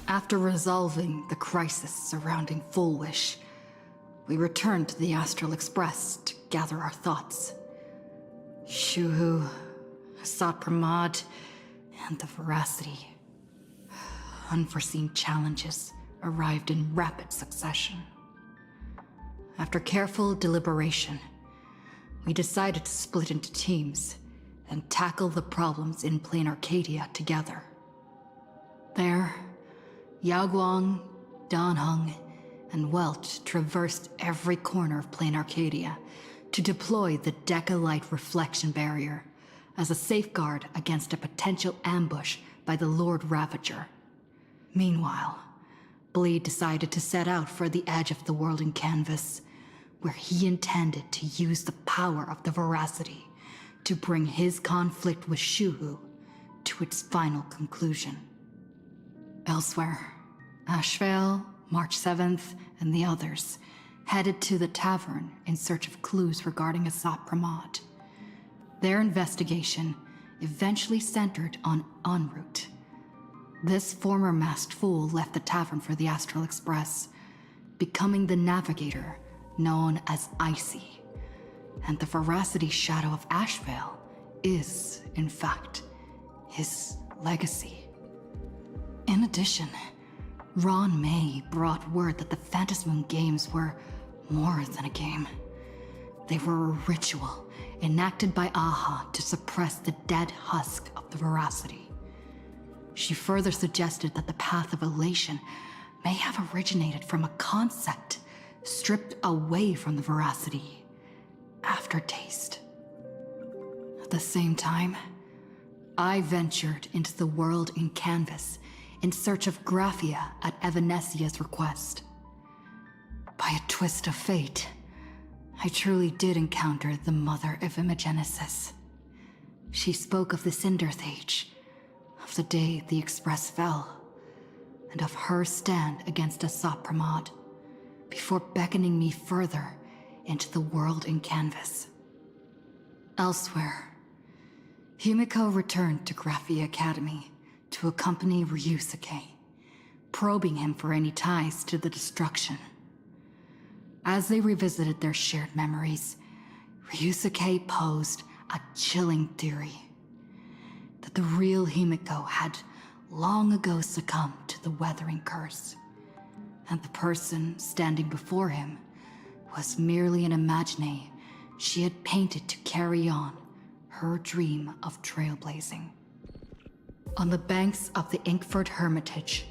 After resolving the crisis surrounding Full Wish, we returned to the Astral Express to gather our thoughts. Shuhu, Asat Pramad, and the Veracity. Unforeseen challenges arrived in rapid succession. After careful deliberation, we decided to split into teams and tackle the problems in Plain Arcadia together. There, Yaoguang, Danheng, and Welt traversed every corner of Plain Arcadia to deploy the Decalite Reflection Barrier as a safeguard against a potential ambush by the Lord Ravager. Meanwhile, Blade decided to set out for the edge of the world in Canvas, where he intended to use the power of the Veracity to bring his conflict with Shuhu to its final conclusion. Elsewhere, Ashvale, March 7th, and the others headed to the tavern in search of clues regarding Asat Pramad. Their investigation eventually centered on en route. This former masked fool left the tavern for the Astral Express, becoming the navigator known as Icy. And the Veracity shadow of Ashvale is, in fact, his legacy. In addition, Ron May brought word that the Phantasmoon games were more than a game. They were a ritual enacted by Aha to suppress the dead husk of the Veracity. She further suggested that the Path of Elation may have originated from a concept stripped away from the Veracity: aftertaste. At the same time, I ventured into the world in Canvas in search of Graphia at Evanesia's request. By a twist of fate, I truly did encounter the mother of Imogenesis. She spoke of the Cinderth Age, of the day the Express fell, and of her stand against Asat Pramad, before beckoning me further into the world in Canvas. Elsewhere, Himiko returned to Graphia Academy to accompany Ryusuke, probing him for any ties to the destruction. As they revisited their shared memories, Ryusuke posed a chilling theory that the real Himiko had long ago succumbed to the Weathering Curse, and the person standing before him was merely an imagine she had painted to carry on her dream of trailblazing. On the banks of the Inkford Hermitage,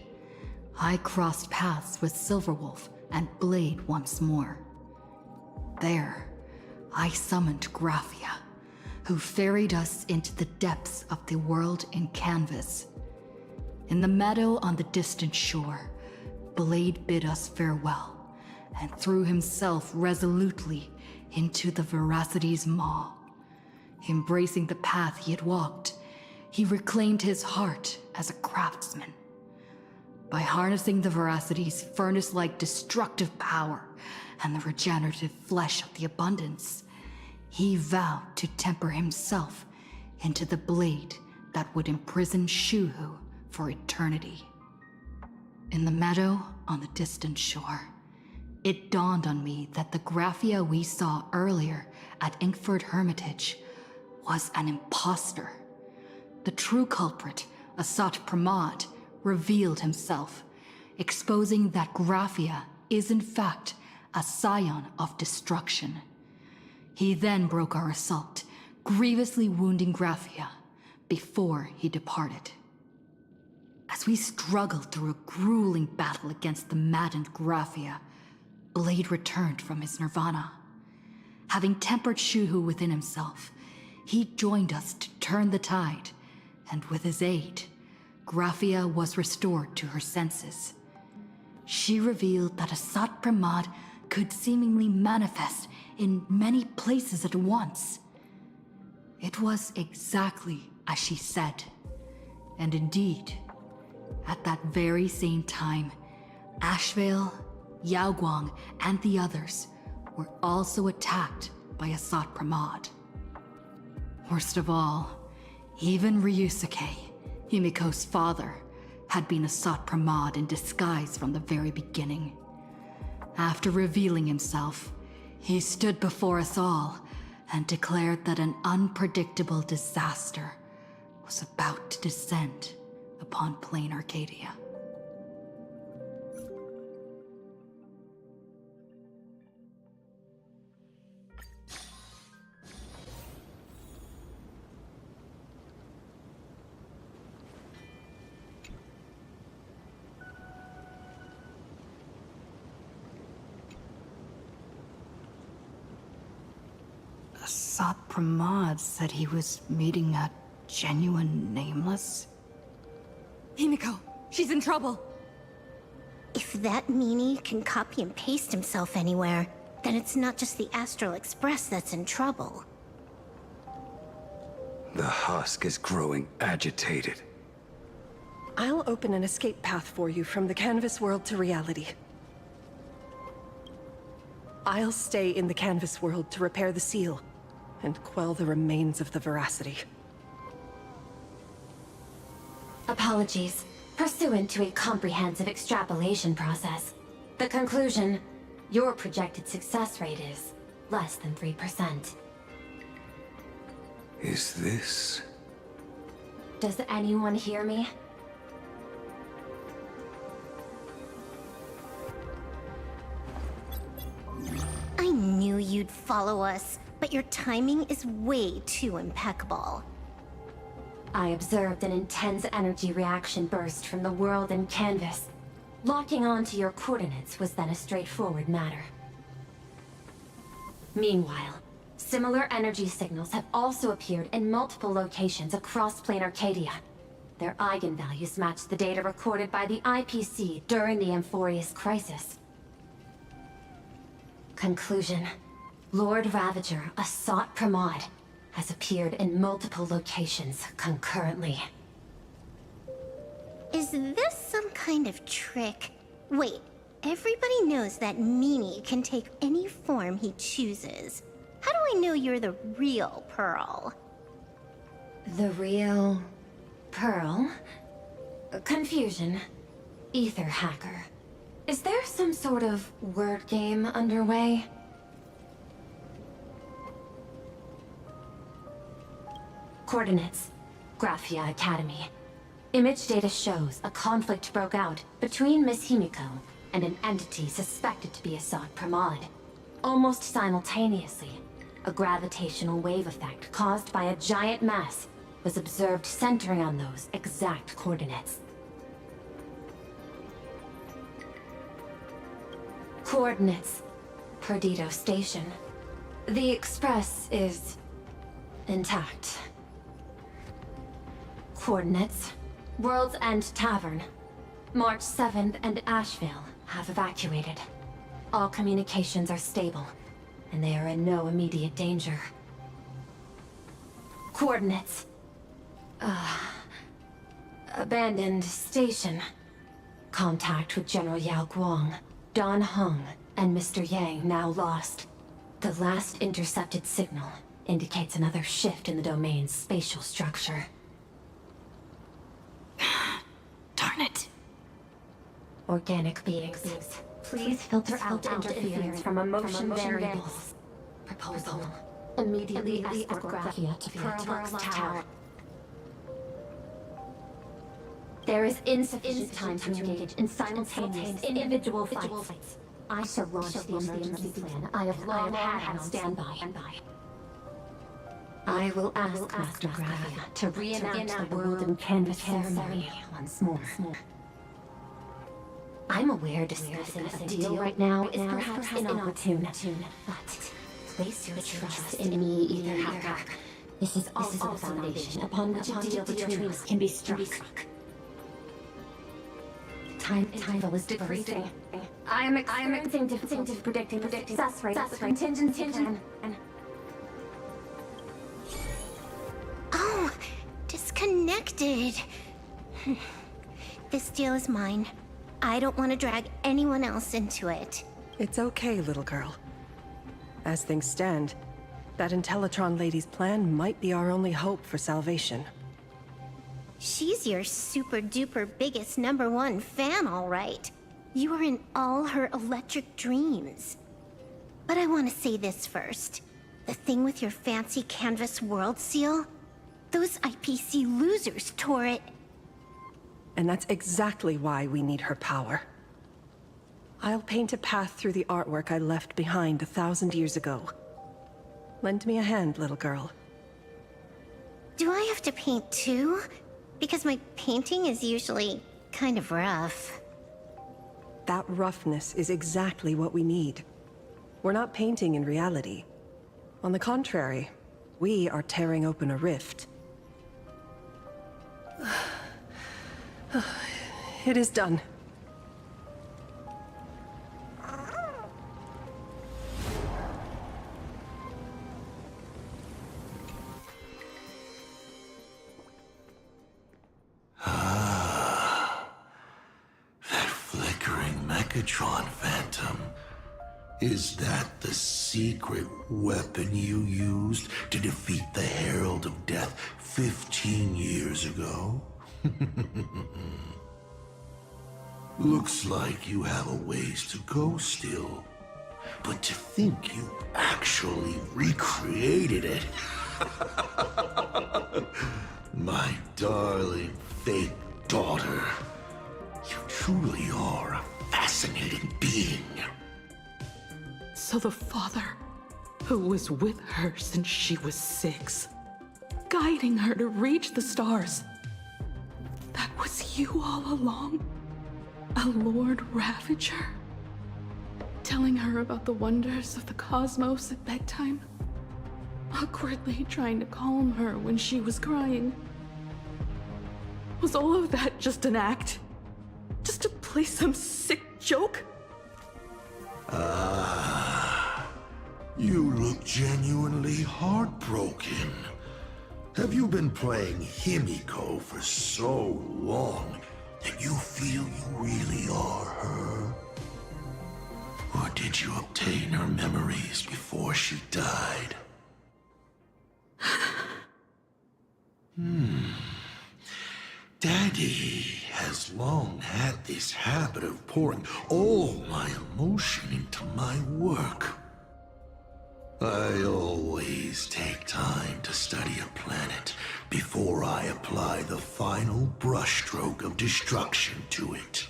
I crossed paths with Silverwolf and Blade once more. There, I summoned Graphia, who ferried us into the depths of the world in Canvas. In the meadow on the distant shore, Blade bid us farewell and threw himself resolutely into the Veracity's maw. Embracing the path he had walked, he reclaimed his heart as a craftsman. By harnessing the Veracity's furnace-like destructive power and the regenerative flesh of the abundance, he vowed to temper himself into the blade that would imprison Shuhu for eternity. In the meadow on the distant shore, it dawned on me that the Graphia we saw earlier at Inkford Hermitage was an imposter. The true culprit, Asat Pramad, revealed himself, exposing that Graphia is in fact a scion of destruction. He then broke our assault, grievously wounding Graphia before he departed. As we struggled through a grueling battle against the maddened Graphia, Blade returned from his nirvana. Having tempered Shuhu within himself, he joined us to turn the tide, and with his aid, Graphia was restored to her senses. She revealed that Asat Pramad could seemingly manifest in many places at once. It was exactly as she said, and indeed, at that very same time, Ashvale, Yaoguang, and the others were also attacked by Asat Pramad. Worst of all, even Ryusuke, Himiko's father, had been a Sot Pramod in disguise from the very beginning. After revealing himself, he stood before us all and declared that an unpredictable disaster was about to descend upon plain Arcadia. Sot Pramod said he was meeting a genuine Nameless? Himiko, she's in trouble. If that meanie can copy and paste himself anywhere, then it's not just the Astral Express that's in trouble. The husk is growing agitated. I'll open an escape path for you from the canvas world to reality. I'll stay in the canvas world to repair the seal and quell the remains of the veracity. Apologies. Pursuant to a comprehensive extrapolation process, the conclusion, your projected success rate is less than 3%. Is this... Does anyone hear me? I knew you'd follow us, but your timing is way too impeccable. I observed an intense energy reaction burst from the world in canvas. Locking onto your coordinates was then a straightforward matter. Meanwhile, similar energy signals have also appeared in multiple locations across plain Arcadia. Their eigenvalues match the data recorded by the IPC during the Amphorius crisis. Conclusion. Lord Ravager, a Sot Pramod, has appeared in multiple locations concurrently. Is this some kind of trick? Wait, everybody knows that meanie can take any form he chooses. How do I know you're the real Pearl? The real... Pearl? Confusion. Ether hacker. Is there some sort of word game underway? Coordinates. Graphia Academy. Image data shows a conflict broke out between Miss Himiko and an entity suspected to be a Sot Pramod. Almost simultaneously, a gravitational wave effect caused by a giant mass was observed centering on those exact coordinates. Coordinates. Perdido Station. The Express is... intact. Coordinates. World's End Tavern. March 7th and Asheville have evacuated. All communications are stable, and they are in no immediate danger. Coordinates. Abandoned station. Contact with General Yao Guang, Don Hung, and Mr. Yang now lost. The last intercepted signal indicates another shift in the domain's spatial structure. Darn it. Organic beings, please filter out interference from emotion variables. Proposal. Immediately escort Graphia to Pearl's Tower. There is insufficient time to engage in simultaneous individual fights. I shall launch the emergency plan I have long had on standby. I will ask Master Graphia to reenact the world in canvas ceremony once more. I'm aware discussing a deal right now is perhaps inopportune, but place your trust in me, Ether Hacker. This is also the foundation upon which a deal between us can be struck. Time interval is decreasing. I am experiencing difficulty predicting success rate of the contingency plan. Oh, disconnected. This deal is mine. I don't want to drag anyone else into it. It's okay, little girl. As things stand, that Intellitron lady's plan might be our only hope for salvation. She's your super duper biggest #1 fan, all right. You are in all her electric dreams. But I want to say this first. The thing with your fancy canvas world seal? Those IPC losers tore it. And that's exactly why we need her power. I'll paint a path through the artwork I left behind 1,000 years ago. Lend me a hand, little girl. Do I have to paint too? Because my painting is usually kind of rough. That roughness is exactly what we need. We're not painting in reality. On the contrary, we are tearing open a rift. It is done. That flickering Megatron Phantom. Is that the secret weapon you used to defeat the Herald of Death 15 years ago? Looks like you have a ways to go still. But to think you actually recreated it. My darling fake daughter. You truly are a fascinating being. So the father, who was with her since she was 6, guiding her to reach the stars, that was you all along? A Lord Ravager? Telling her about the wonders of the cosmos at bedtime? Awkwardly trying to calm her when she was crying? Was all of that just an act? Just to play some sick joke? You look genuinely heartbroken. Have you been playing Himiko for so long that you feel you really are her? Or did you obtain her memories before she died? Daddy has long had this habit of pouring all my emotion into my work. I always take time to study a planet before I apply the final brushstroke of destruction to it.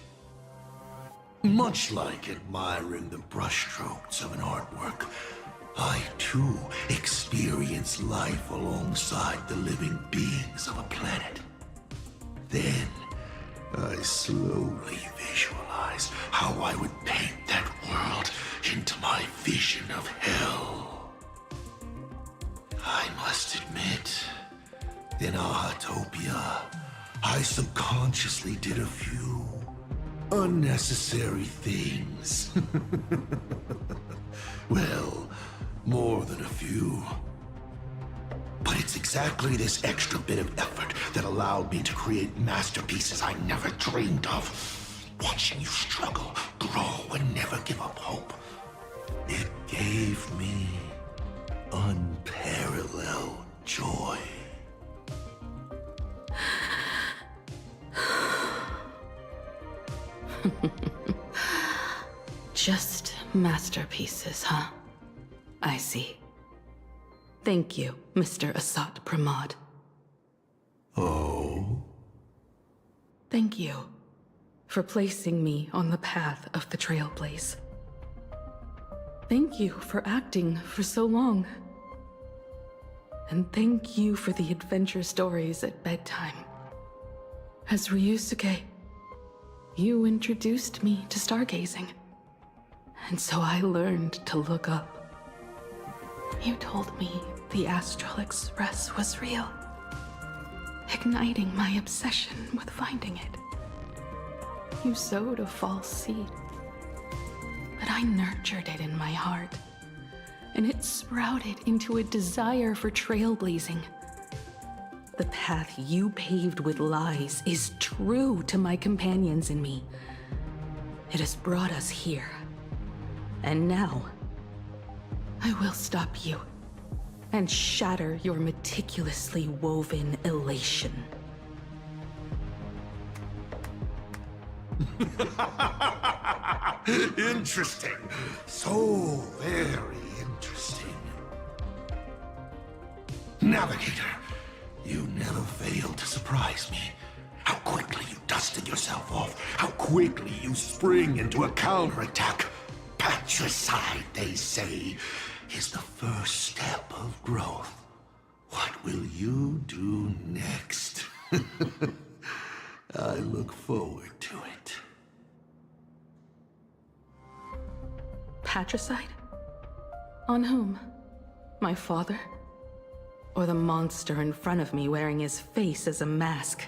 Much like admiring the brushstrokes of an artwork, I too experience life alongside the living beings of a planet. Then, I slowly visualize how I would paint that world into my vision of hell. I must admit, in Ahatopia, I subconsciously did a few unnecessary things. Well, more than a few. But it's exactly this extra bit of effort that allowed me to create masterpieces I never dreamed of. Watching you struggle, grow, and never give up hope. It gave me unparalleled joy. Just masterpieces, huh? I see. Thank you, Mr. Asat Pramod. Oh? Thank you for placing me on the path of the Trailblaze. Thank you for acting for so long. And thank you for the adventure stories at bedtime. As Ryusuke, you introduced me to stargazing. And so I learned to look up. You told me the Astral Express was real, igniting my obsession with finding it. You sowed a false seed, but I nurtured it in my heart, and it sprouted into a desire for trailblazing. The path you paved with lies is true to my companions and me. It has brought us here. And now, I will stop you and shatter your meticulously woven elation. Interesting. So very interesting. Navigator, you never fail to surprise me. How quickly you dusted yourself off. How quickly you spring into a counterattack. Patricide, they say, is the first step of growth. What will you do next? I look forward to it. Patricide? On whom? My father? Or the monster in front of me wearing his face as a mask?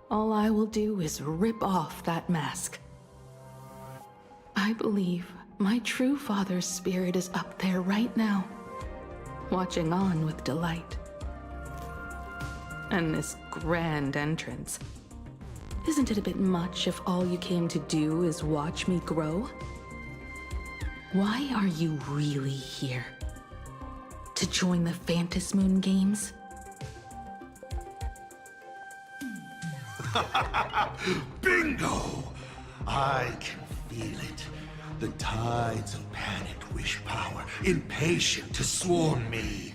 All I will do is rip off that mask. I believe my true father's spirit is up there right now, watching on with delight. And this grand entrance. Isn't it a bit much if all you came to do is watch me grow? Why are you really here? To join the Phantasmoon Games? Bingo! I can feel it. The tides of panicked wish power, impatient to swarm me.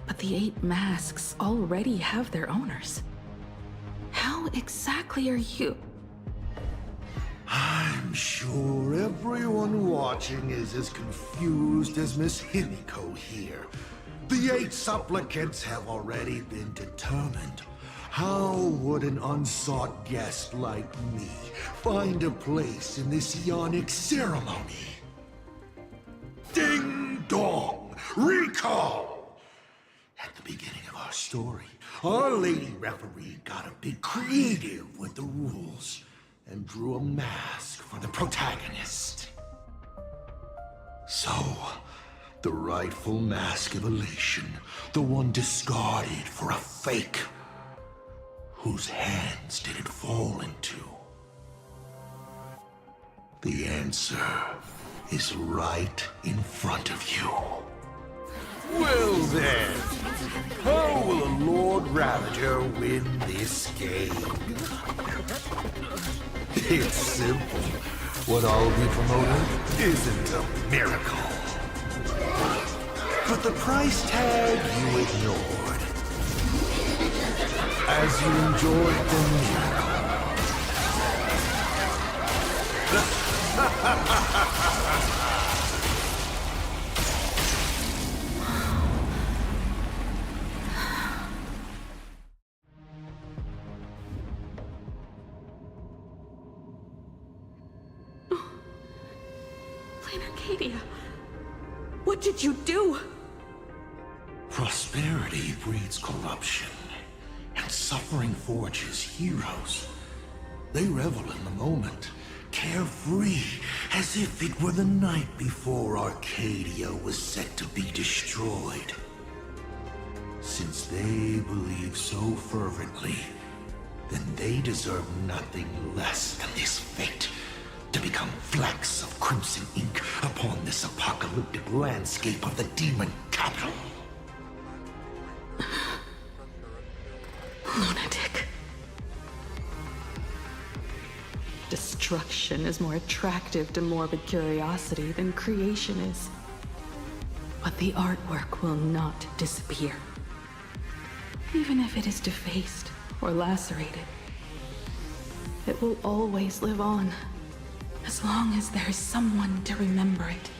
But the 8 masks already have their owners. How exactly are you? I'm sure everyone watching is as confused as Miss Himiko here. The 8 supplicants have already been determined. How would an unsought guest like me find a place in this yonic ceremony? Ding dong! Recall! At the beginning of our story, our lady referee got a bit creative with the rules and drew a mask for the protagonist. So, the rightful mask of elation, the one discarded for a fake. Whose hands did it fall into? The answer is right in front of you. Well then, how will a Lord Ravager win this game? It's simple. What I'll be promoting isn't a miracle. But the price tag you ignored. As you enjoyed the miracle. Plain Arcadia, what did you do? Prosperity breeds corruption, and suffering forges heroes. They revel in the moment, carefree, as if it were the night before Arcadia was set to be destroyed. Since they believe so fervently, then they deserve nothing less than this fate, to become flecks of crimson ink upon this apocalyptic landscape of the demon capital. Lunatic. Destruction is more attractive to morbid curiosity than creation is. But the artwork will not disappear. Even if it is defaced or lacerated, it will always live on, as long as there is someone to remember it.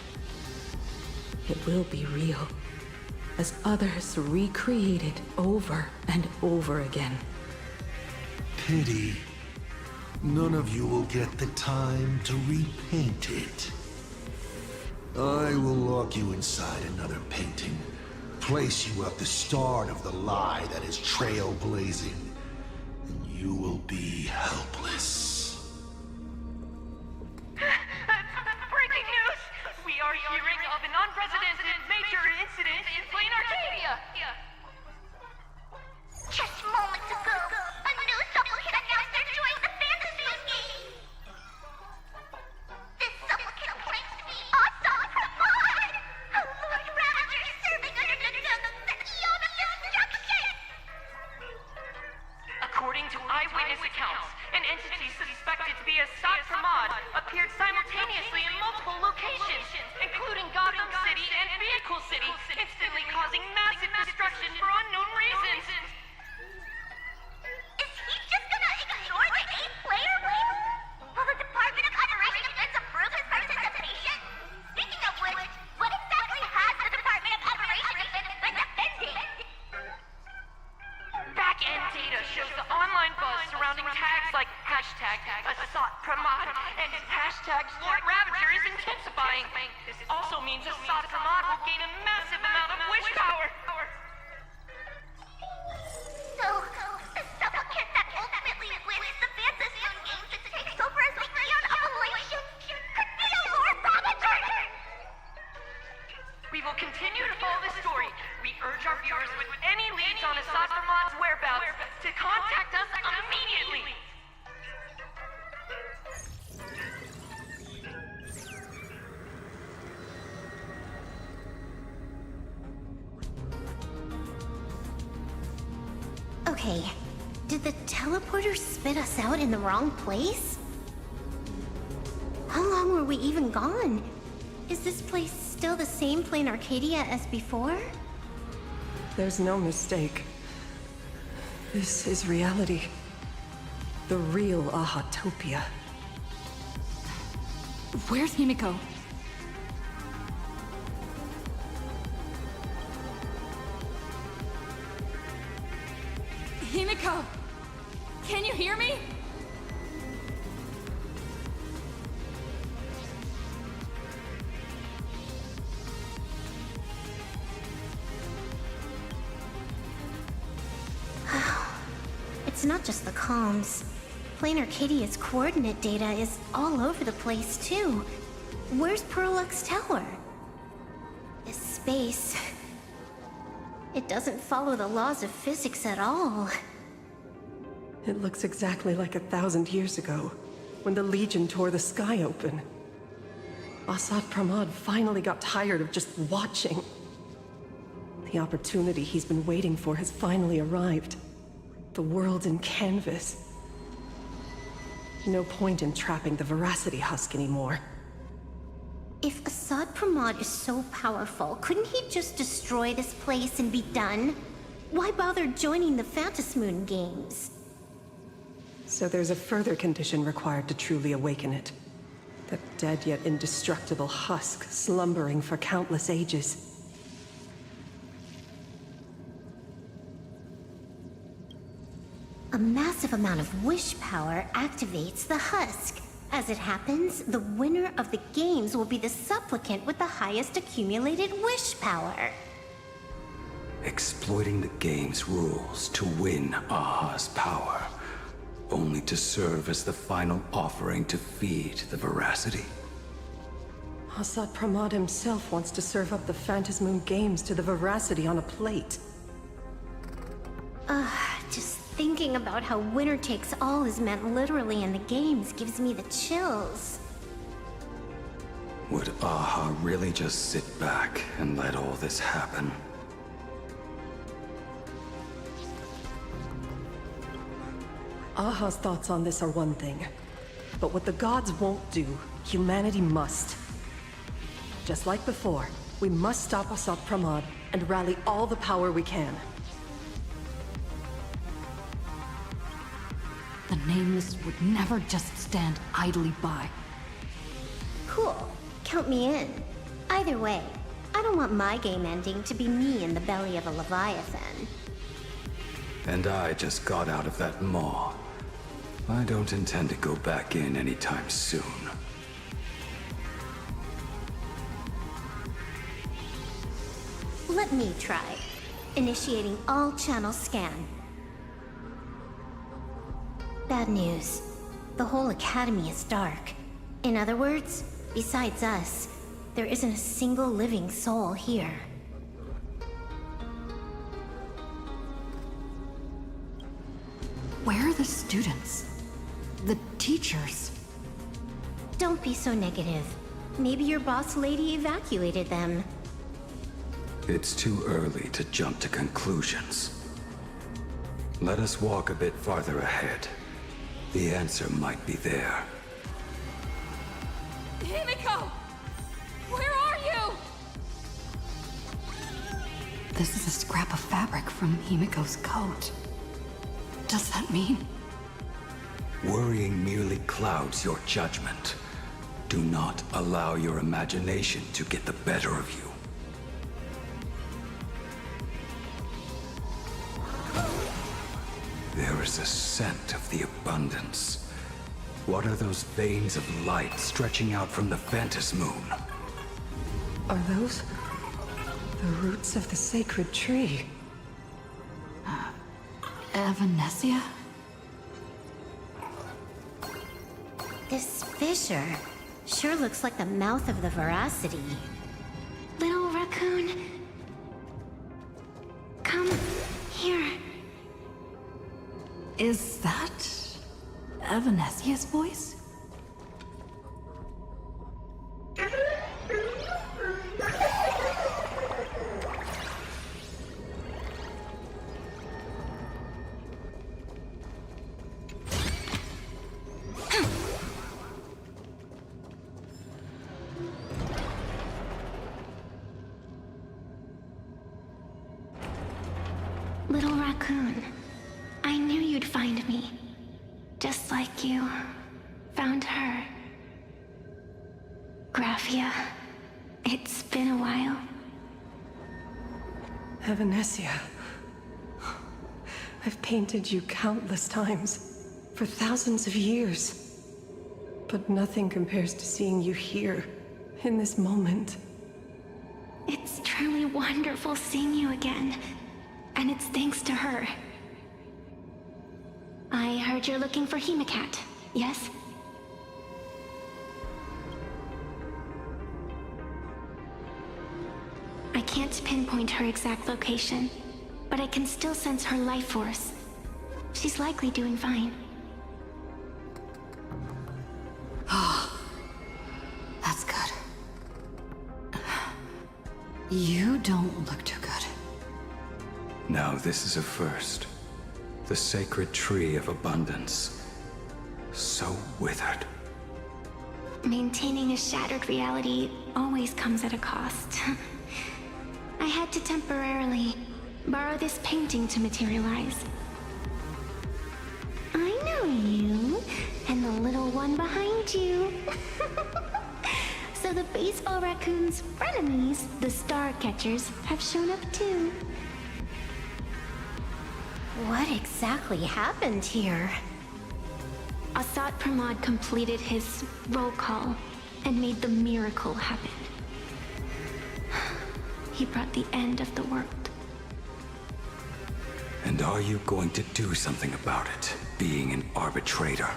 It will be real, as others recreate it over and over again. Pity. None of you will get the time to repaint it. I will lock you inside another painting, place you at the start of the lie that is trailblazing, and you will be helpless. Breaking news! We are hearing of an unprecedented major incident in Plain Arcadia! Just moments ago, a new supplicant announced they're joining the Phantasmoon Games. This supplicant claims to be Asad Rahman, a Lord Ravager serving under the Eon of Destruction. According to eyewitness accounts, an appeared simultaneously in multiple locations, including Gotham City and Vehicle City, instantly causing massive destruction for unknown reasons. Is he just gonna ignore the 8-player wave? Will the Department of Operation Defense approve his participation? Speaking of which, what exactly has the Department of Operation Defense been defending? Back-end data shows the online buzz surrounding tags like hashtag Asat Pramod and hashtag Lord Ravager is intensifying. This also means Asat Pramod will gain a massive amount of wish power. So, the supplicant that ultimately wins the Fantasy Moon Games and takes over as the Eon Appellation could be a Lord Ravager! We will continue to follow this story. We urge our viewers with any leads on Asat Pramod's whereabouts to contact us immediately. Okay, did the teleporter spit us out in the wrong place? How long were we even gone? Is this place still the same plain Arcadia as before? There's no mistake. This is reality. The real Ahatopia. Where's Himiko? Himiko! Can you hear me? It's not just the comms. Plain Arcadia's coordinate data is all over the place, too. Where's Perlux Tower? This space... It doesn't follow the laws of physics at all. It looks exactly like 1,000 years ago, when the Legion tore the sky open. Asat Pramod finally got tired of just watching. The opportunity he's been waiting for has finally arrived. The world in canvas. No point in trapping the Veracity Husk anymore. If Asat Pramod is so powerful, couldn't he just destroy this place and be done? Why bother joining the Phantasmoon Games? So there's a further condition required to truly awaken it. That dead yet indestructible husk slumbering for countless ages. A massive amount of wish power activates the husk. As it happens, the winner of the games will be the supplicant with the highest accumulated wish power. Exploiting the game's rules to win Aha's power, only to serve as the final offering to feed the Veracity. Asat Pramod himself wants to serve up the Phantasmoon Games to the Veracity on a plate. Just thinking about how winner takes all is meant literally in the games gives me the chills. Would Aha really just sit back and let all this happen? Aha's thoughts on this are one thing. But what the gods won't do, humanity must. Just like before, we must stop Asat Pramod and rally all the power we can. The Nameless would never just stand idly by. Cool. Count me in. Either way, I don't want my game ending to be me in the belly of a Leviathan. And I just got out of that maw. I don't intend to go back in anytime soon. Let me try. Initiating all channel scan. Bad news. The whole academy is dark. In other words, besides us, there isn't a single living soul here. Where are the students? The teachers? Don't be so negative. Maybe your boss lady evacuated them. It's too early to jump to conclusions. Let us walk a bit farther ahead. The answer might be there. Himiko! Where are you? This is a scrap of fabric from Himiko's coat. Does that mean? Worrying merely clouds your judgment. Do not allow your imagination to get the better of you. There is a scent of the abundance. What are those veins of light stretching out from the Phantom Moon? Are those the roots of the sacred tree? Evanesia? This fissure sure looks like the mouth of the Veracity. Little raccoon, come here. Is that Evanesia's voice? Little raccoon, I knew you'd find me. Just like you found her. Graphia, it's been a while. Evanesia. I've painted you countless times, for thousands of years. But nothing compares to seeing you here, in this moment. It's truly wonderful seeing you again. And it's thanks to her. I heard you're looking for Hemicat, yes? I can't pinpoint her exact location, but I can still sense her life force. She's likely doing fine. That's good. You don't look too good. Now this is a first. The sacred tree of abundance. So withered. Maintaining a shattered reality always comes at a cost. I had to temporarily borrow this painting to materialize. I know you, and the little one behind you. So the baseball raccoon's frenemies, the star catchers, have shown up too. What exactly happened here? Asat Pramod completed his roll call and made the miracle happen. He brought the end of the world. And are you going to do something about it, being an arbitrator?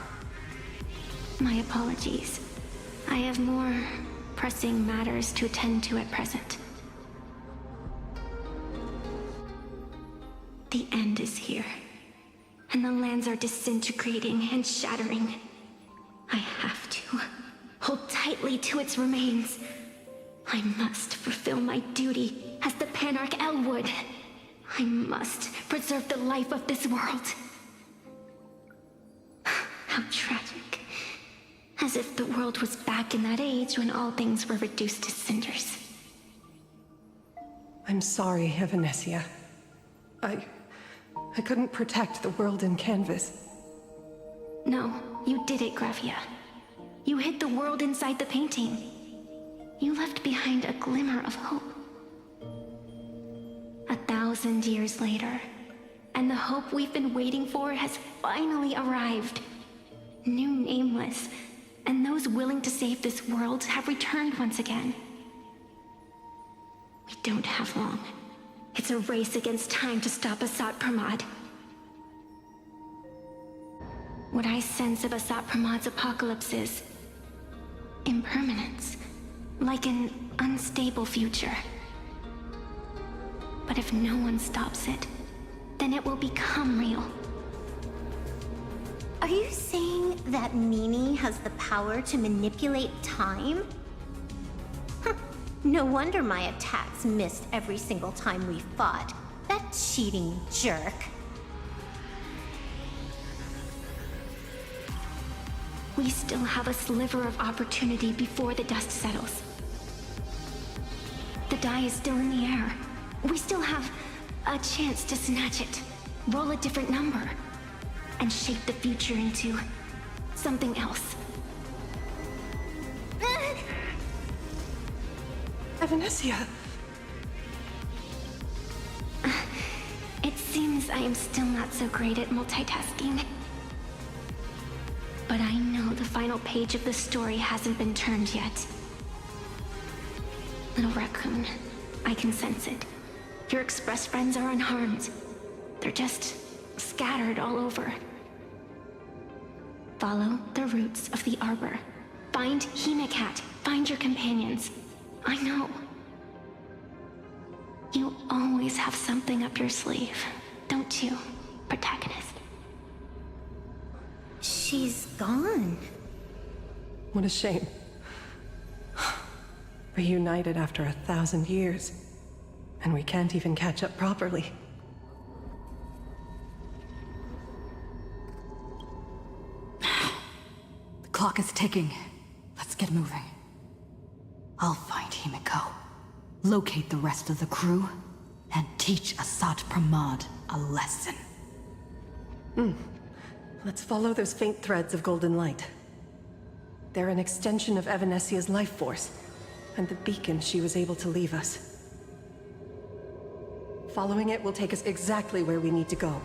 My apologies. I have more pressing matters to attend to at present. The end is here, and the lands are disintegrating and shattering. I have to hold tightly to its remains. I must fulfill my duty as the Panarch Elwood. I must preserve the life of this world. How tragic. As if the world was back in that age when all things were reduced to cinders. I'm sorry, Evanesia. I couldn't protect the world in canvas. No, you did it, Graphia. You hid the world inside the painting. You left behind a glimmer of hope. 1,000 years later, and the hope we've been waiting for has finally arrived. New Nameless, and those willing to save this world have returned once again. We don't have long. It's a race against time to stop Asat Pramod. What I sense of Asat Pramod's apocalypse is impermanence, like an unstable future. But if no one stops it, then it will become real. Are you saying that Mimi has the power to manipulate time? No wonder my attacks missed every single time we fought. That cheating jerk. We still have a sliver of opportunity before the dust settles. The die is still in the air. We still have a chance to snatch it, roll a different number, and shape the future into something else. Evanesia! It seems I am still not so great at multitasking. But I know the final page of the story hasn't been turned yet. Little raccoon, I can sense it. Your Express friends are unharmed. They're just scattered all over. Follow the roots of the arbor. Find Hemicat. Find your companions. I know. You always have something up your sleeve, don't you, protagonist? She's gone. What a shame. Reunited after 1,000 years, and we can't even catch up properly. The clock is ticking. Let's get moving. I'll find Himiko, locate the rest of the crew, and teach Asat Pramod a lesson. Let's follow those faint threads of golden light. They're an extension of Evanesia's life force, and the beacon she was able to leave us. Following it will take us exactly where we need to go.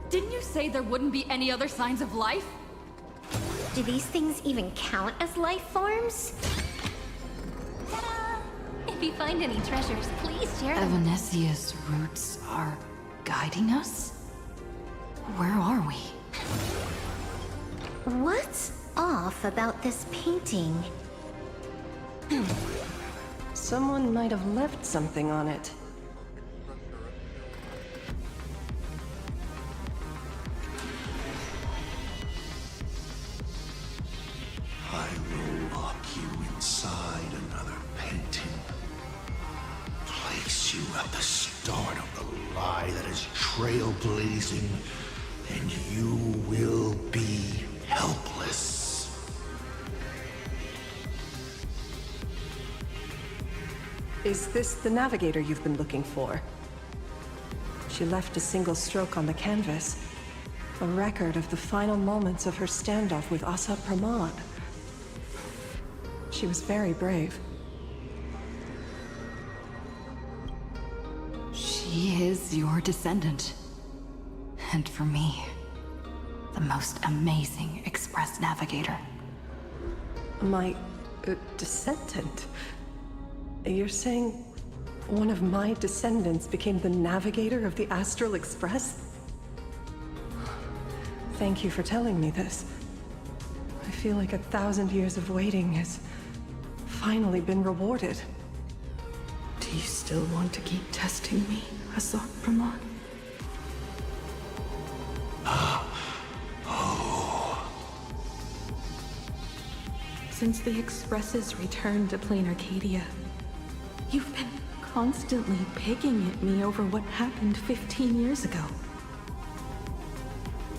Didn't you say there wouldn't be any other signs of life? Do these things even count as life forms? Ta-da! If you find any treasures, please share them. Evanesia's roots are guiding us? Where are we? What's off about this painting? Someone might have left something on it. I will lock you inside another painting. Place you at the start of the lie that is trailblazing, and you will be helpless. Is this the navigator you've been looking for? She left a single stroke on the canvas. A record of the final moments of her standoff with Asat Pramod. She was very brave. She is your descendant. And for me, the most amazing Express navigator. My descendant? You're saying one of my descendants became the navigator of the Astral Express? Thank you for telling me this. I feel like 1,000 years of waiting has finally been rewarded. Do you still want to keep testing me, Asat Pramod? Since the Express's return to Plain Arcadia, you've been constantly picking at me over what happened 15 years ago.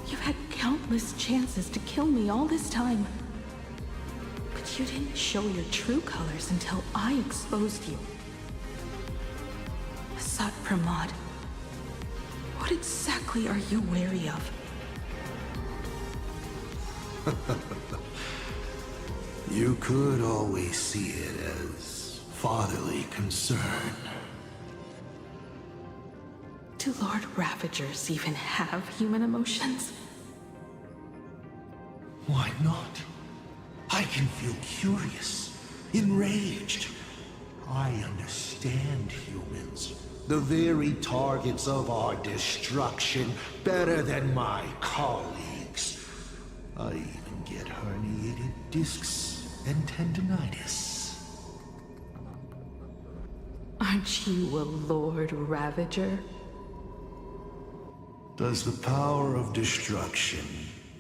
You've had countless chances to kill me all this time. But you didn't show your true colors until I exposed you. Asat Pramod, what exactly are you wary of? You could always see it as fatherly concern. Do Lord Ravagers even have human emotions? Why not? I can feel curious, enraged. I understand humans, the very targets of our destruction, better than my colleagues. I even get herniated discs and tendinitis. Aren't you a Lord Ravager? Does the power of destruction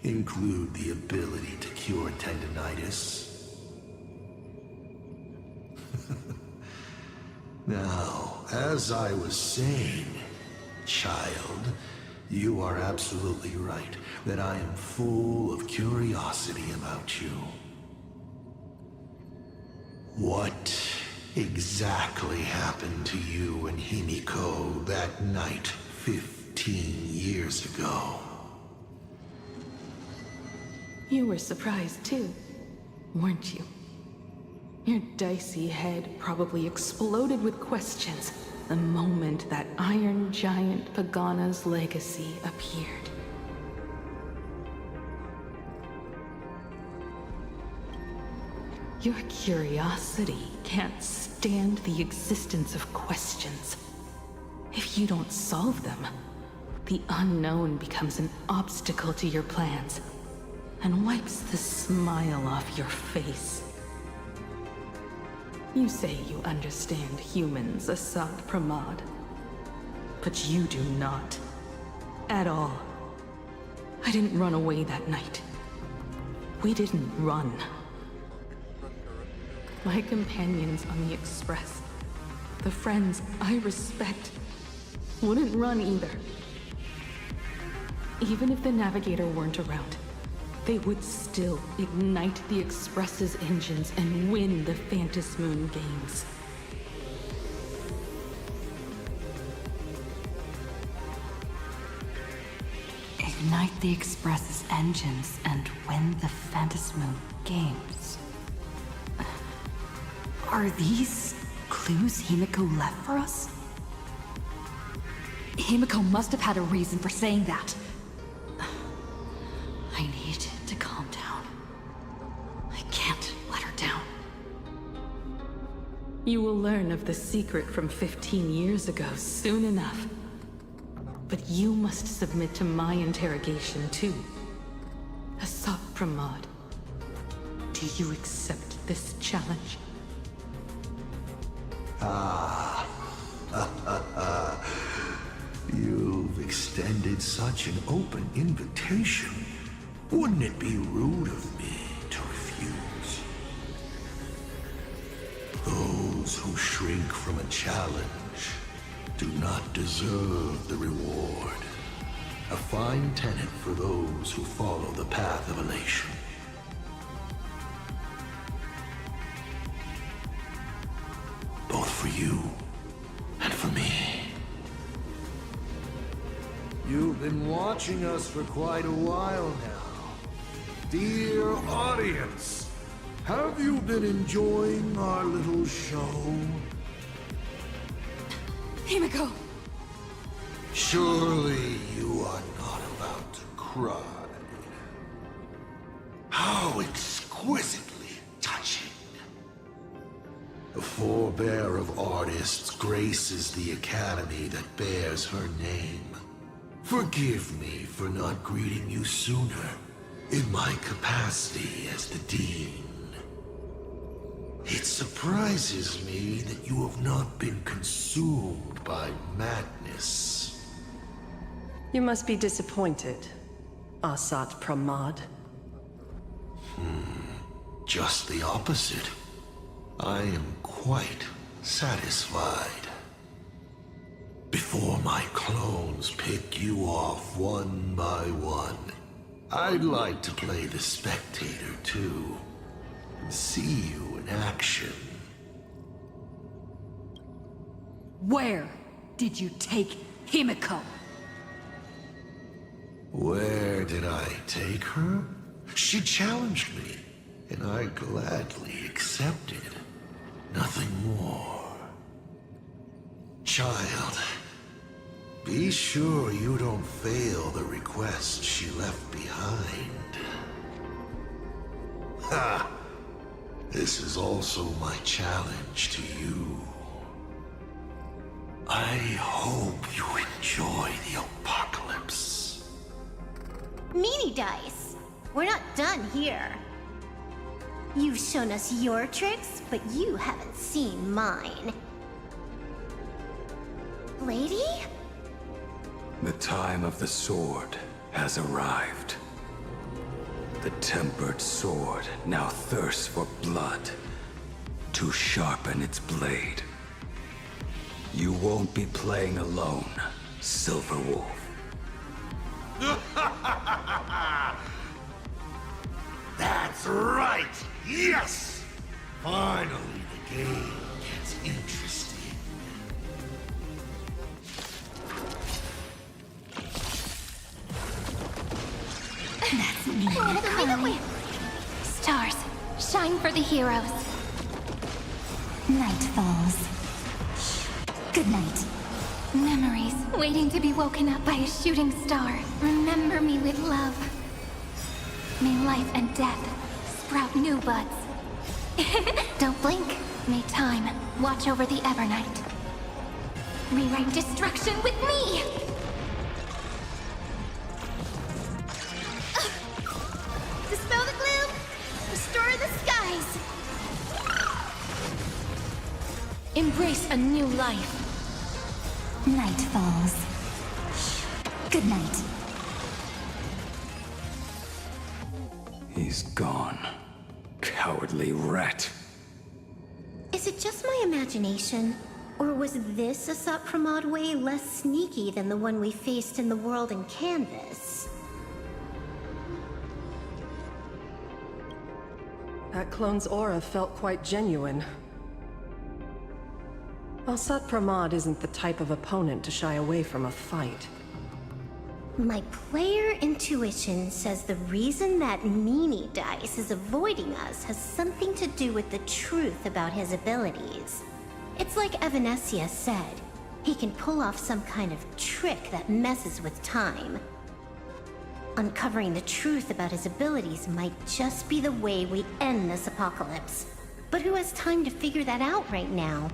include the ability to cure tendinitis? Now, as I was saying, child, you are absolutely right that I am full of curiosity about you. What exactly happened to you and Himiko that night 15 years ago? You were surprised too, weren't you? Your dicey head probably exploded with questions the moment that Iron Giant Pagana's legacy appeared. Your curiosity can't stand the existence of questions. If you don't solve them, the unknown becomes an obstacle to your plans and wipes the smile off your face. You say you understand humans, Assad Pramod, but you do not. At all. I didn't run away that night. We didn't run. My companions on the Express, the friends I respect, wouldn't run either. Even if the Navigator weren't around, they would still ignite the Express's engines and win the Phantasmoon games. Ignite the Express's engines and win the Phantasmoon games. Are these clues Himiko left for us? Himiko must have had a reason for saying that. I need to calm down. I can't let her down. You will learn of the secret from 15 years ago soon enough. But you must submit to my interrogation too. Assad Pramod, do you accept this challenge? You've extended such an open invitation. Wouldn't it be rude of me to refuse? Those who shrink from a challenge do not deserve the reward. A fine tenet for those who follow the path of elation. Both for you and for me. You've been watching us for quite a while now. Dear audience, have you been enjoying our little show? Himiko! Surely you are not about to cry. How exquisitely touching. A forebear of artists graces the academy that bears her name. Forgive me for not greeting you sooner, in my capacity as the Dean. It surprises me that you have not been consumed by madness. You must be disappointed, Assad Pramod. Just the opposite. I am quite satisfied. Before my clones pick you off one by one, I'd like to play the spectator too. And see you in action. Where did you take Himiko? Where did I take her? She challenged me, and I gladly accepted. Nothing more. Child, be sure you don't fail the request she left behind. Ha! This is also my challenge to you. I hope you enjoy the apocalypse. Meanie Dice, we're not done here. You've shown us your tricks, but you haven't seen mine. Lady? The time of the sword has arrived. The tempered sword now thirsts for blood to sharpen its blade. You won't be playing alone, Silver Wolf. That's right! Yes! Finally, the game gets interesting. That's me. Wait. Stars, shine for the heroes. Night falls. Good night. Memories waiting to be woken up by a shooting star. Remember me with love. May life and death sprout new buds. Don't blink. May time watch over the Evernight. Rewrite destruction with me! Dispel the gloom! Restore the skies! Embrace a new life. Night falls. Good night. He's gone. Cowardly rat. Is it just my imagination? Or was this Asat Pramod way less sneaky than the one we faced in the world in Canvas? That clone's aura felt quite genuine. Asat Pramod isn't the type of opponent to shy away from a fight. My player intuition says the reason that Meanie Dice is avoiding us has something to do with the truth about his abilities. It's like Evanescia said, he can pull off some kind of trick that messes with time. Uncovering the truth about his abilities might just be the way we end this apocalypse. But who has time to figure that out right now?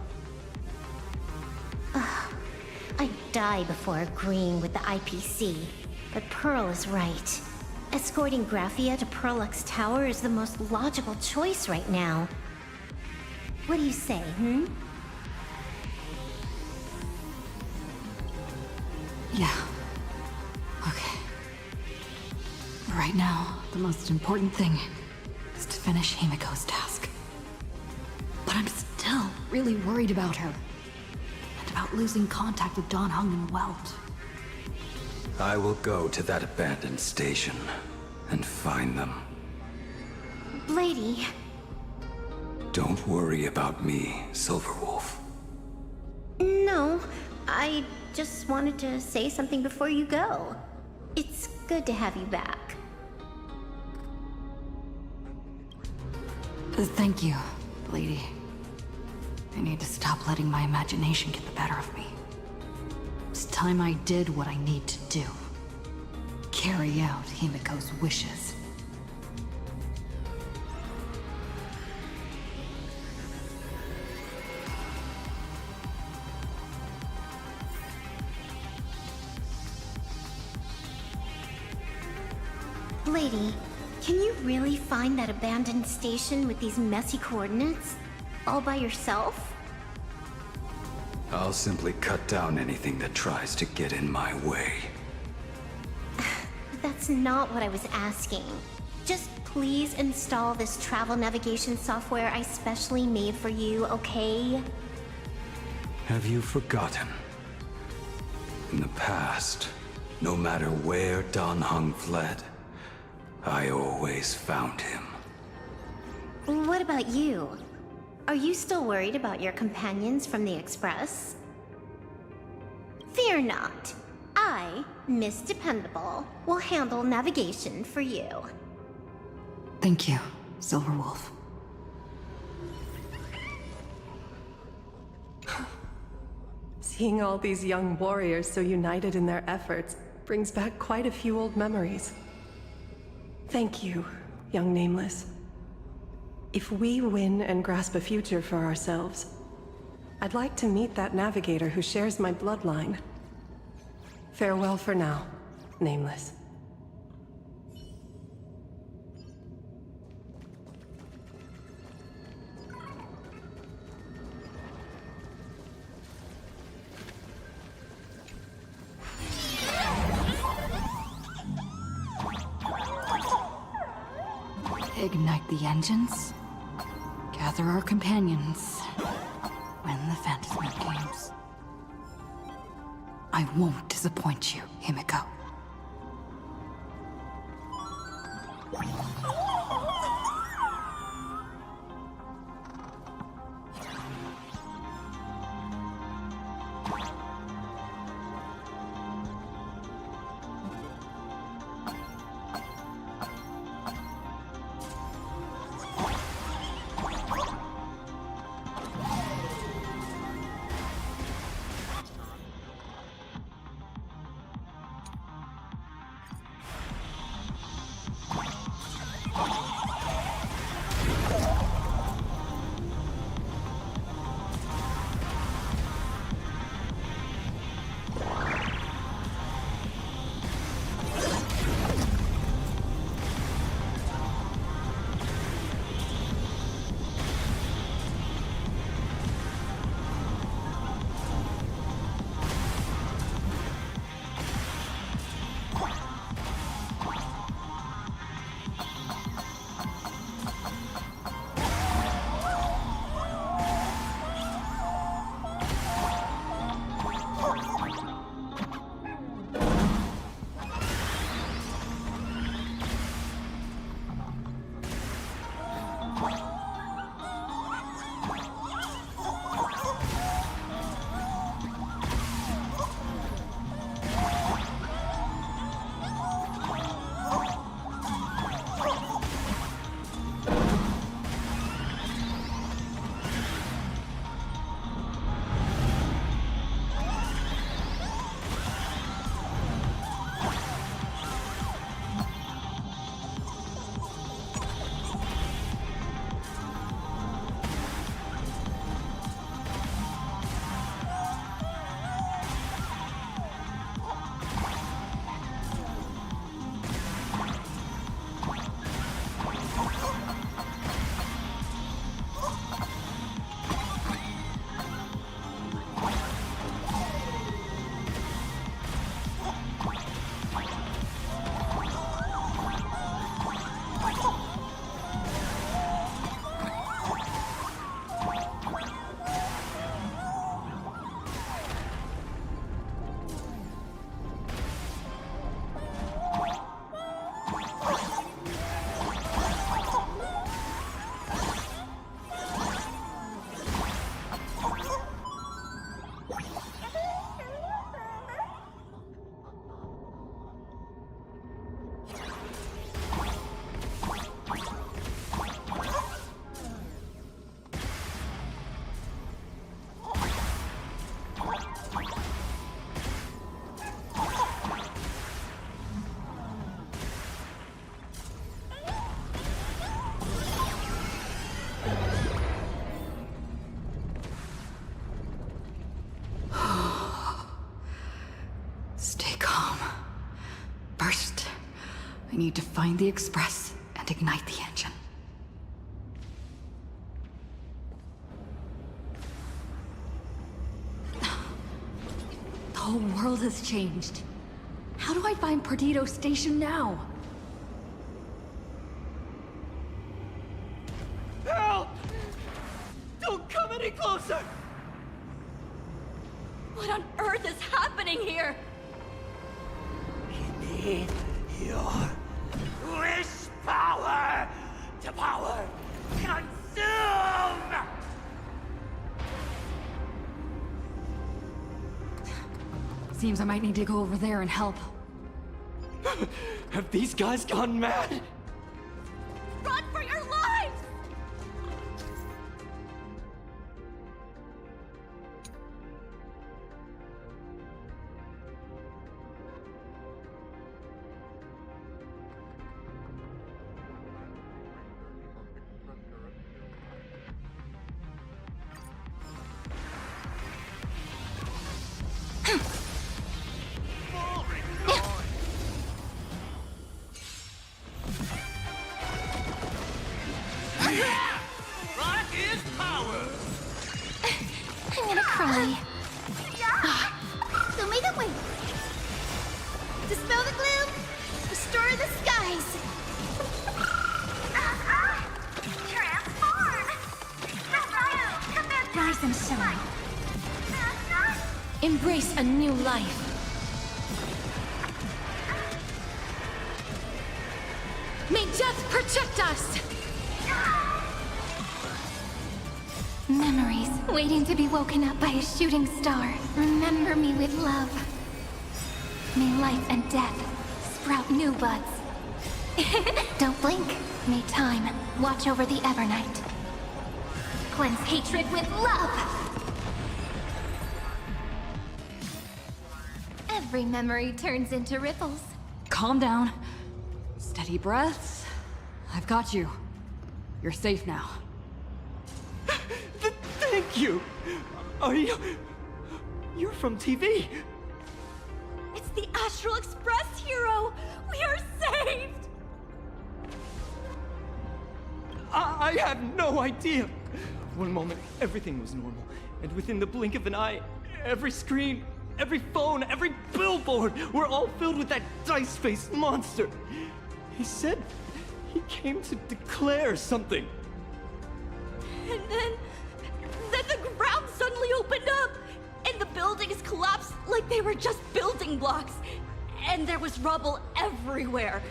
I'd die before agreeing with the IPC, but Pearl is right. Escorting Graphia to Perlux Tower is the most logical choice right now. What do you say, Yeah. Okay. Right now, the most important thing is to finish Himiko's task. But I'm still really worried about her. And about losing contact with Dan Heng and Welt. I will go to that abandoned station and find them. Blady? Don't worry about me, Silverwolf. No, I just wanted to say something before you go. It's good to have you back. Thank you, Lady. I need to stop letting my imagination get the better of me. It's time I did what I need to do. Carry out Himiko's wishes. Lady, can you really find that abandoned station with these messy coordinates? All by yourself? I'll simply cut down anything that tries to get in my way. That's not what I was asking. Just please install this travel navigation software I specially made for you, okay? Have you forgotten? In the past, no matter where Dan Heng fled, I always found him. What about you? Are you still worried about your companions from the Express? Fear not. I, Miss Dependable, will handle navigation for you. Thank you, Silverwolf. Seeing all these young warriors so united in their efforts brings back quite a few old memories. Thank you, young Nameless. If we win and grasp a future for ourselves, I'd like to meet that navigator who shares my bloodline. Farewell for now, Nameless. Ignite the engines. Gather our companions. Win the Phantasm games. I won't disappoint you, Himiko. I need to find the Express and ignite the engine. The whole world has changed. How do I find Perdido Station now? Help! Don't come any closer! What on earth is happening here? We need your wish power to power consume! Seems I might need to go over there and help. Have these guys gone mad? Run for your lives! Rock is power! I'm gonna cry. So make a way. Dispel the gloom. Restore the skies. Transform! Rise and shine. Embrace a new life. May death protect us! Memories waiting to be woken up by a shooting star. Remember me with love. May life and death sprout new buds. Don't blink. May time watch over the Evernight. Cleanse hatred with love! Every memory turns into ripples. Calm down. Steady breaths. I've got you. You're safe now. Thank you! Are you... You're from TV! It's the Astral Express hero! We are saved! I had no idea! One moment, everything was normal, and within the blink of an eye, every screen, every phone, every billboard were all filled with that dice-faced monster! He said he came to declare something. And then the ground suddenly opened up, and the buildings collapsed like they were just building blocks. And there was rubble everywhere.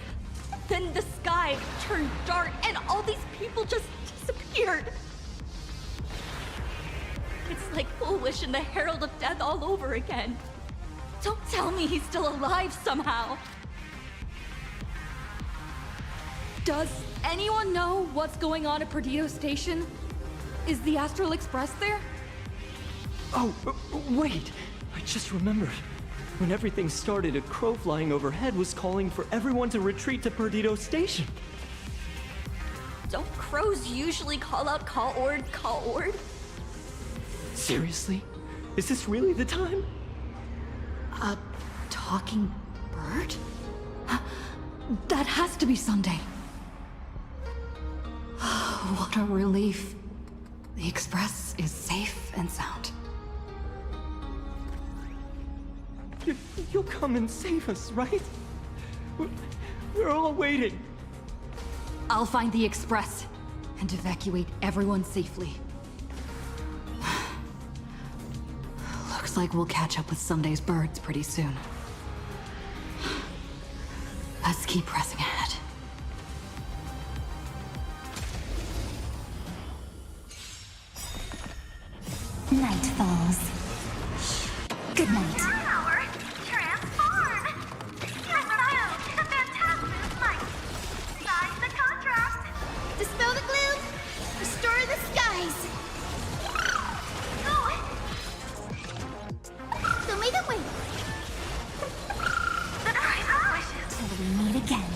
Then the sky turned dark, and all these people just disappeared. It's like Foolish and the Herald of Death all over again. Don't tell me he's still alive somehow. Does anyone know what's going on at Perdido Station? Is the Astral Express there? Oh, wait! I just remembered. When everything started, a crow flying overhead was calling for everyone to retreat to Perdido Station. Don't crows usually call out call ord? Seriously? Is this really the time? A talking bird? That has to be Sunday. What a relief. The Express is safe and sound. You'll come and save us, right? We're all waiting. I'll find the Express and evacuate everyone safely. Looks like we'll catch up with Sunday's birds pretty soon. Let's keep pressing ahead. Night falls. Good night. Power, transform! Remove the phantasm's light. Size the contrast. Dispel the gloom. Restore the skies. Go! Show me the way. The price of wishes. Till we meet again.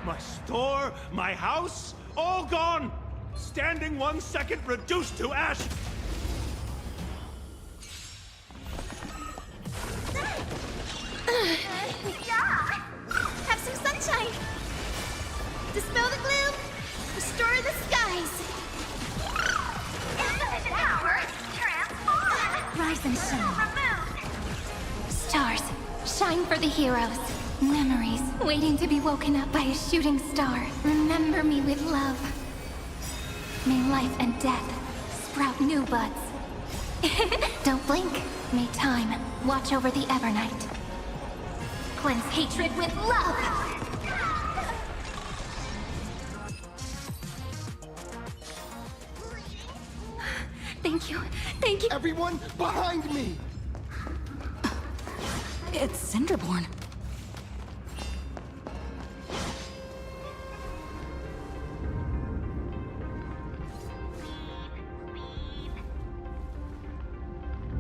My store, my house, all gone! Standing 1 second, reduced to ash! Yeah! Have some sunshine. Dispel the gloom. Restore the skies. Insufficient power, transform! Rise and shine. Removed! Stars, shine for the heroes. Memories waiting to be woken up by a shooting star. Remember me with love. May life and death sprout new buds. Don't blink. May time watch over the Evernight. Cleanse hatred with love. Thank you. Thank you. Everyone behind me! It's Cinderborn.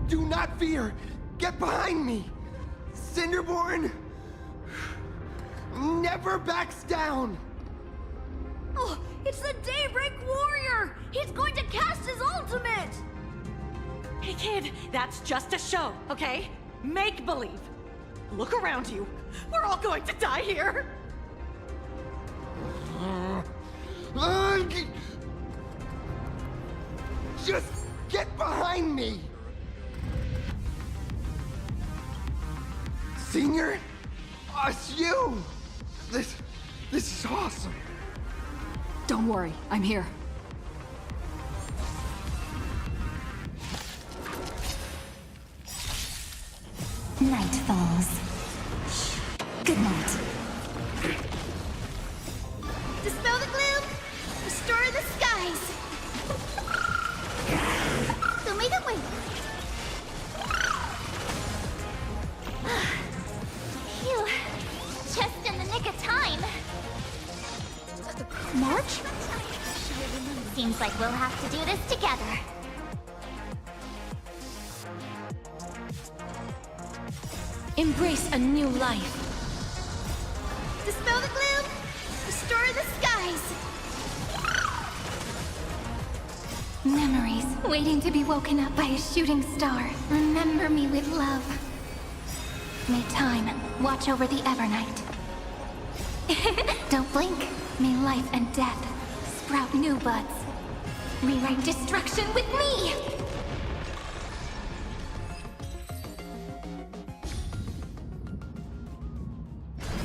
Do not fear! Get behind me! Cinderborn never backs down! Oh, it's the Daybreak Warrior! He's going to cast his ultimate! Hey kid, that's just a show, okay? Make believe. Look around you. We're all going to die here. Just get behind me! Senior? It's you! This is awesome. Don't worry, I'm here. Night falls. Good night. Dispel the gloom! Restore the skies! So make it wait! Phew. Just in the nick of time. March? Seems like we'll have to do this together. Embrace a new life. Dispel the gloom! Restore the skies! Memories waiting to be woken up by a shooting star. Remember me with love. May time watch over the Evernight. Don't blink. May life and death sprout new buds. Rewrite destruction with me!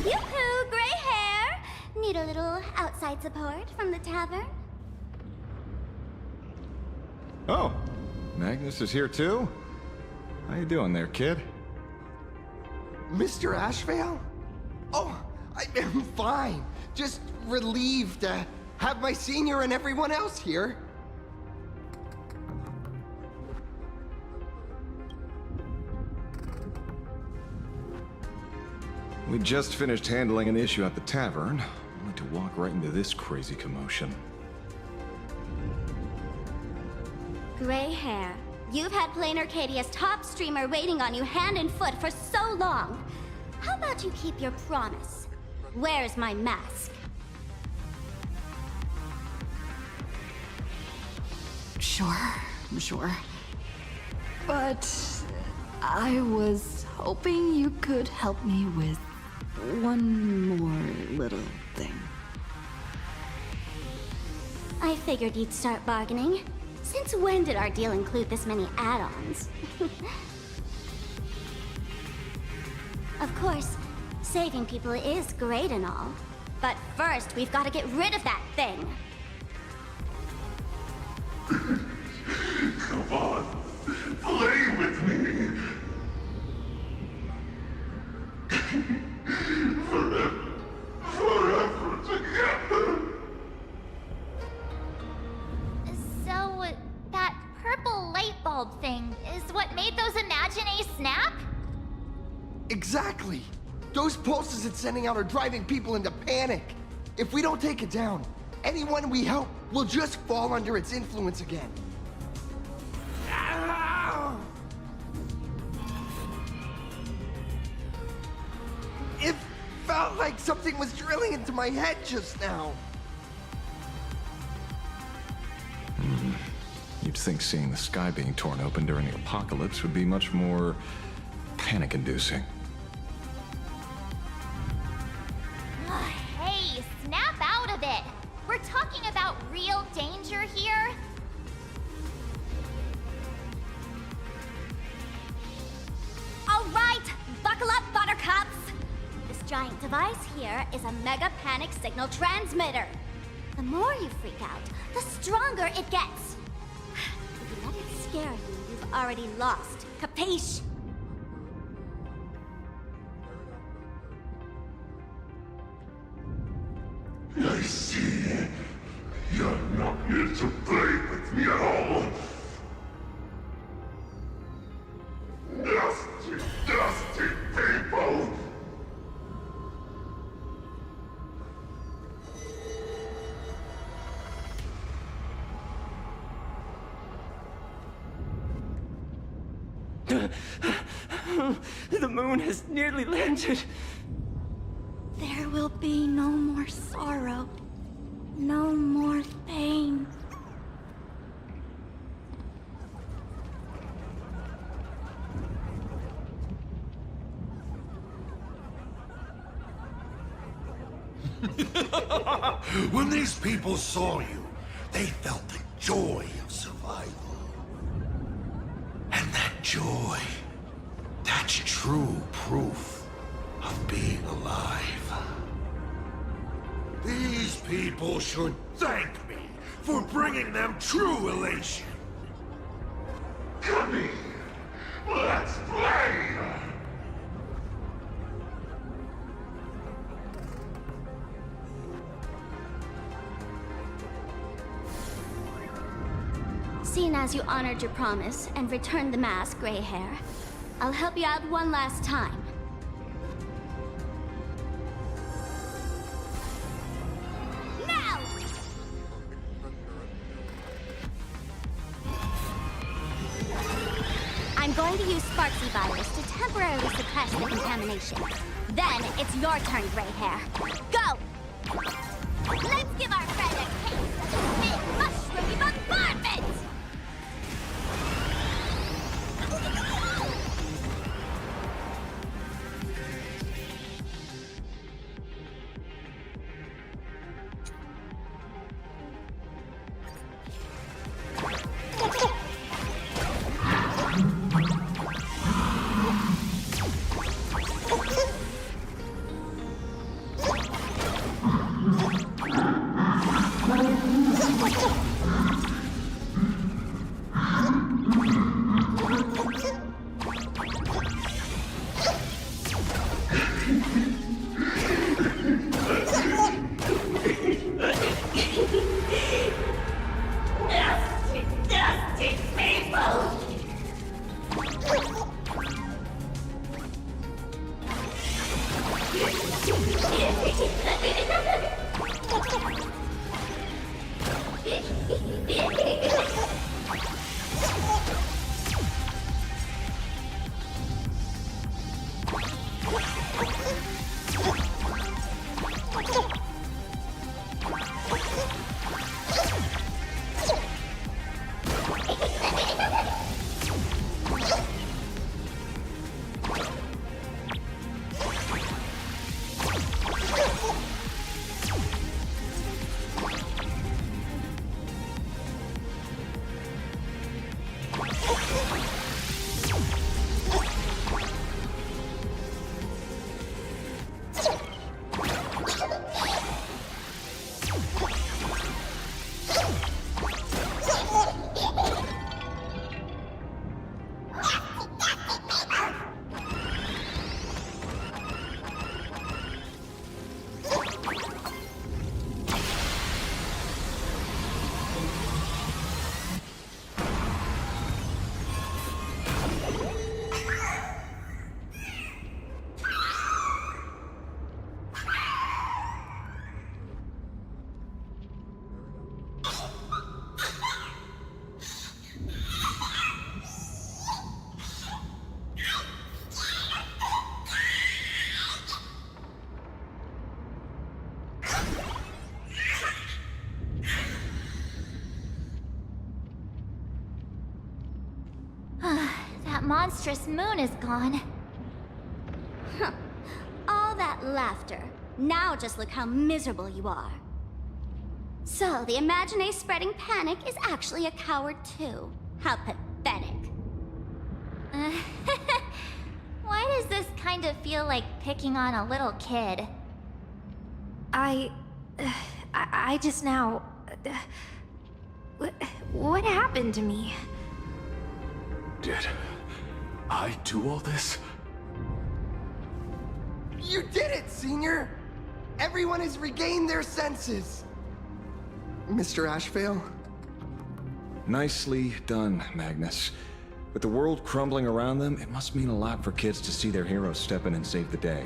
Yoo-hoo, gray hair! Need a little outside support from the tavern? Oh, Magnus is here too? How you doing there, kid? Mr. Ashvale? Oh, I'm fine. Just relieved to have my senior and everyone else here. We just finished handling an issue at the tavern, only to walk right into this crazy commotion. Gray hair. You've had Plain Arcadia's top streamer waiting on you hand and foot for so long. How about you keep your promise? Where's my mask? Sure. But I was hoping you could help me with one more little thing. I figured you'd start bargaining. Since when did our deal include this many add-ons? Of course, saving people is great and all. But first, we've got to get rid of that thing. Come on, play with me. Forever together. So, that purple light bulb thing is what made those Imaginae snap? Exactly. Those pulses it's sending out are driving people into panic. If we don't take it down, anyone we help will just fall under its influence again. It felt like something was drilling into my head just now. You'd think seeing the sky being torn open during the apocalypse would be much more panic-inducing. Hey, snap out of it! We're talking about real danger here. All right, buckle up, buttercups! This giant device here is a mega panic signal transmitter. The more you freak out, the stronger it gets. If you let it scare you, you've already lost. Capiche? I see. You're not here to play with me at all. Nasty, dusty people! The moon has nearly landed. There will be no more sorrow, no more pain. When these people saw you, they felt the joy of survival. And that joy, that's true proof of being alive. These people should thank me for bringing them true elation. Come in. Let's play! Seeing as you honored your promise and returned the mask, Gray Hair, I'll help you out one last time. Now! I'm going to use Sparksy Virus to temporarily suppress the contamination. Then it's your turn, Gray Hair. Go! Let's give our friend a taste of the big mushroomy bombardment! That monstrous moon is gone. Huh. All that laughter. Now just look how miserable you are. So, the Imagine spreading panic is actually a coward too. How pathetic. Why does this kind of feel like picking on a little kid? I just now... What happened to me? Did I do all this? You did it, Senior! Everyone has regained their senses! Mr. Ashvale? Nicely done, Magnus. With the world crumbling around them, it must mean a lot for kids to see their heroes step in and save the day.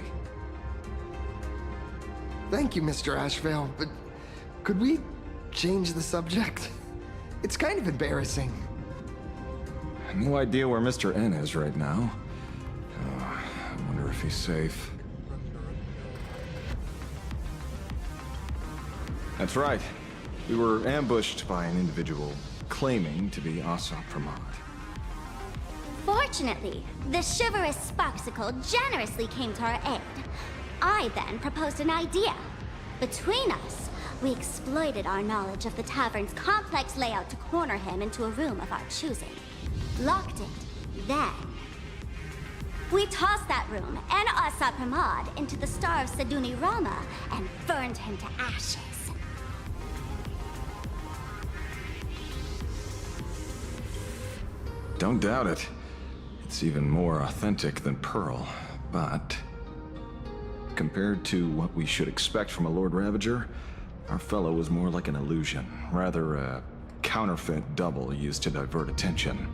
Thank you, Mr. Ashvale, but could we change the subject? It's kind of embarrassing. No idea where Mr. N is right now. I wonder if he's safe. That's right. We were ambushed by an individual claiming to be Asap Pramod. Fortunately, the chivalrous Sparksicle generously came to our aid. I then proposed an idea. Between us, we exploited our knowledge of the tavern's complex layout to corner him into a room of our choosing. Locked it. Then... We tossed that room and Asad Pramod into the star of Saduni Rama and burned him to ashes. Don't doubt it. It's even more authentic than Pearl, but compared to what we should expect from a Lord Ravager, our fellow was more like an illusion, rather a counterfeit double used to divert attention.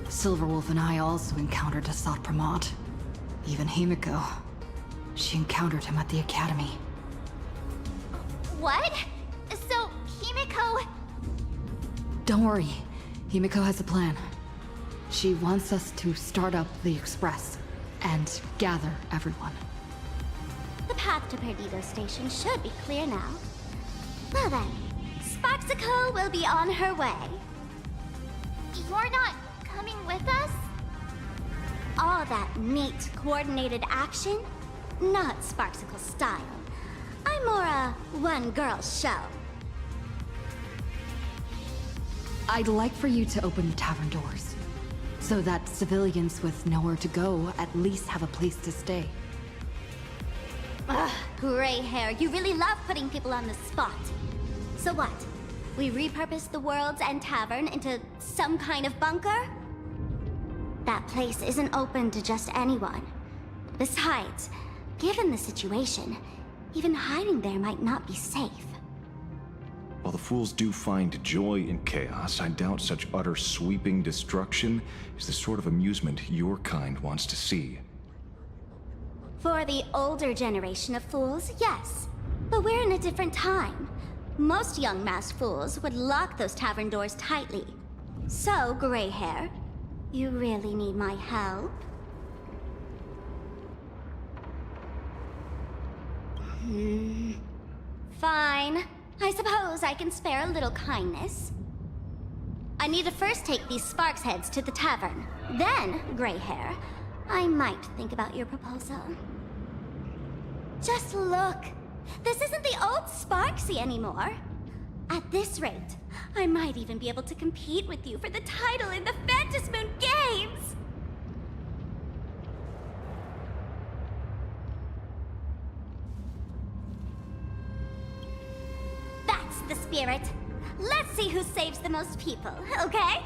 Silverwolf and I also encountered Asad Pramod. Even Himiko. She encountered him at the academy. What? So, Himiko... Don't worry. Himiko has a plan. She wants us to start up the Express and gather everyone. The path to Perdido Station should be clear now. Well then, Sparksicle will be on her way. You're not coming with us? All that neat, coordinated action? Not Sparksicle style. I'm more a one-girl show. I'd like for you to open the tavern doors, so that civilians with nowhere to go at least have a place to stay. Ugh, gray hair, you really love putting people on the spot. So what? We repurposed the World's End Tavern into some kind of bunker? That place isn't open to just anyone. Besides, given the situation, even hiding there might not be safe. While the fools do find joy in chaos, I doubt such utter sweeping destruction is the sort of amusement your kind wants to see. For the older generation of fools, yes. But we're in a different time. Most young masked fools would lock those tavern doors tightly. So, gray hair, you really need my help? Fine. I suppose I can spare a little kindness. I need to first take these Sparks heads to the tavern. Then, gray hair, I might think about your proposal. Just look. This isn't the old Sparksy anymore. At this rate, I might even be able to compete with you for the title in the Phantasmoon Games! That's the spirit. Let's see who saves the most people, okay?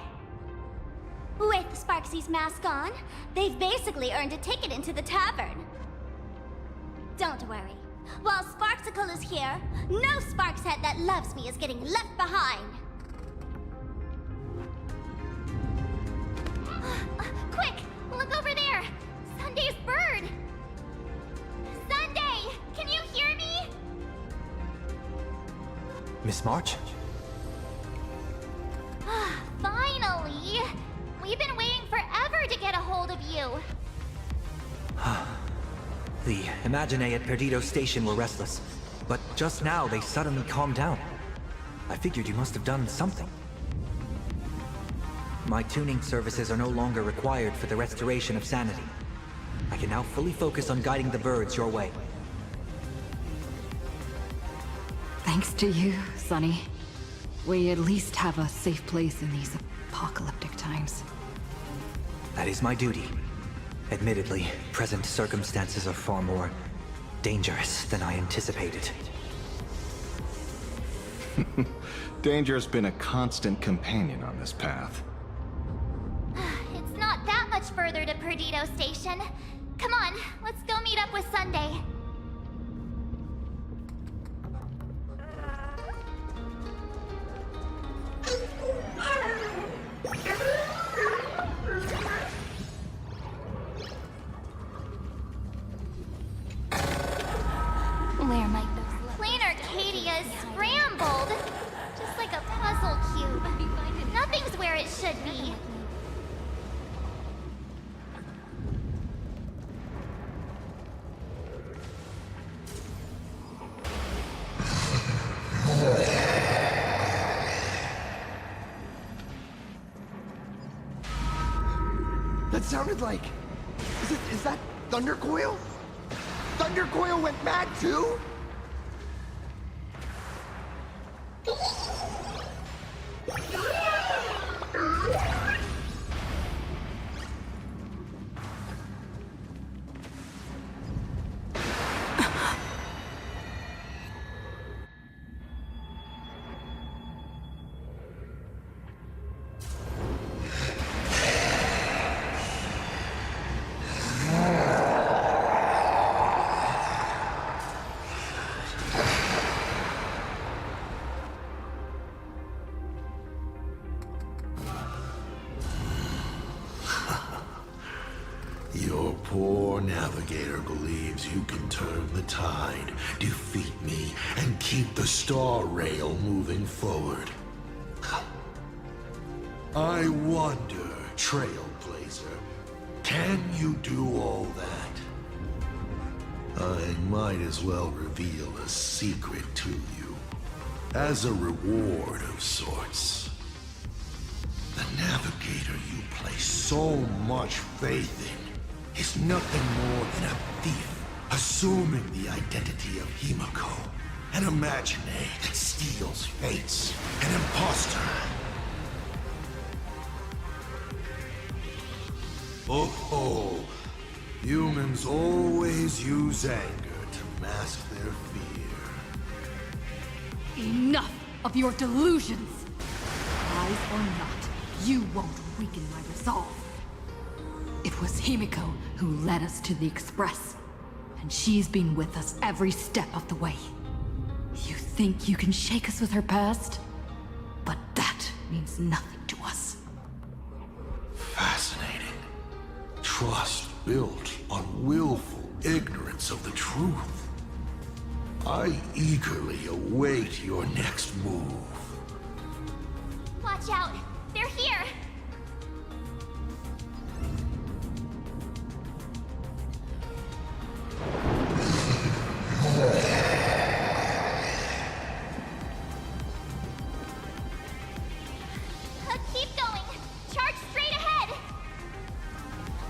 With Sparksy's mask on, they've basically earned a ticket into the tavern. Don't worry. While Sparksicle is here, no Sparkshead that loves me is getting left behind. Quick! Look over there! Sunday's bird! Sunday! Can you hear me? Miss March? Finally! We've been waiting forever to get a hold of you. The Imaginae at Perdido Station were restless, but just now they suddenly calmed down. I figured you must have done something. My tuning services are no longer required for the restoration of sanity. I can now fully focus on guiding the birds your way. Thanks to you, Sonny. We at least have a safe place in these apocalyptic times. That is my duty. Admittedly, present circumstances are far more dangerous than I anticipated. Danger has been a constant companion on this path. It's not that much further to Perdido Station. Come on, let's go meet up with Sunday. Where might those Plain Arcadia is scrambled, just like a puzzle cube. Nothing's where it should be. That sounded like... Is that Thundercoil? Thundercoil went mad too? poor navigator believes you can turn the tide, defeat me, and keep the Star Rail moving forward. I wonder, Trailblazer, can you do all that? I might as well reveal a secret to you, as a reward of sorts. The navigator you place so much faith in is nothing more than a thief, assuming the identity of Himiko, an imaginary that steals fates, an imposter. Oh, humans always use anger to mask their fear. Enough of your delusions! Lies or not, you won't weaken my resolve. It was Himiko who led us to the Express, and she's been with us every step of the way. You think you can shake us with her past? But that means nothing to us. Fascinating. Trust built on willful ignorance of the truth. I eagerly await your next move. Watch out! They're here! Keep going! Charge straight ahead!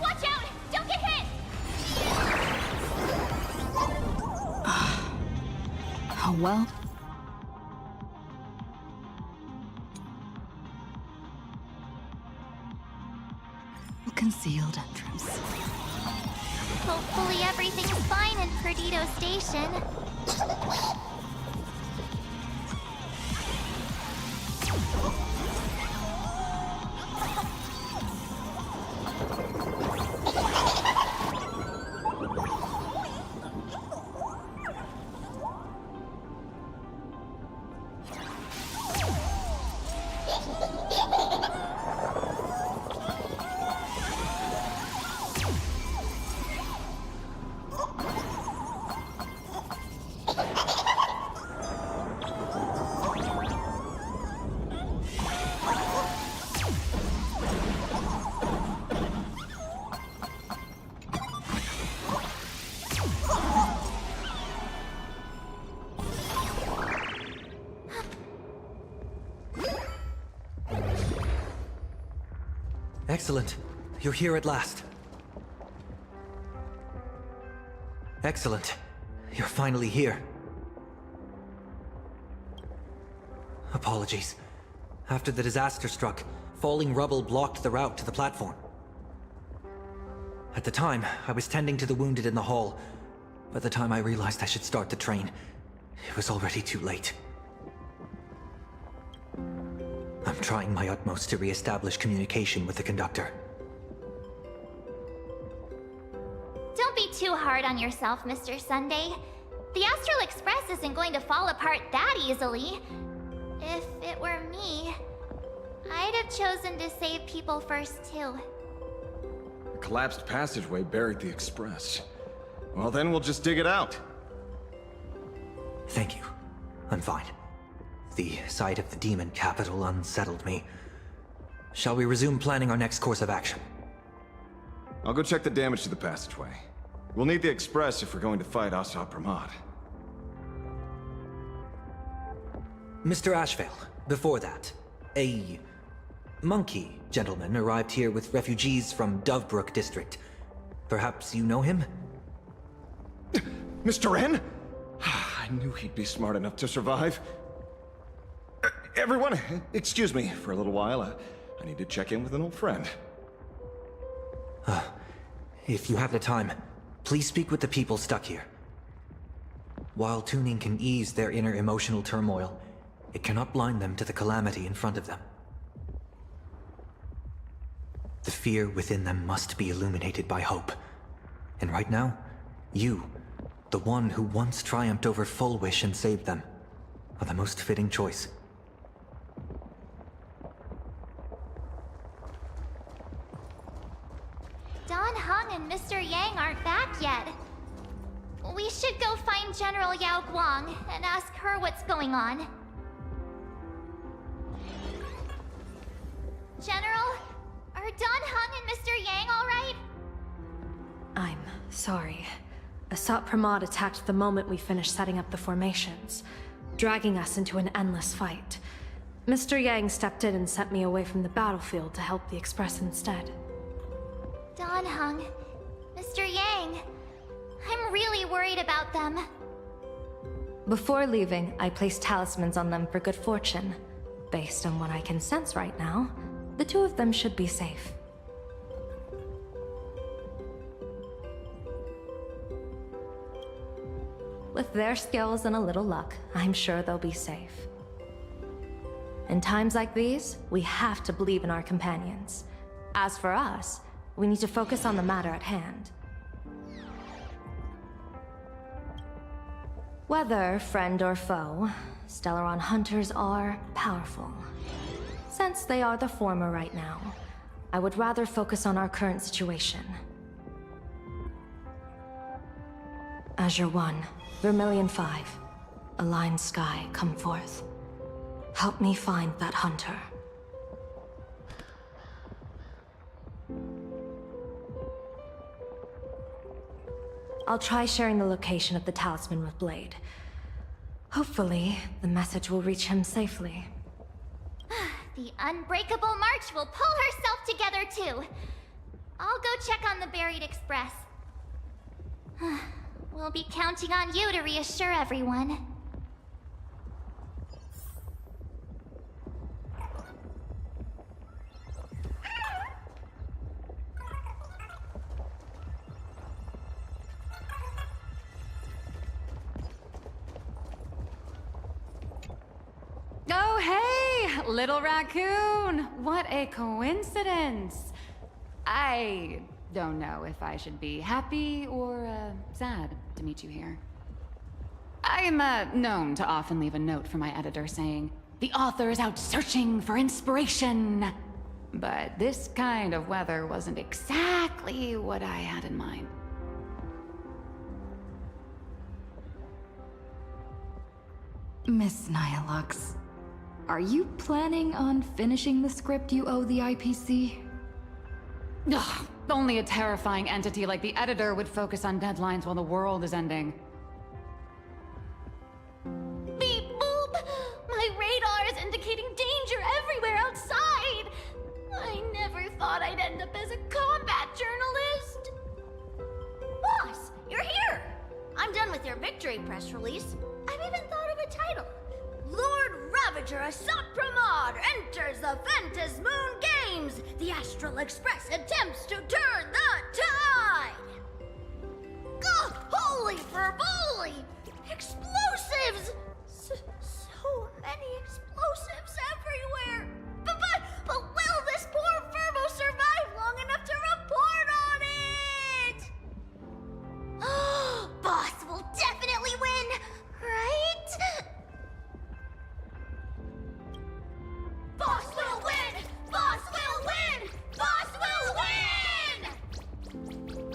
Watch out! Don't get hit! Oh well. A concealed entrance. Hopefully everything's fine in Perdido Station. Excellent. You're here at last. Excellent. You're finally here. Apologies. After the disaster struck, falling rubble blocked the route to the platform. At the time, I was tending to the wounded in the hall. By the time I realized I should start the train, it was already too late. I'm trying my utmost to re-establish communication with the conductor. Don't be too hard on yourself, Mr. Sunday. The Astral Express isn't going to fall apart that easily. If it were me, I'd have chosen to save people first, too. The collapsed passageway buried the Express. Well, then we'll just dig it out. Thank you. I'm fine. The sight of the demon capital unsettled me. Shall we resume planning our next course of action? I'll go check the damage to the passageway. We'll need the Express if we're going to fight Asad Pramad. Mr. Ashvale, before that, a monkey gentleman arrived here with refugees from Dovebrook District. Perhaps you know him? Mr. N? I knew he'd be smart enough to survive. Everyone, excuse me for a little while. I need to check in with an old friend. If you have the time, please speak with the people stuck here. While tuning can ease their inner emotional turmoil, it cannot blind them to the calamity in front of them. The fear within them must be illuminated by hope. And right now, you, the one who once triumphed over Full Wish and saved them, are the most fitting choice. Don Hung and Mr. Yang aren't back yet. We should go find General Yao Guang and ask her what's going on. General, are Don Hung and Mr. Yang alright? I'm sorry. Asat Pramod attacked the moment we finished setting up the formations, dragging us into an endless fight. Mr. Yang stepped in and sent me away from the battlefield to help the Express instead. Don Hung, Mr. Yang, I'm really worried about them. Before leaving, I placed talismans on them for good fortune. Based on what I can sense right now, the two of them should be safe. With their skills and a little luck, I'm sure they'll be safe. In times like these, we have to believe in our companions. As for us, we need to focus on the matter at hand. Whether friend or foe, Stellaron hunters are powerful. Since they are the former right now, I would rather focus on our current situation. Azure 1, Vermilion 5, Aligned Sky, come forth. Help me find that hunter. I'll try sharing the location of the talisman with Blade. Hopefully, the message will reach him safely. The Unbreakable March will pull herself together too. I'll go check on the buried Express. We'll be counting on you to reassure everyone. Oh, hey, little raccoon! What a coincidence! I don't know if I should be happy or sad to meet you here. I'm known to often leave a note for my editor saying, "The author is out searching for inspiration." But this kind of weather wasn't exactly what I had in mind. Miss Nihilux, are you planning on finishing the script you owe the IPC? Ugh, only a terrifying entity like the editor would focus on deadlines while the world is ending. Beep boop! My radar is indicating danger everywhere outside! I never thought I'd end up as a combat journalist! Boss, you're here! I'm done with your victory press release. I've even thought of a title. Lord Ravager Asat Pramod enters the Ventus Moon Games! The Astral Express attempts to turn the tide! Ugh, holy verboli! Explosives! So many explosives everywhere! But will this poor Furbo survive long enough to report on it? Boss will definitely win, right? Boss will win! Boss will win! Boss will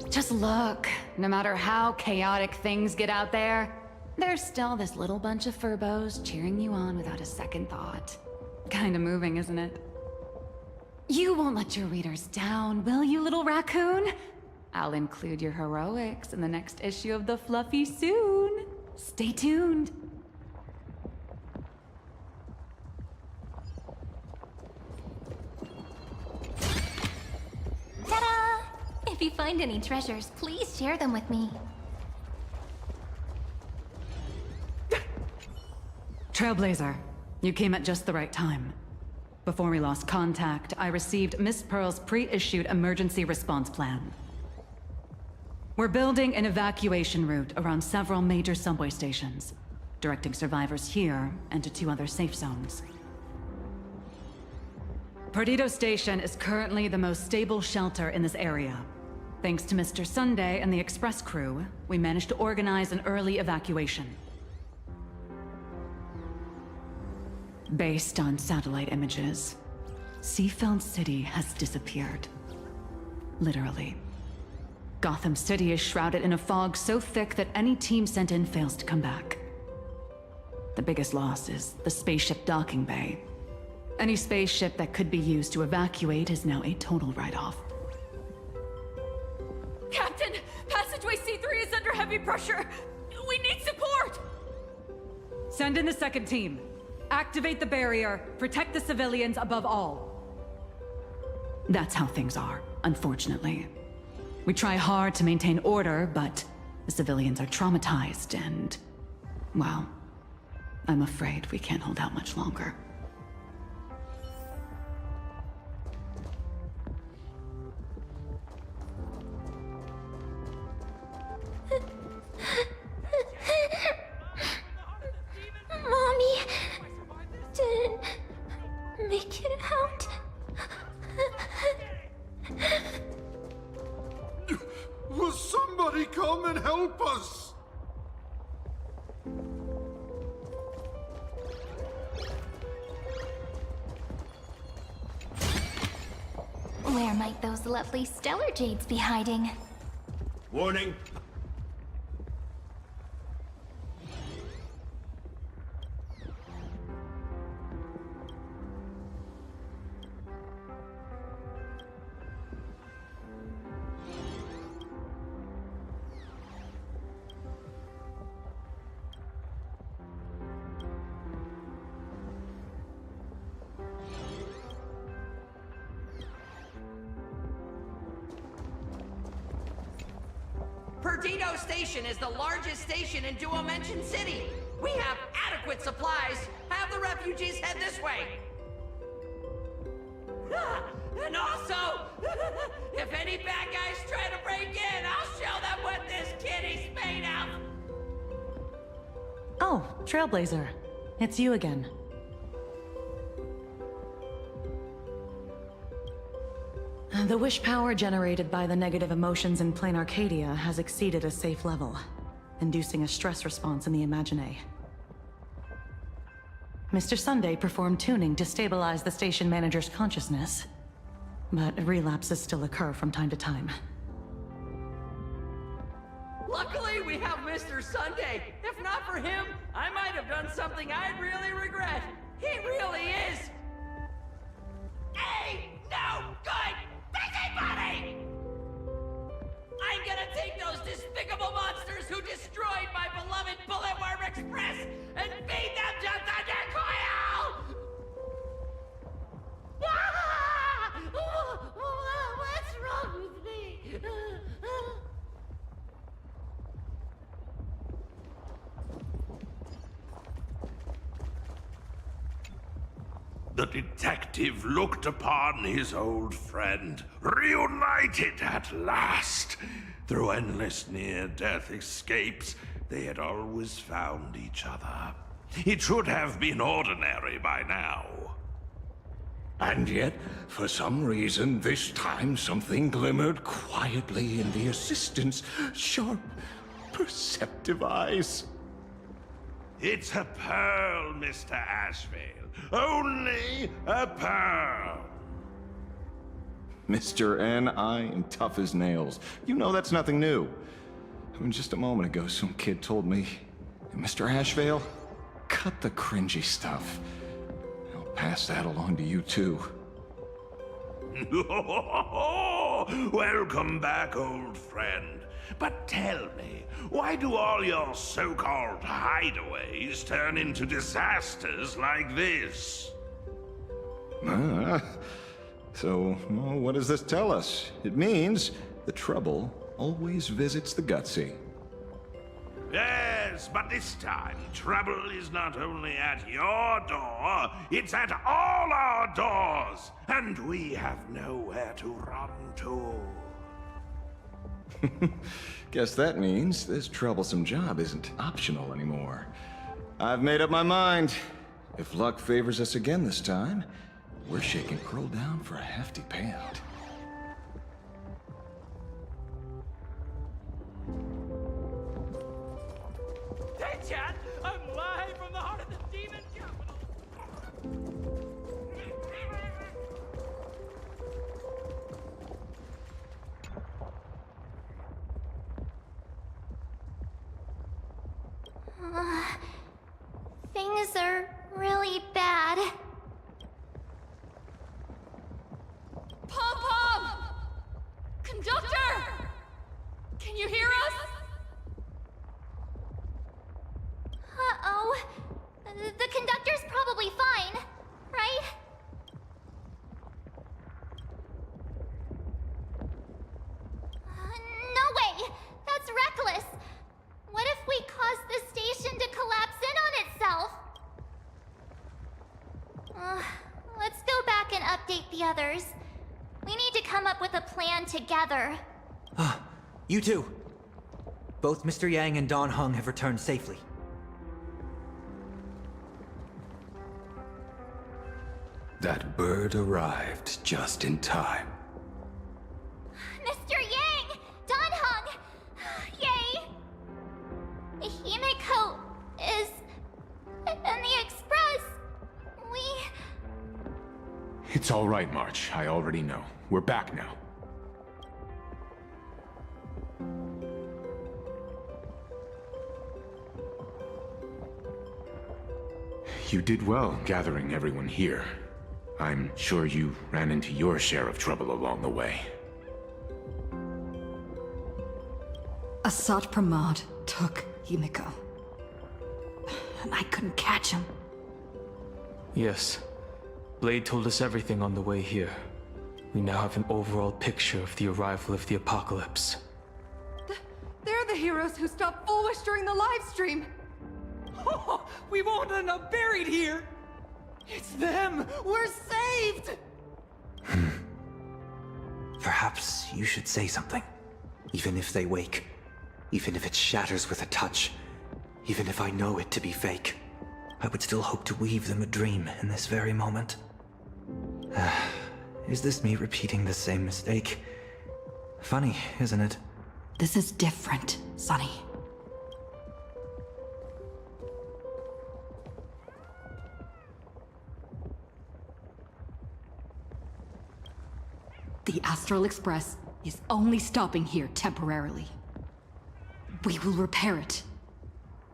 win! Just look, no matter how chaotic things get out there, there's still this little bunch of Furbos cheering you on without a second thought. Kinda moving, isn't it? You won't let your readers down, will you, little raccoon? I'll include your heroics in the next issue of The Fluffy soon. Stay tuned. Ta-da! If you find any treasures, please share them with me. Trailblazer, you came at just the right time. Before we lost contact, I received Miss Pearl's pre-issued emergency response plan. We're building an evacuation route around several major subway stations, directing survivors here and to 2 other safe zones. Perdido Station is currently the most stable shelter in this area. Thanks to Mr. Sunday and the Express crew, we managed to organize an early evacuation. Based on satellite images, Seafeld City has disappeared. Literally. Gotham City is shrouded in a fog so thick that any team sent in fails to come back. The biggest loss is the spaceship docking bay. Any spaceship that could be used to evacuate is now a total write-off. Captain, passageway C3 is under heavy pressure. We need support! Send in the second team. Activate the barrier. Protect the civilians above all. That's how things are, unfortunately. We try hard to maintain order, but the civilians are traumatized and, well, I'm afraid we can't hold out much longer. Mommy didn't make it out. Will somebody come and help us? Where might those lovely stellar jades be hiding? Warning. Perdido Station is the largest station in Duomension City. We have adequate supplies. Have the refugees head this way. And also, if any bad guys try to break in, I'll show them what this kitty's made of. Oh, Trailblazer. It's you again. The wish power generated by the negative emotions in Plain Arcadia has exceeded a safe level, inducing a stress response in the Imagine. Mr. Sunday performed tuning to stabilize the station manager's consciousness, but relapses still occur from time to time. Luckily, we have Mr. Sunday. If not for him, I might have done something I'd really regret. He really is a no good busybody! I'm gonna take those despicable monsters who destroyed my beloved Bulletworm Express and feed them to Thunder Coil! Ah! What's wrong with me? The detective looked upon his old friend, reunited at last. Through endless near-death escapes, they had always found each other. It should have been ordinary by now. And yet, for some reason, this time something glimmered quietly in the assistant's sharp, perceptive eyes. It's a pearl, Mr. Ashvale. Only a pearl. Mr. N, I am tough as nails. You know that's nothing new. I mean, just a moment ago, some kid told me, Mr. Ashvale, cut the cringy stuff. I'll pass that along to you, too. Welcome back, old friend. But tell me, why do all your so-called hideaways turn into disasters like this? So, well, what does this tell us? It means the trouble always visits the gutsy. Yes, but this time, trouble is not only at your door, it's at all our doors, and we have nowhere to run to. Guess that means this troublesome job isn't optional anymore. I've made up my mind. If luck favors us again this time, we're shaking Pearl down for a hefty payout. Hey, Chad! I'm live from the heart of the demon capital! Conductor! Can you hear us? Uh-oh. The conductor's probably fine, right? No way! That's reckless! What if we cause the station to collapse in on itself? Let's go back and update the others. We need to come up with a plan together. You too. Both Mr. Yang and Dan Heng have returned safely. That bird arrived just in time. Mr. Yang! Dan Heng! Yay! Himeko is... in the Express. It's all right, March. I already know. We're back now. You did well gathering everyone here. I'm sure you ran into your share of trouble along the way. Asat Pramod took Himiko. And I couldn't catch him. Yes. Blade told us everything on the way here. We now have an overall picture of the arrival of the apocalypse. They're the heroes who stopped Foolish during the live stream. Oh, we won't end up buried here! It's them! We're saved! Perhaps you should say something. Even if they wake. Even if it shatters with a touch. Even if I know it to be fake. I would still hope to weave them a dream in this very moment. Is this me repeating the same mistake? Funny, isn't it? This is different, Sonny. The Astral Express is only stopping here temporarily. We will repair it,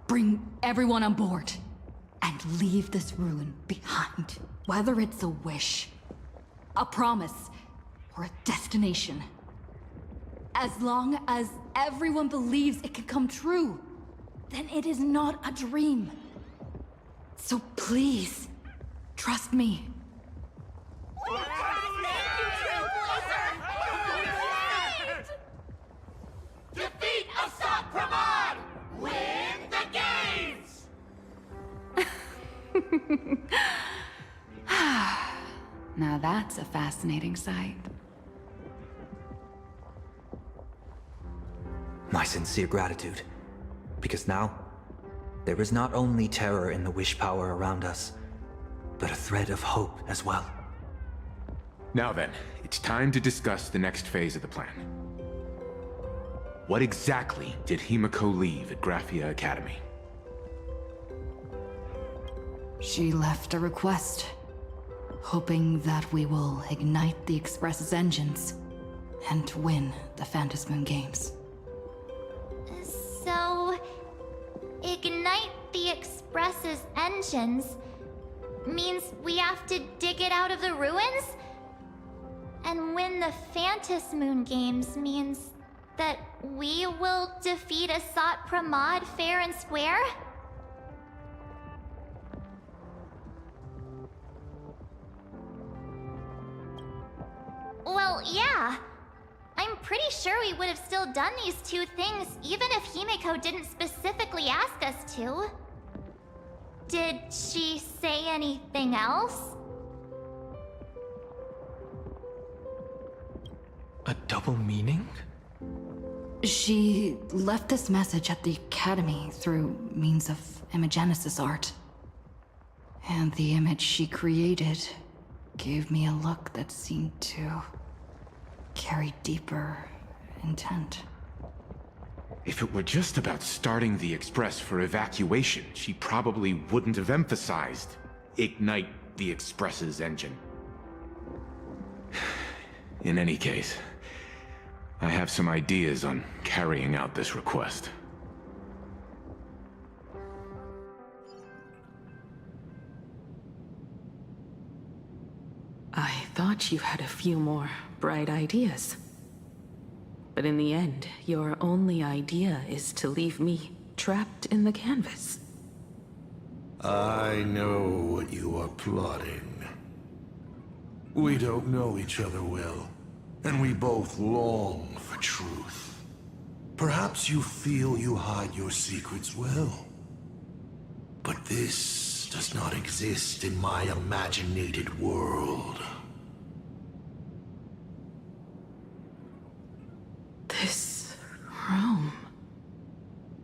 bring everyone on board, and leave this ruin behind. Whether it's a wish, a promise, or a destination. As long as everyone believes it can come true, then it is not a dream. So please, trust me. Defeat Asat Pramod! Win the games! Now that's a fascinating sight. My sincere gratitude. Because now, there is not only terror in the wish power around us, but a thread of hope as well. Now then, it's time to discuss the next phase of the plan. What exactly did Himiko leave at Graphia Academy? She left a request, hoping that we will ignite the Express's engines and win the Phantasmoon Games. So... ignite the Express's engines means we have to dig it out of the ruins? And win the Phantasmoon Games means that we will defeat Asat Pramod fair and square? Well, yeah. I'm pretty sure we would have still done these two things even if Himiko didn't specifically ask us to. Did she say anything else? A double meaning? She left this message at the Academy through means of imagenesis art. And the image she created gave me a look that seemed to carry deeper intent. If it were just about starting the Express for evacuation, she probably wouldn't have emphasized ignite the Express's engine. In any case, I have some ideas on carrying out this request. I thought you had a few more bright ideas. But in the end, your only idea is to leave me trapped in the canvas. I know what you are plotting. We don't know each other well, and we both long for truth. Perhaps you feel you hide your secrets well. But this does not exist in my imaginated world. This room...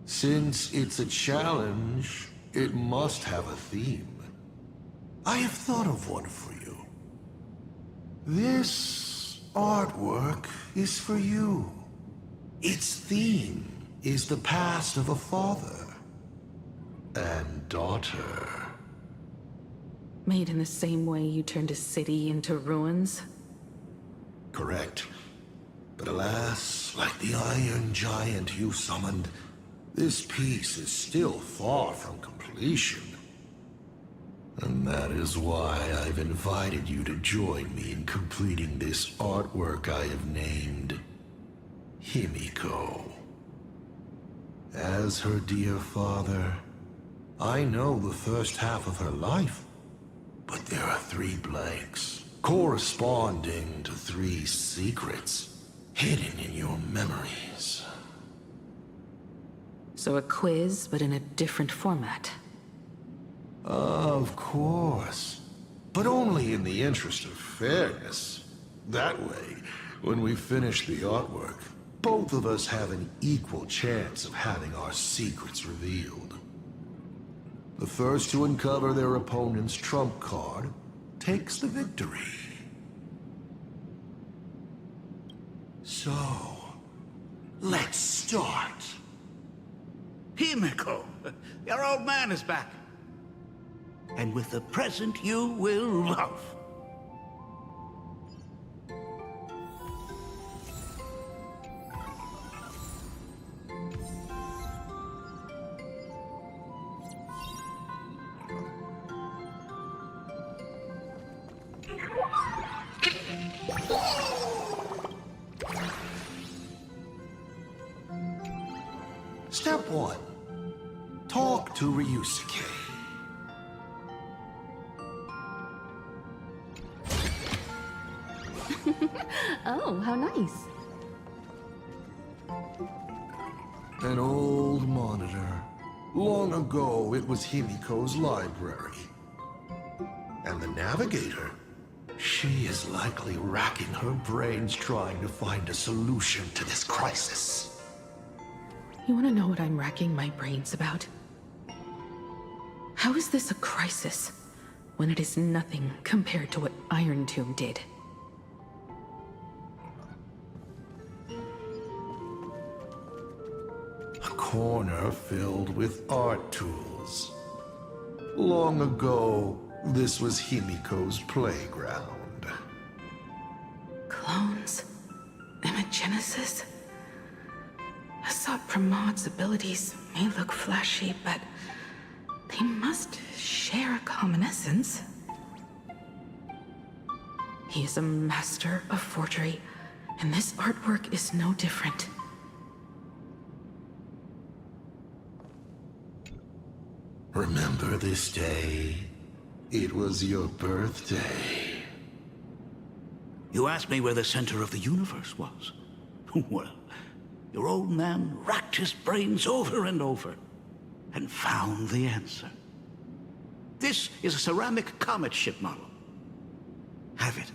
Since it's a challenge, it must have a theme. I have thought of one for you. This artwork is for you. Its theme is the past of a father and daughter. Made in the same way you turned a city into ruins? Correct. But alas, like the iron giant you summoned, this piece is still far from completion. And that is why I've invited you to join me in completing this artwork I have named Himiko. As her dear father, I know the first half of her life, but there are 3 blanks, corresponding to 3 secrets, hidden in your memories. So a quiz, but in a different format. Of course. But only in the interest of fairness. That way, when we finish the artwork, both of us have an equal chance of having our secrets revealed. The first to uncover their opponent's trump card takes the victory. So, let's start. Himiko, your old man is back. And with a present you will love. Step 1. Talk to Ryusuke. Oh, how nice. An old monitor. Long ago, it was Himiko's library. And the navigator? She is likely racking her brains trying to find a solution to this crisis. You want to know what I'm racking my brains about? How is this a crisis, when it is nothing compared to what Iron Tomb did? A corner filled with art tools. Long ago, this was Himiko's playground. Clones? Imagenesis? Asat Pramod's abilities may look flashy, but they must share a common essence. He is a master of forgery, and this artwork is no different. Remember this day? It was your birthday. You asked me where the center of the universe was. Well, your old man racked his brains over and over and found the answer. This is a ceramic comet ship model. Have it.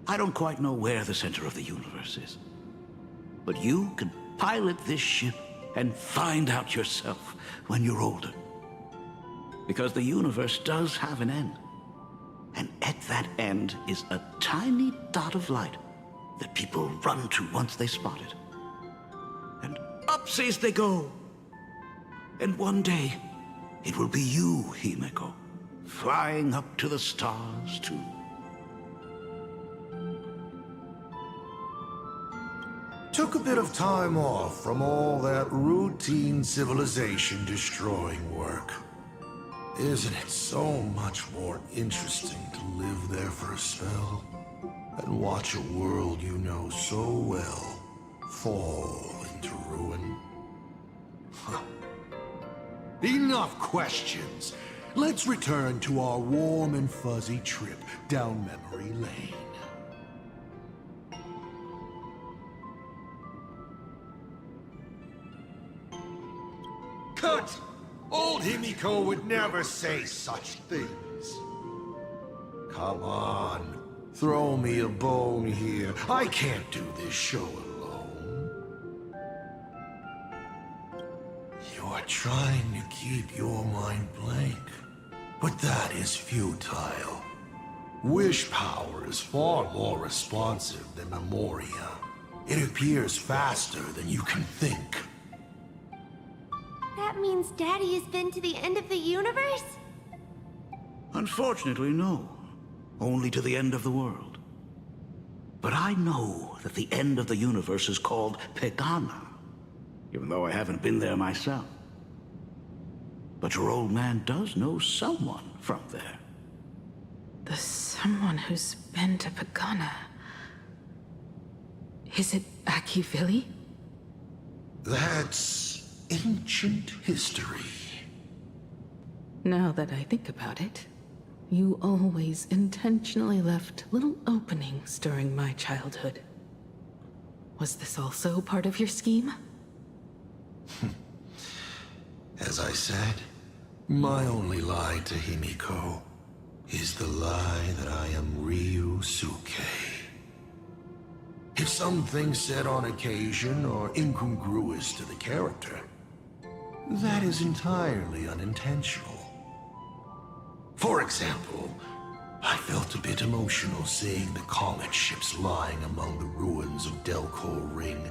I don't quite know where the center of the universe is, but you can pilot this ship and find out yourself when you're older. Because the universe does have an end. And at that end is a tiny dot of light that people run to once they spot it. And upsies they go. And one day, it will be you, Himiko, flying up to the stars too. Took a bit of time off from all that routine civilization-destroying work. Isn't it so much more interesting to live there for a spell and watch a world you know so well fall into ruin? Huh. Enough questions. Let's return to our warm and fuzzy trip down memory lane. Cut! Old Himiko would never say such things. Come on, throw me a bone here. I can't do this show alone. You're trying to keep your mind blank, but that is futile. Wish power is far more responsive than Memoria. It appears faster than you can think. That means Daddy has been to the end of the universe? Unfortunately, no. Only to the end of the world. But I know that the end of the universe is called Pegana, even though I haven't been there myself. But your old man does know someone from there. The someone who's been to Pagana. Is it Akivili? That's ancient history. Now that I think about it, you always intentionally left little openings during my childhood. Was this also part of your scheme? As I said, my only lie to Himiko is the lie that I am Ryusuke. If something said on occasion are incongruous to the character, that is entirely unintentional. For example, I felt a bit emotional seeing the comet ships lying among the ruins of Delcor Ring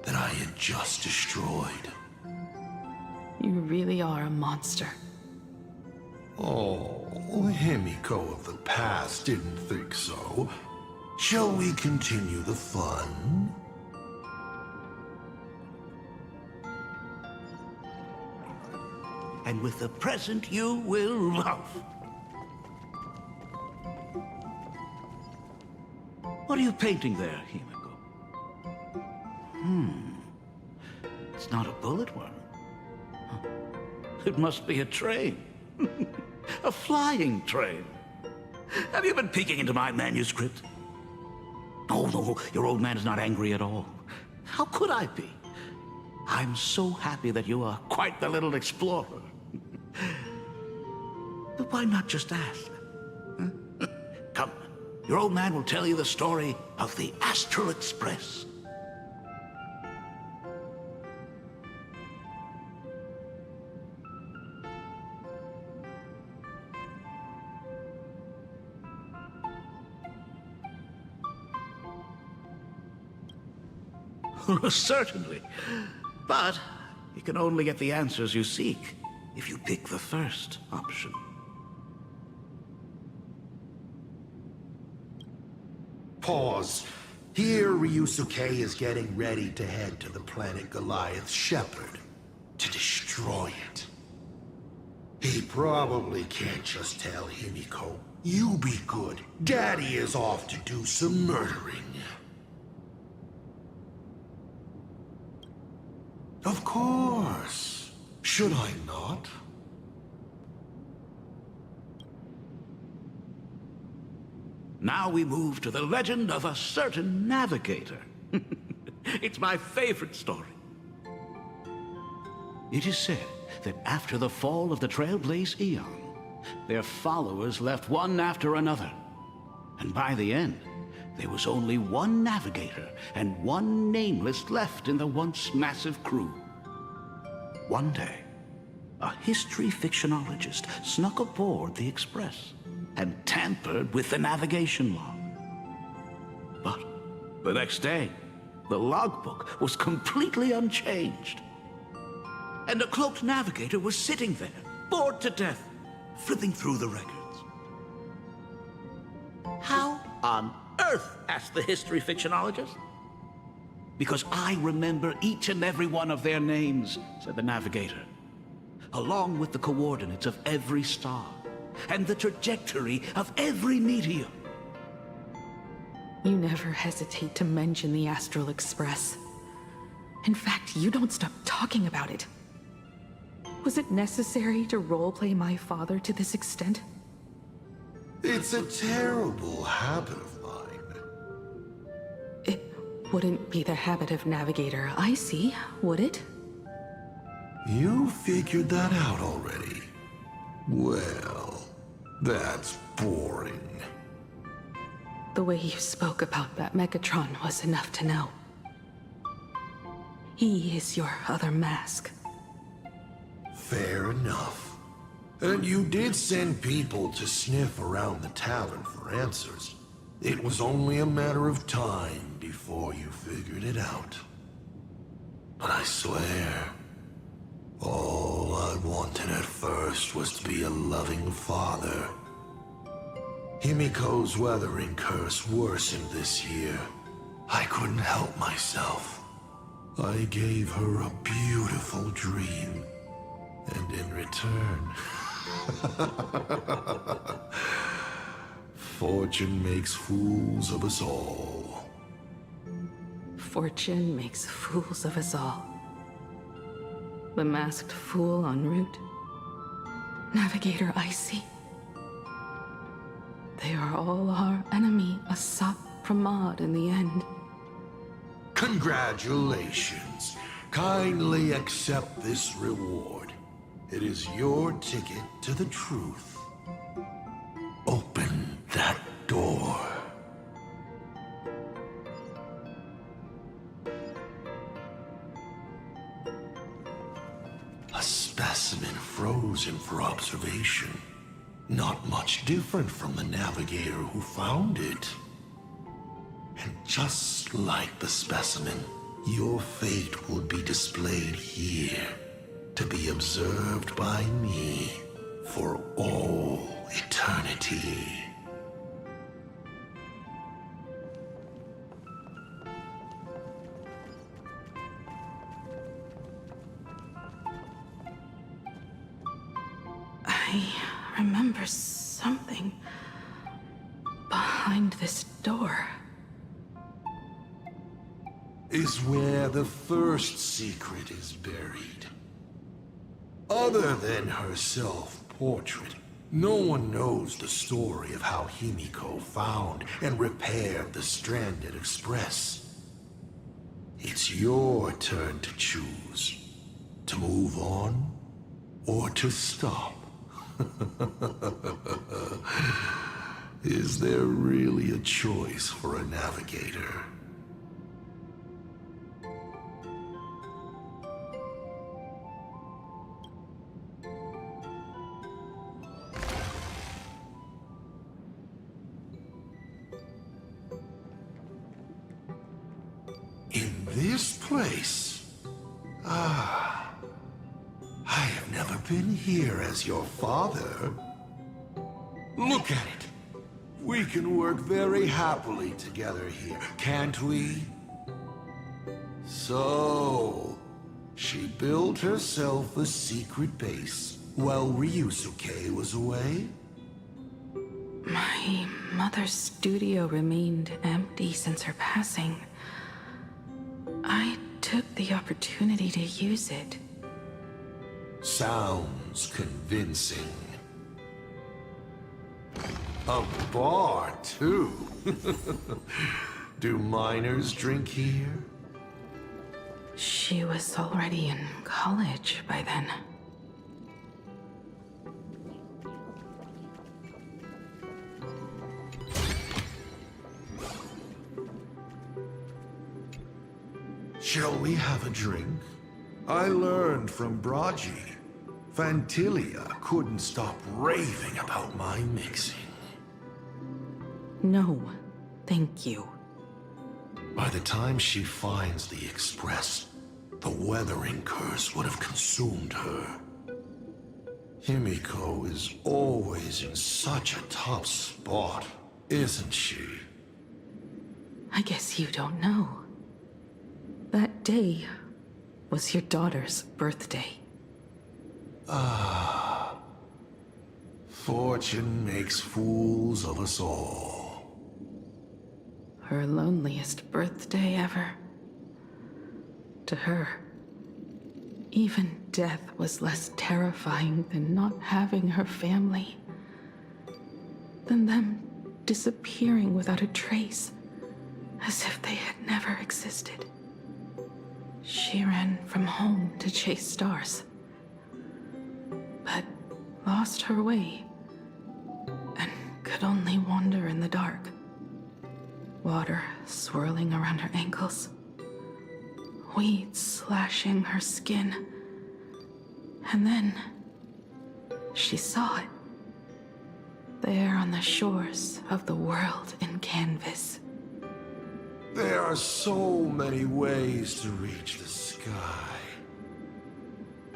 that I had just destroyed. You really are a monster. Oh, Himiko of the past didn't think so. Shall we continue the fun? And with the present you will love. What are you painting there, Himiko? It's not a bullet worm. Huh. It must be a train. A flying train. Have you been peeking into my manuscript? Oh, no, your old man is not angry at all. How could I be? I'm so happy that you are quite the little explorer. But why not just ask? Huh? Come, your old man will tell you the story of the Astral Express. Certainly. But you can only get the answers you seek if you pick the first option. Pause. Here, Ryusuke is getting ready to head to the planet Goliath Shepherd to destroy it. He probably can't just tell Himiko, "You be good. Daddy is off to do some murdering." Of course. Should I not? Now we move to the legend of a certain navigator. It's my favorite story. It is said that after the fall of the Trailblaze Eon, their followers left one after another. And by the end, there was only one navigator and one nameless left in the once massive crew. One day, a history fictionologist snuck aboard the Express and tampered with the navigation log. But the next day, the logbook was completely unchanged. And a cloaked navigator was sitting there, bored to death, flipping through the records. How on earth? Asked the history fictionologist. Because I remember each and every one of their names, said the navigator, along with the coordinates of every star and the trajectory of every meteor. You never hesitate to mention the Astral Express. In fact, you don't stop talking about it. Was it necessary to roleplay my father to this extent? It's a terrible habit of mine. It wouldn't be the habit of Navigator Icy, would it? You figured that out already? Well, that's boring. The way you spoke about that Megatron was enough to know. He is your other mask. Fair enough. And you did send people to sniff around the tavern for answers. It was only a matter of time before you figured it out. But I swear, all I wanted at first was to be a loving father. Himiko's weathering curse worsened this year. I couldn't help myself. I gave her a beautiful dream. And in return, fortune makes fools of us all. Fortune makes fools of us all. The masked fool en route. Navigator Icy. They are all our enemy, Asap Pramod in the end. Congratulations. Kindly accept this reward. It is your ticket to the truth. Open that door. A specimen frozen for observation. Not much different from the navigator who found it. And just like the specimen, your fate will be displayed here, to be observed by me for all eternity. I remember something behind this door. Is where the first secret is buried. Other than her self-portrait, no one knows the story of how Himiko found and repaired the stranded Express. It's your turn to choose. To move on, or to stop. Is there really a choice for a navigator? In this place? Ah. I have never been here as your father. Look at it. We can work very happily together here, can't we? So, she built herself a secret base while Ryusuke was away? My mother's studio remained empty since her passing. I took the opportunity to use it. Sounds convincing. A bar, too. Do minors drink here? She was already in college by then. Shall we have a drink? I learned from Braji. Fantilia couldn't stop raving about my mixing. No, thank you. By the time she finds the Express, the weathering curse would have consumed her. Himiko is always in such a tough spot, isn't she? I guess you don't know. That day was your daughter's birthday. Ah. Fortune makes fools of us all. Her loneliest birthday ever. To her, even death was less terrifying than not having her family. Than them disappearing without a trace, as if they had never existed. She ran from home to chase stars, but lost her way and could only wander in the dark. Water swirling around her ankles, weeds slashing her skin, and then she saw it. There on the shores of the world in canvas. There are so many ways to reach the sky.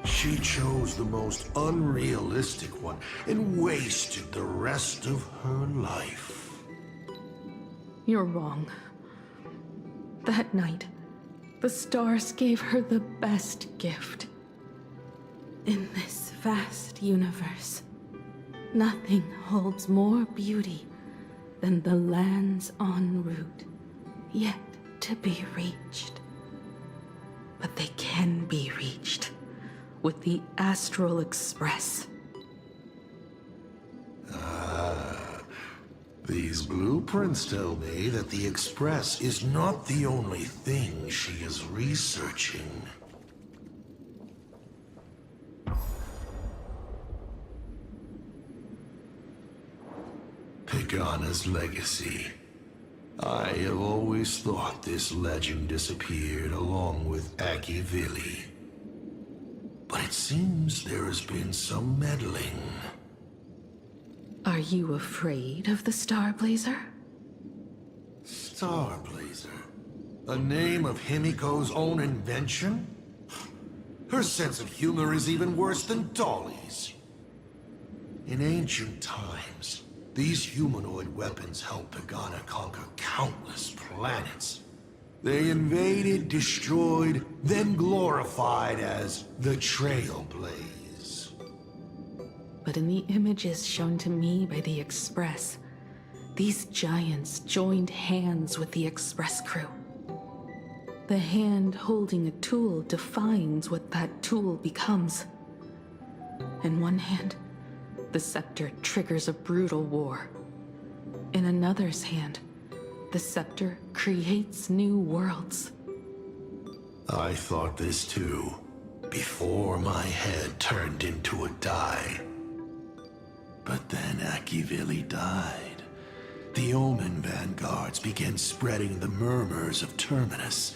She chose the most unrealistic one and wasted the rest of her life. You're wrong. That night, the stars gave her the best gift. In this vast universe, nothing holds more beauty than the lands en route, yet to be reached. But they can be reached with the Astral Express. These blueprints tell me that the Express is not the only thing she is researching. Pagana's legacy. I have always thought this legend disappeared along with Akivili. But it seems there has been some meddling. Are you afraid of the Starblazer? Starblazer? A name of Himiko's own invention? Her sense of humor is even worse than Dolly's. In ancient times, these humanoid weapons helped Pagana conquer countless planets. They invaded, destroyed, then glorified as the Trailblaze. But in the images shown to me by the Express, these giants joined hands with the Express crew. The hand holding a tool defines what that tool becomes. In one hand, the scepter triggers a brutal war. In another's hand, the scepter creates new worlds. I thought this too, before my head turned into a die. But then Akivili died. The Omen vanguards began spreading the murmurs of Terminus,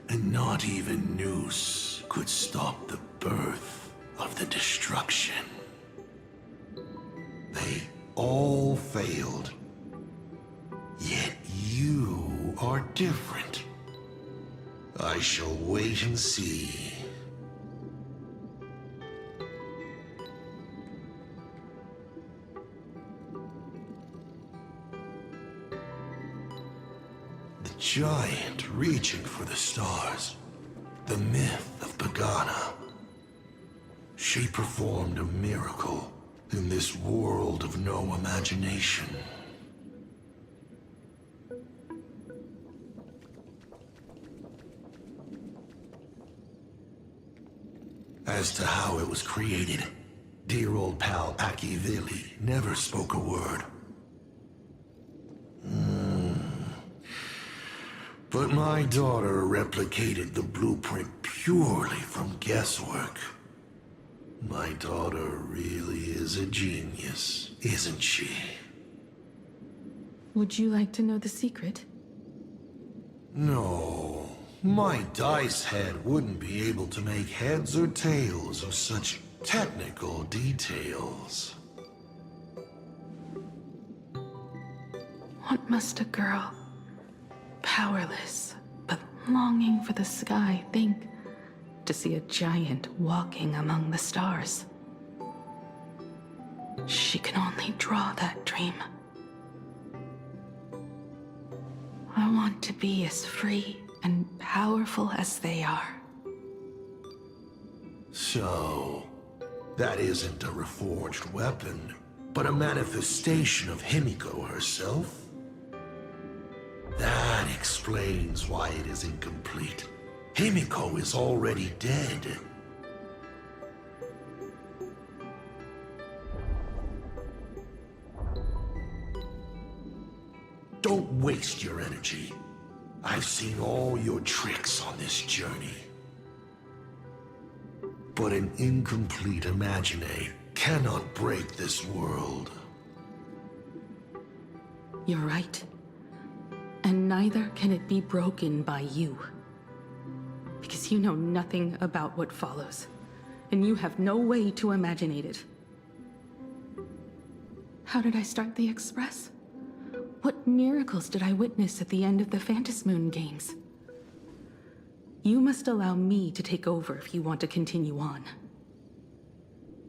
and not even Noose could stop the birth of the destruction. They all failed. Yet you are different. I shall wait and see. The giant reaching for the stars. The myth of Pagana. She performed a miracle in this world of no imagination. As to how it was created, dear old pal Akivili never spoke a word. But my daughter replicated the blueprint purely from guesswork. My daughter really is a genius, isn't she? Would you like to know the secret? No. My dice head wouldn't be able to make heads or tails of such technical details. What must a girl, powerless but longing for the sky, think to see a giant walking among the stars? She can only draw that dream. I want to be as free and powerful as they are. So, that isn't a reforged weapon, but a manifestation of Himiko herself? That explains why it is incomplete. Himiko is already dead. Don't waste your energy. I've seen all your tricks on this journey. But an incomplete imagine cannot break this world. You're right. And neither can it be broken by you. Because you know nothing about what follows. And you have no way to imaginate it. How did I start the Express? What miracles did I witness at the end of the Phantasmoon games? You must allow me to take over if you want to continue on.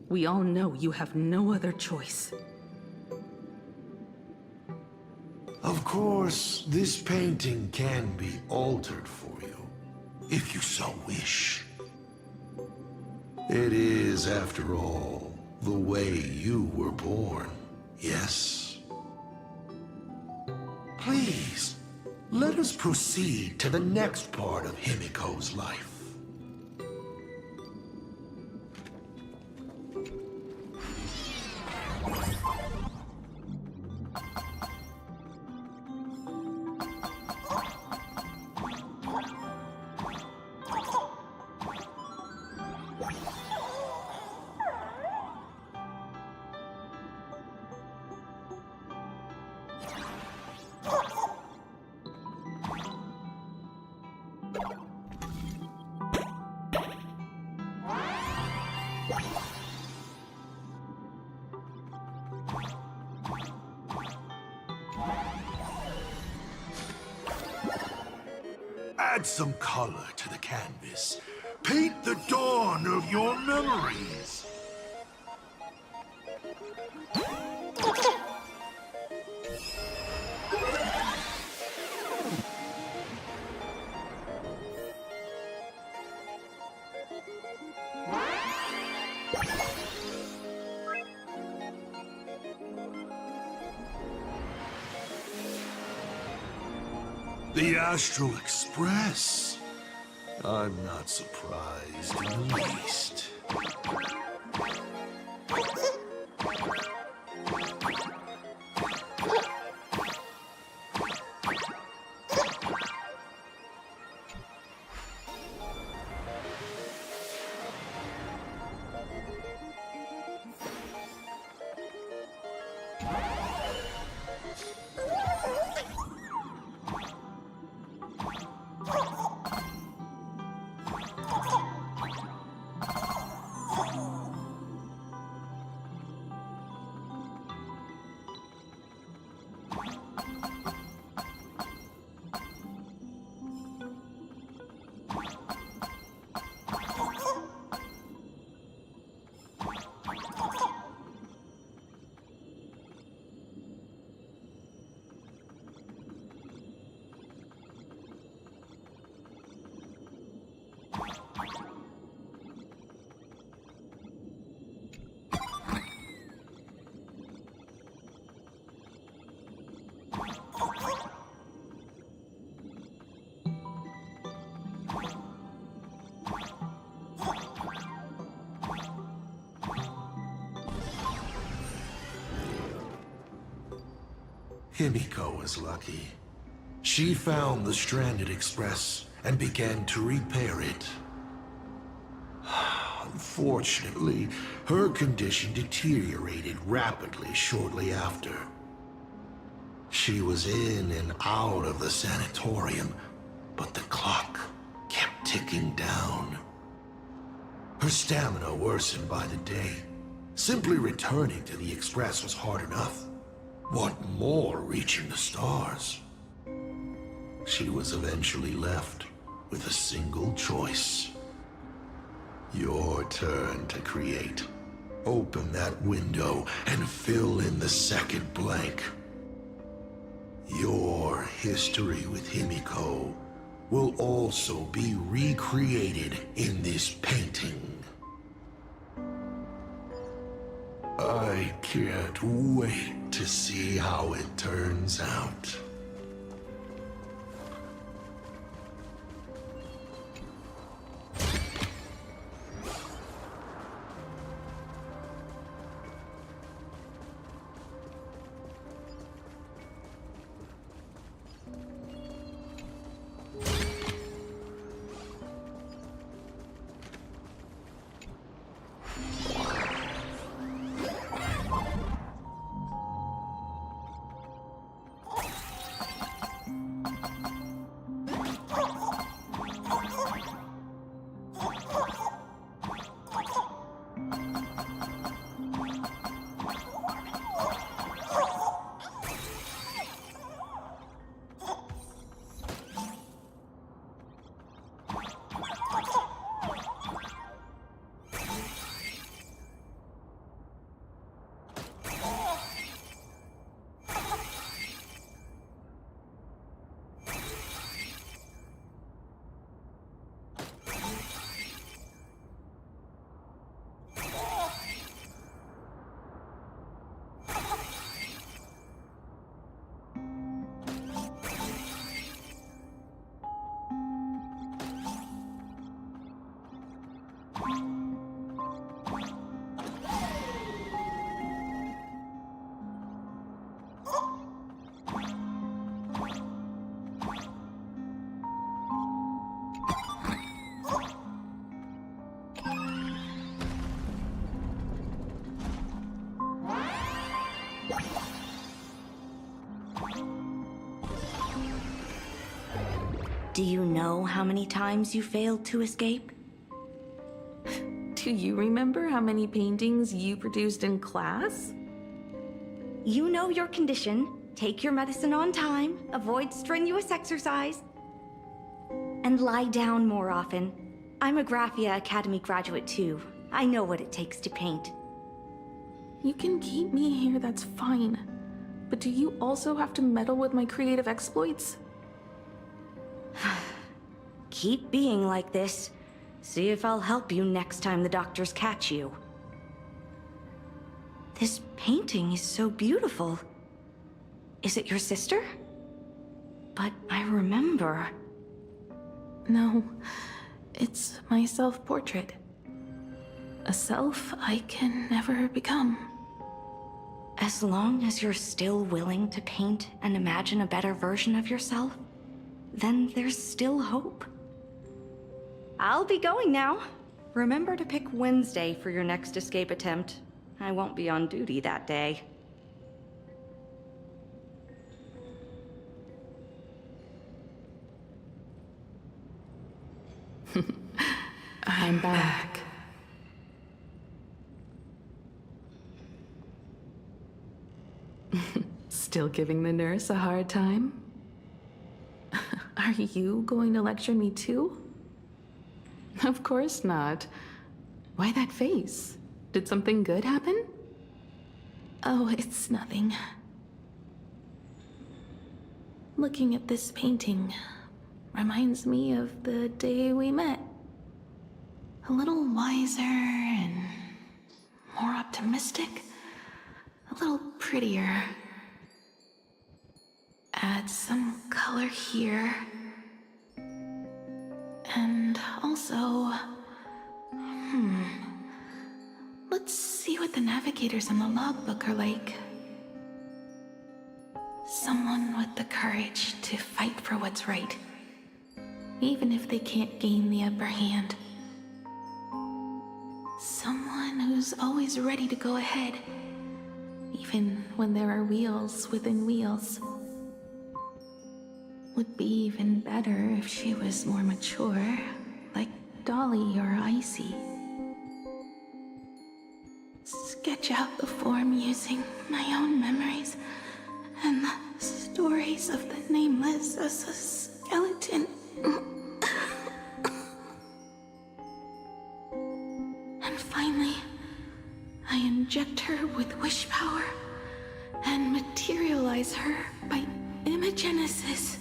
We all know you have no other choice. Of course, this painting can be altered for you, if you so wish. It is, after all, the way you were born, yes? Please, let us proceed to the next part of Himiko's life. Add some color to the canvas. Paint the dawn of your memories. The Astral Express. I'm not surprised in the least. Himiko was lucky. She found the stranded express and began to repair it. Unfortunately, her condition deteriorated rapidly shortly after. She was in and out of the sanatorium, but the clock kept ticking down. Her stamina worsened by the day. Simply returning to the express was hard enough. What more reaching the stars? She was eventually left with a single choice. Your turn to create. Open that window and fill in the second blank. Your history with Himiko will also be recreated in this painting. I can't wait to see how it turns out. Do you know how many times you failed to escape? Do you remember how many paintings you produced in class? You know your condition. Take your medicine on time, avoid strenuous exercise, and lie down more often. I'm a Graphia Academy graduate too. I know what it takes to paint. You can keep me here, that's fine. But do you also have to meddle with my creative exploits? Keep being like this. See if I'll help you next time the doctors catch you. This painting is so beautiful. Is it your sister? But I remember. No, it's my self-portrait. A self I can never become. As long as you're still willing to paint and imagine a better version of yourself, then there's still hope. I'll be going now. Remember to pick Wednesday for your next escape attempt. I won't be on duty that day. I'm back. Still giving the nurse a hard time? Are you going to lecture me too? Of course not. Why that face? Did something good happen? Oh, it's nothing. Looking at this painting reminds me of the day we met. A little wiser and more optimistic. A little prettier. Add some color here. And also... Let's see what the navigators in the logbook are like. Someone with the courage to fight for what's right, even if they can't gain the upper hand. Someone who's always ready to go ahead, even when there are wheels within wheels. Would be even better if she was more mature, like Dolly or Icy. Sketch out the form using my own memories and the stories of the nameless as a skeleton. And finally, I inject her with wish power and materialize her by imagenesis.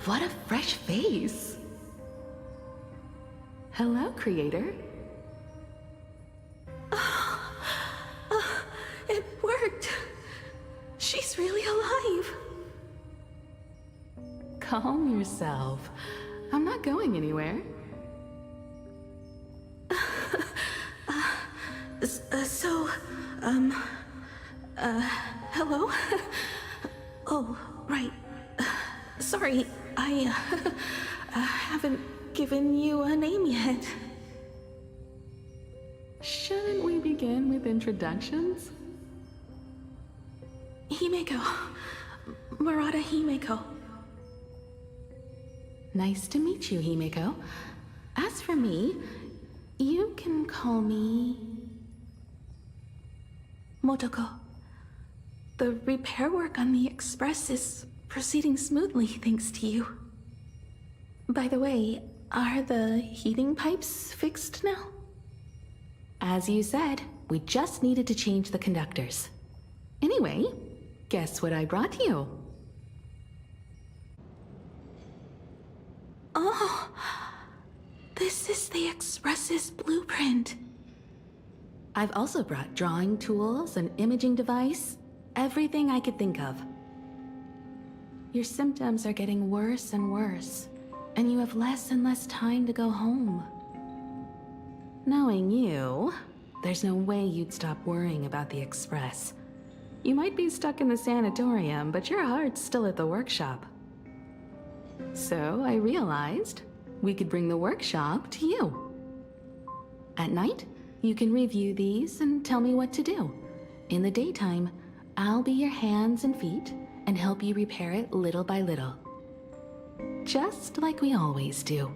What a fresh face! Hello, creator. It worked! She's really alive! Calm yourself. I'm not going anywhere. Hello? Oh, right. Sorry, I haven't given you a name yet. Shouldn't we begin with introductions? Himeko. Murata Himeko. Nice to meet you, Himeko. As for me, you can call me... Motoko. The repair work on the Express is proceeding smoothly thanks to you. By the way, are the heating pipes fixed now? As you said, we just needed to change the conductors. Anyway, guess what I brought you? Oh, this is the Express's blueprint. I've also brought drawing tools, an imaging device, everything I could think of. Your symptoms are getting worse and worse, and you have less and less time to go home. Knowing you, there's no way you'd stop worrying about the Express. You might be stuck in the sanatorium, but your heart's still at the workshop. So I realized we could bring the workshop to you. At night, you can review these and tell me what to do. In the daytime, I'll be your hands and feet and help you repair it little by little. just like we always do.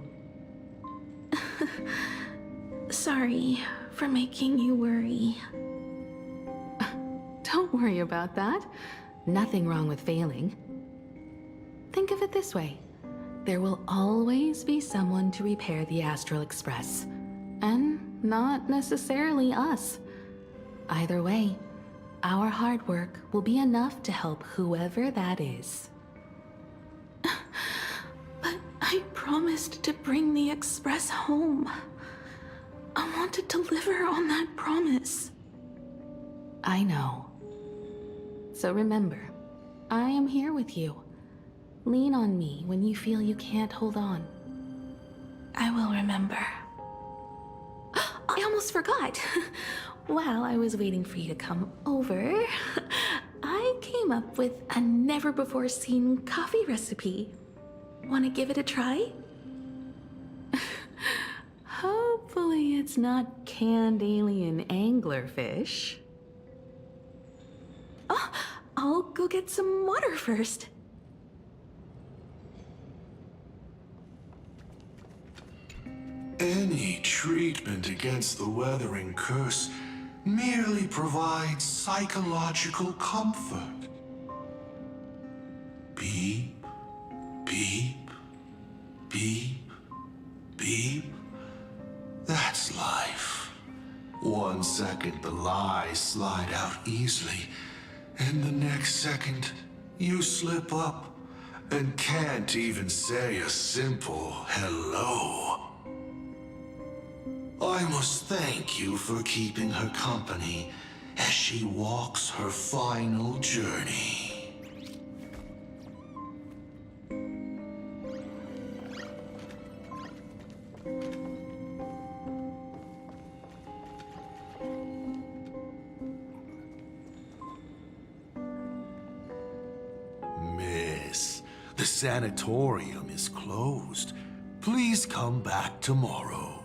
Sorry for making you worry. Don't worry about that. Nothing wrong with failing. Think of it this way. There will always be someone to repair the Astral Express. And not necessarily us. Either way, our hard work will be enough to help whoever that is. But I promised to bring the Express home. I want to deliver on that promise. I know. So remember, I am here with you. Lean on me when you feel you can't hold on. I will remember. I almost forgot. While I was waiting for you to come over, I came up with a never-before-seen coffee recipe. Want to give it a try? Hopefully it's not canned alien anglerfish. Oh, I'll go get some water first. Any treatment against the weathering curse merely provides psychological comfort. Beep, beep, beep, beep. That's life. 1 second the lies slide out easily, and the next second you slip up and can't even say a simple hello. I must thank you for keeping her company as she walks her final journey. Miss, the sanatorium is closed. Please come back tomorrow.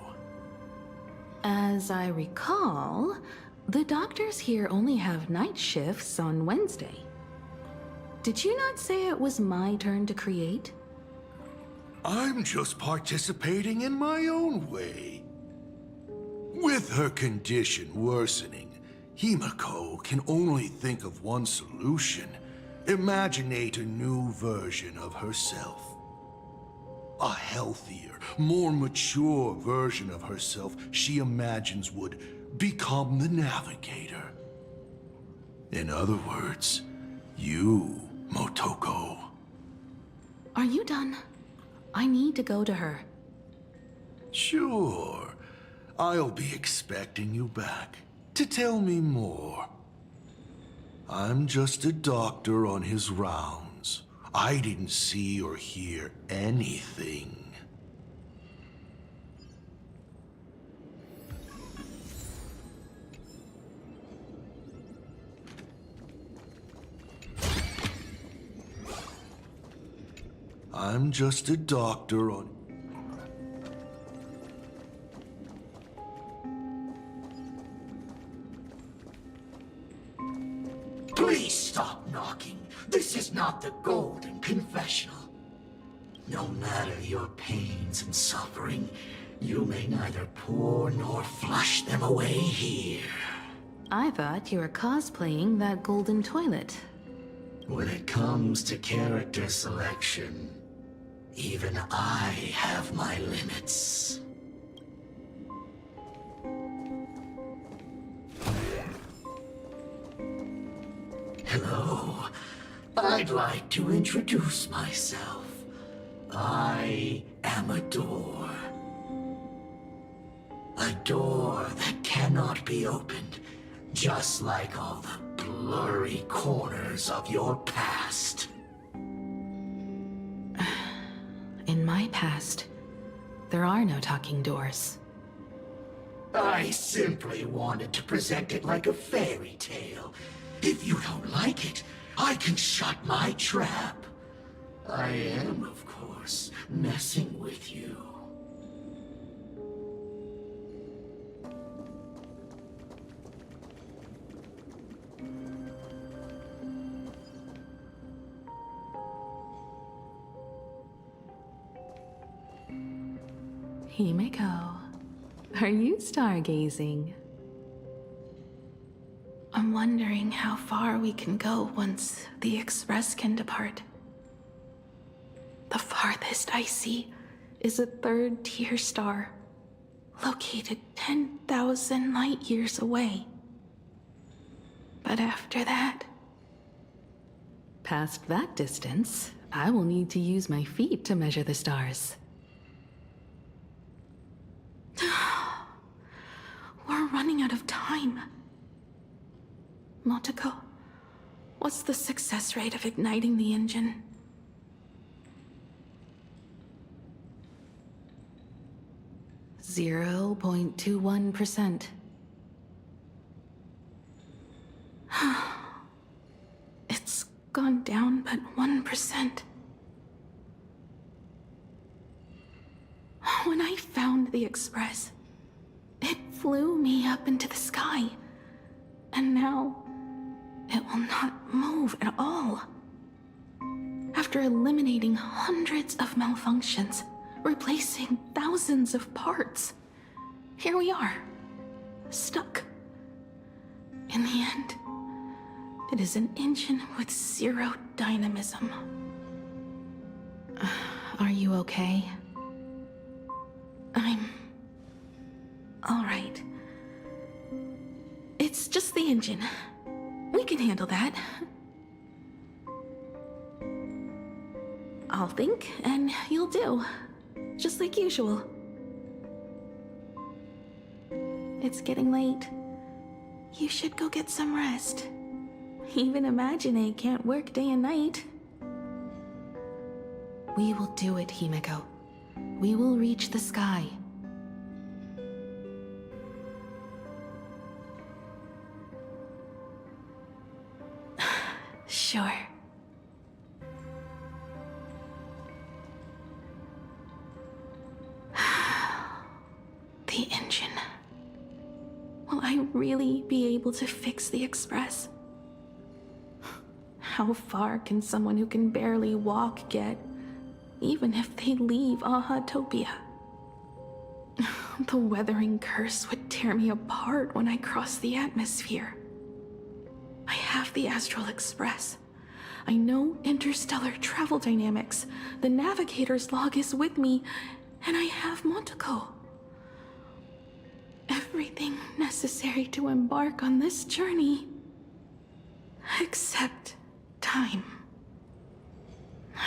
As I recall, the doctors here only have night shifts on Wednesday. Did you not say it was my turn to create? I'm just participating in my own way. With her condition worsening, Himiko can only think of one solution. Imaginate a new version of herself. A healthier, more mature version of herself she imagines would become the Navigator. In other words, you, Motoko. Are you done? I need to go to her. Sure. I'll be expecting you back to tell me more. I'm just a doctor on his rounds. I didn't see or hear anything. I'm just a doctor on... Please stop knocking. This is not the Golden Confessional. No matter your pains and suffering, you may neither pour nor flush them away here. I thought you were cosplaying that golden toilet. When it comes to character selection, even I have my limits. Hello. I'd like to introduce myself. I am a door. A door that cannot be opened, just like all the blurry corners of your past. In my past, there are no talking doors. I simply wanted to present it like a fairy tale. If you don't like it, I can shut my trap. I am, of course, messing with you. Himeko, are you stargazing? I'm wondering how far we can go once the Express can depart. The farthest I see is a third-tier star, located 10,000 light years away. But after that, past that distance, I will need to use my feet to measure the stars. We're running out of time. Motoko, what's the success rate of igniting the engine? 0.21%. It's gone down but 1%. When I found the Express, it flew me up into the sky. And now, it will not move at all. After eliminating hundreds of malfunctions, replacing thousands of parts, here we are, stuck. In the end, it is an engine with zero dynamism. Are you okay? I'm all right. It's just the engine. We can handle that. I'll think, and you'll do. Just like usual. It's getting late. You should go get some rest. Even Imagine can't work day and night. We will do it, Himeko. We will reach the sky. Sure. The engine. Will I really be able to fix the Express? How far can someone who can barely walk get, even if they leave Ahatopia? The weathering curse would tear me apart when I cross the atmosphere. I have the Astral Express. I know interstellar travel dynamics. The navigator's log is with me, and I have Motoko. Everything necessary to embark on this journey. Except time.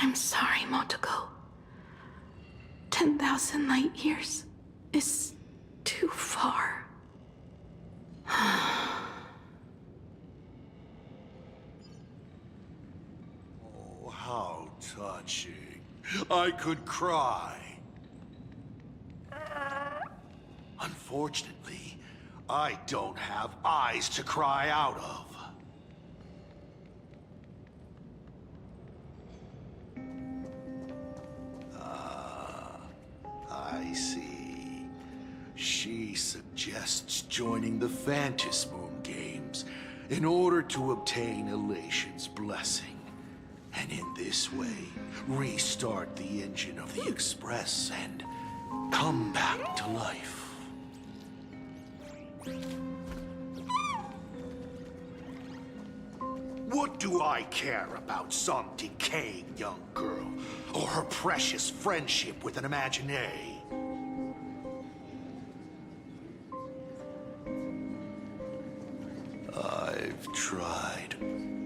I'm sorry, Motoko. 10,000 light years is too far. Oh, how touching. I could cry. Unfortunately, I don't have eyes to cry out of. I see. She suggests joining the Phantasmoon Games in order to obtain Elation's blessing. And in this way, restart the engine of the Express and come back to life. What do I care about some decaying young girl or her precious friendship with an Imaginary? I've tried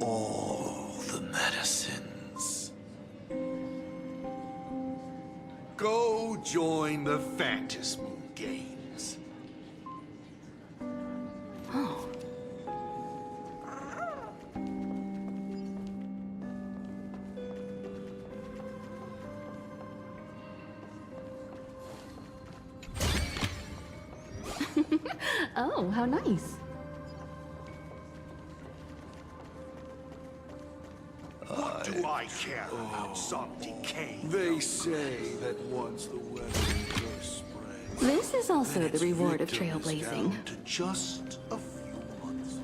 all the medicines. Go join the Phantasmoon Games. Oh. Oh, how nice. What do I care about some decaying? They say that once the weathering curse spreads, This is also then the its reward of victim is trailblazing. down to just a few months.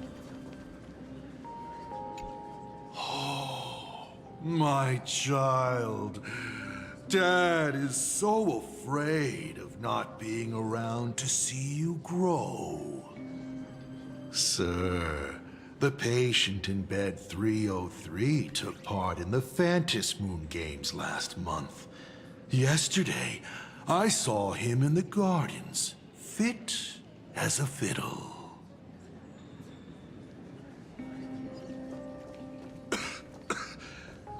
Oh, my child. Dad is so afraid of not being around to see you grow. Sir, the patient in bed 303 took part in the Phantasmoon Moon Games last month. Yesterday, I saw him in the gardens, fit as a fiddle.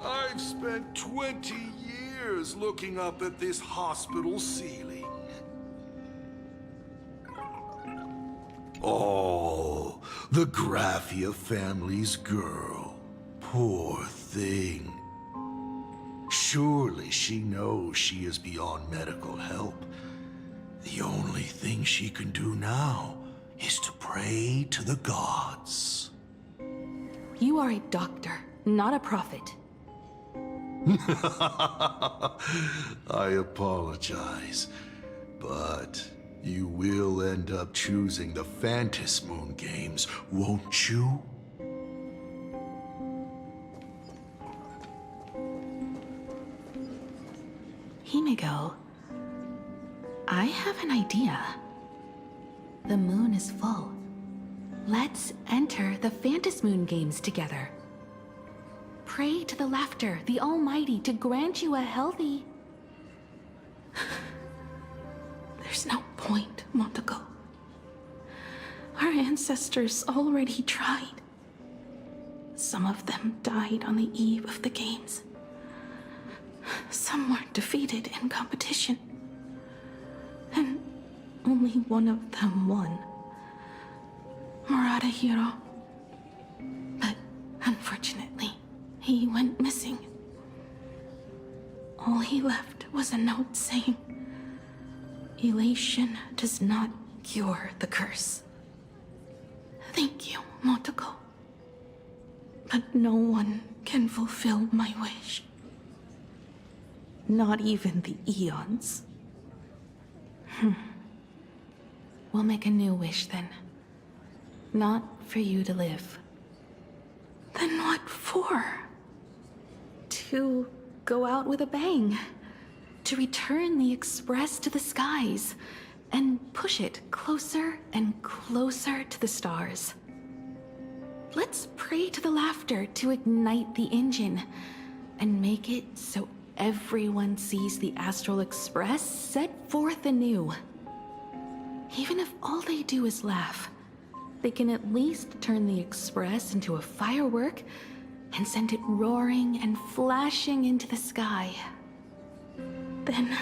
I've spent 20 years looking up at this hospital ceiling. Oh, the Graffia family's girl. Poor thing. Surely she knows she is beyond medical help. The only thing she can do now is to pray to the gods. You are a doctor, not a prophet. I apologize, but you will end up choosing the Phantasmoon Moon Games, won't you? Himiko, I have an idea. The moon is full. Let's enter the Phantasmoon Games together. Pray to the Laughter, the Almighty, to grant you a healthy... There's no point, Montego. Our ancestors already tried. Some of them died on the eve of the games. Some were defeated in competition. And only one of them won. Murata-hiro. But unfortunately, he went missing. All he left was a note saying, "Elation does not cure the curse." Thank you, Motoko. But no one can fulfill my wish. Not even the Eons. We'll make a new wish then. Not for you to live. Then what for? To go out with a bang. To return the Express to the skies. And push it closer and closer to the stars. Let's pray to the Laughter to ignite the engine. And make it so everyone sees the Astral Express set forth anew. Even if all they do is laugh, they can at least turn the Express into a firework and send it roaring and flashing into the sky. Then,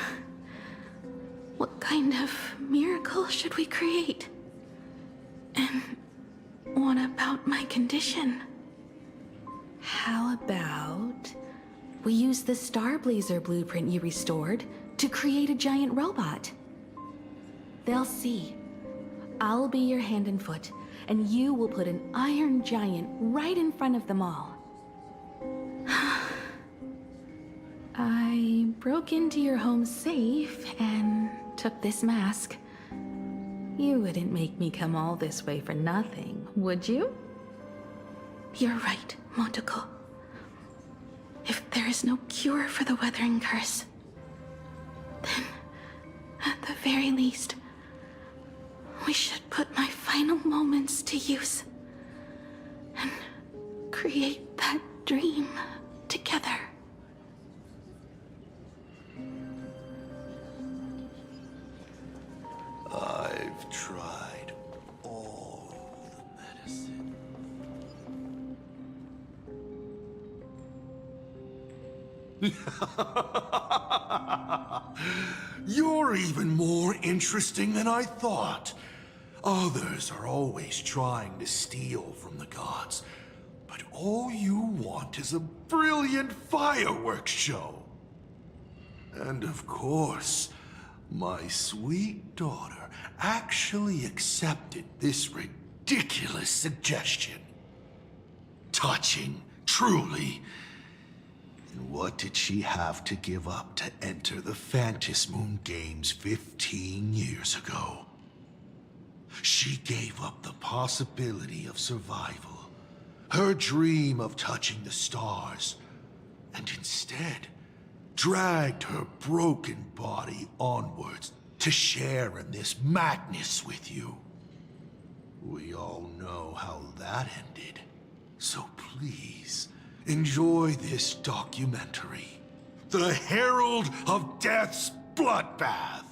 what kind of miracle should we create? And what about my condition? How about we use the Starblazer blueprint you restored to create a giant robot? They'll see. I'll be your hand and foot, and you will put an iron giant right in front of them all. I broke into your home safe and took this mask. You wouldn't make me come all this way for nothing, would you? You're right, Motoko. If there is no cure for the Weathering Curse, then, at the very least, we should put my final moments to use and create that dream together. I've tried all the medicine. You're even more interesting than I thought. Others are always trying to steal from the gods, but all you want is a brilliant fireworks show. And of course, my sweet daughter actually accepted this ridiculous suggestion. Touching, truly. And what did she have to give up to enter the Phantasmoon Moon Games 15 years ago? She gave up the possibility of survival, her dream of touching the stars, and instead dragged her broken body onwards to share in this madness with you. We all know how that ended. So please, enjoy this documentary. The Herald of Death's Bloodbath.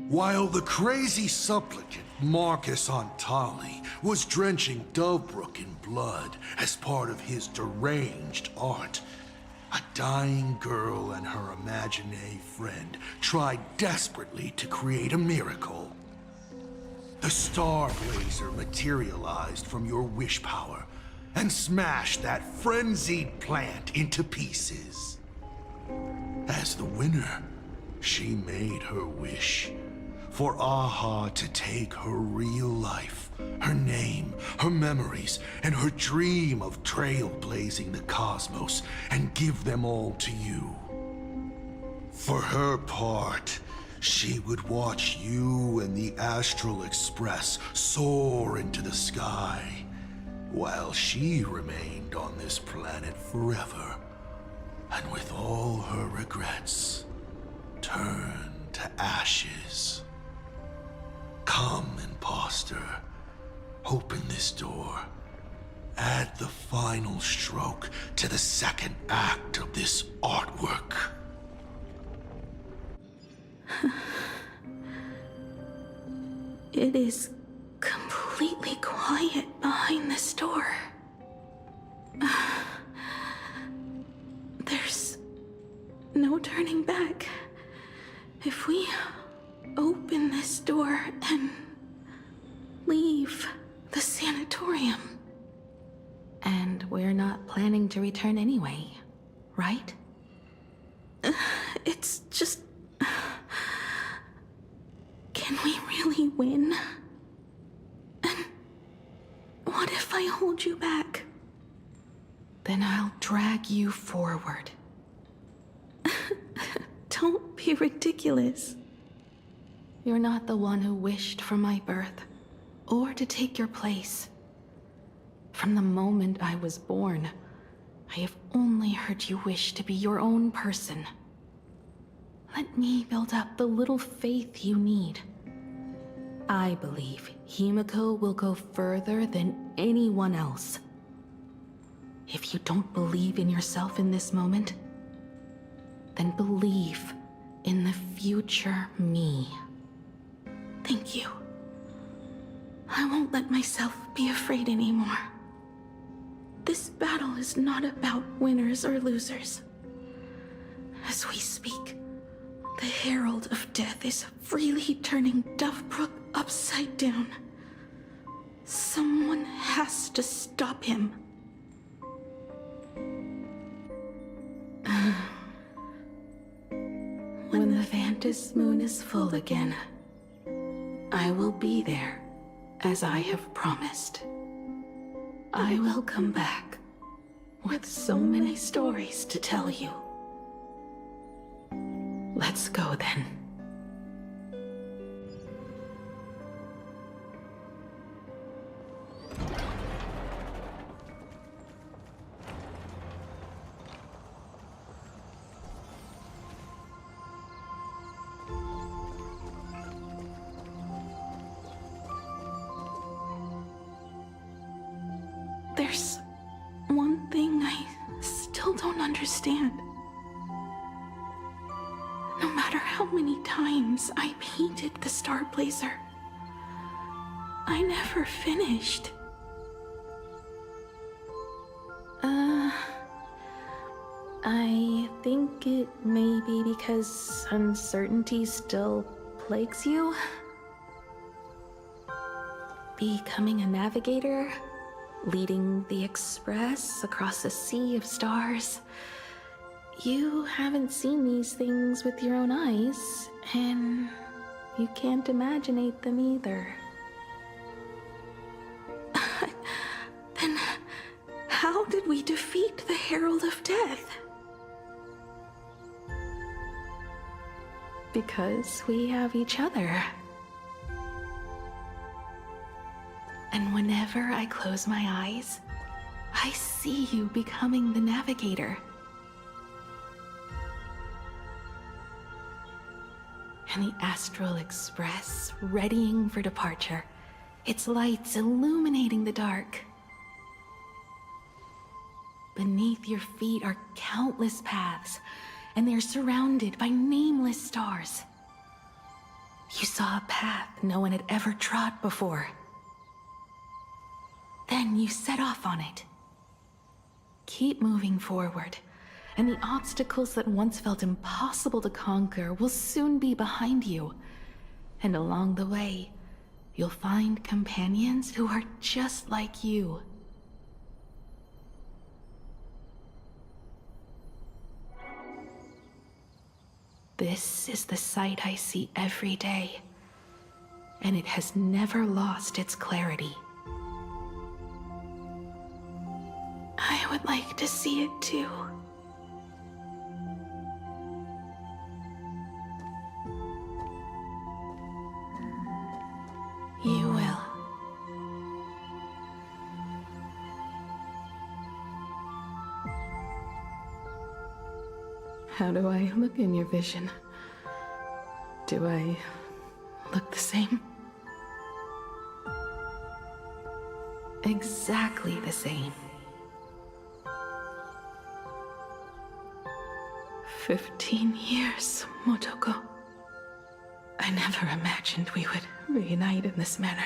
While the crazy supplicant Marcus Antali was drenching Dovebrook in blood as part of his deranged art, a dying girl and her imaginary friend tried desperately to create a miracle. The Star Blazer materialized from your wish power and smashed that frenzied plant into pieces. As the winner, she made her wish for Aha to take her real life, her name, her memories, and her dream of trailblazing the cosmos and give them all to you. For her part, she would watch you and the Astral Express soar into the sky, while she remained on this planet forever, and with all her regrets, turn to ashes. Come, imposter. Open this door. Add the final stroke to the second act of this artwork. It is completely quiet behind this door. There's no turning back. If we open this door and leave the sanatorium. And we're not planning to return anyway, right? It's just... Can we really win? And what if I hold you back? Then I'll drag you forward. Don't be ridiculous. You're not the one who wished for my birth, or to take your place. From the moment I was born, I have only heard you wish to be your own person. Let me build up the little faith you need. I believe Himiko will go further than anyone else. If you don't believe in yourself in this moment, then believe in the future me. Thank you. I won't let myself be afraid anymore. This battle is not about winners or losers. As we speak, the Herald of Death is freely turning Dovebrook upside down. Someone has to stop him. When the Vantis moon is full again, I will be there, as I have promised. I will come back, with so many stories to tell you. Let's go then. There's one thing I still don't understand. No matter how many times I painted the Star Blazer, I never finished. I think it may be because uncertainty still plagues you. Becoming a navigator, leading the Express across a sea of stars. You haven't seen these things with your own eyes, and you can't imaginate them either. Then how did we defeat the Herald of Death? Because we have each other. And whenever I close my eyes, I see you becoming the navigator. and the Astral Express readying for departure, its lights illuminating the dark. Beneath your feet are countless paths, and they're surrounded by nameless stars. You saw a path no one had ever trod before. Then you set off on it. Keep moving forward, and the obstacles that once felt impossible to conquer will soon be behind you. And along the way, you'll find companions who are just like you. This is the sight I see every day, and it has never lost its clarity. I would like to see it too. You will. How do I look in your vision? Do I look the same? Exactly the same. 15 years, Motoko. I never imagined we would reunite in this manner.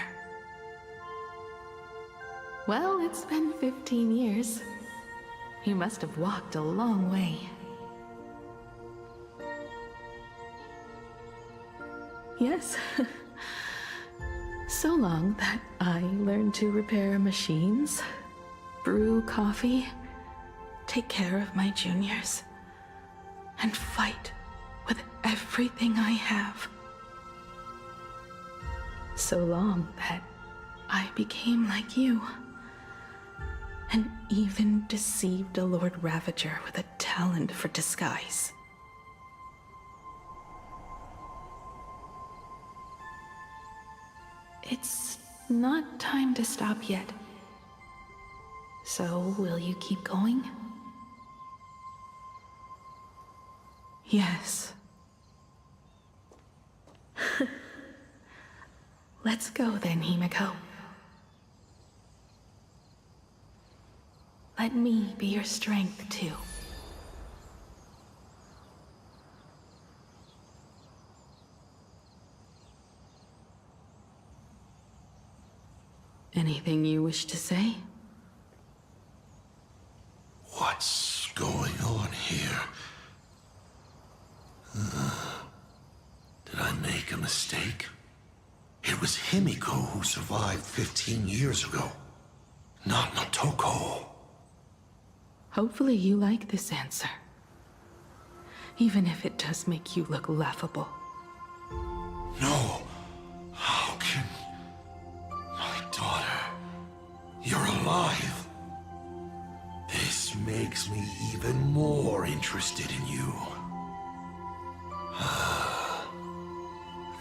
Well, it's been 15 years. You must have walked a long way. Yes. So long that I learned to repair machines, brew coffee, take care of my juniors, and fight with everything I have. So long that I became like you, and even deceived a Lord Ravager with a talent for disguise. It's not time to stop yet. So, will you keep going? Yes. Let's go then, Himiko. Let me be your strength, too. Anything you wish to say? What's going on here? Did I make a mistake? It was Himiko who survived 15 years ago, not Motoko. Hopefully you like this answer. Even if it does make you look laughable. No. How can... My daughter... You're alive. This makes me even more interested in you.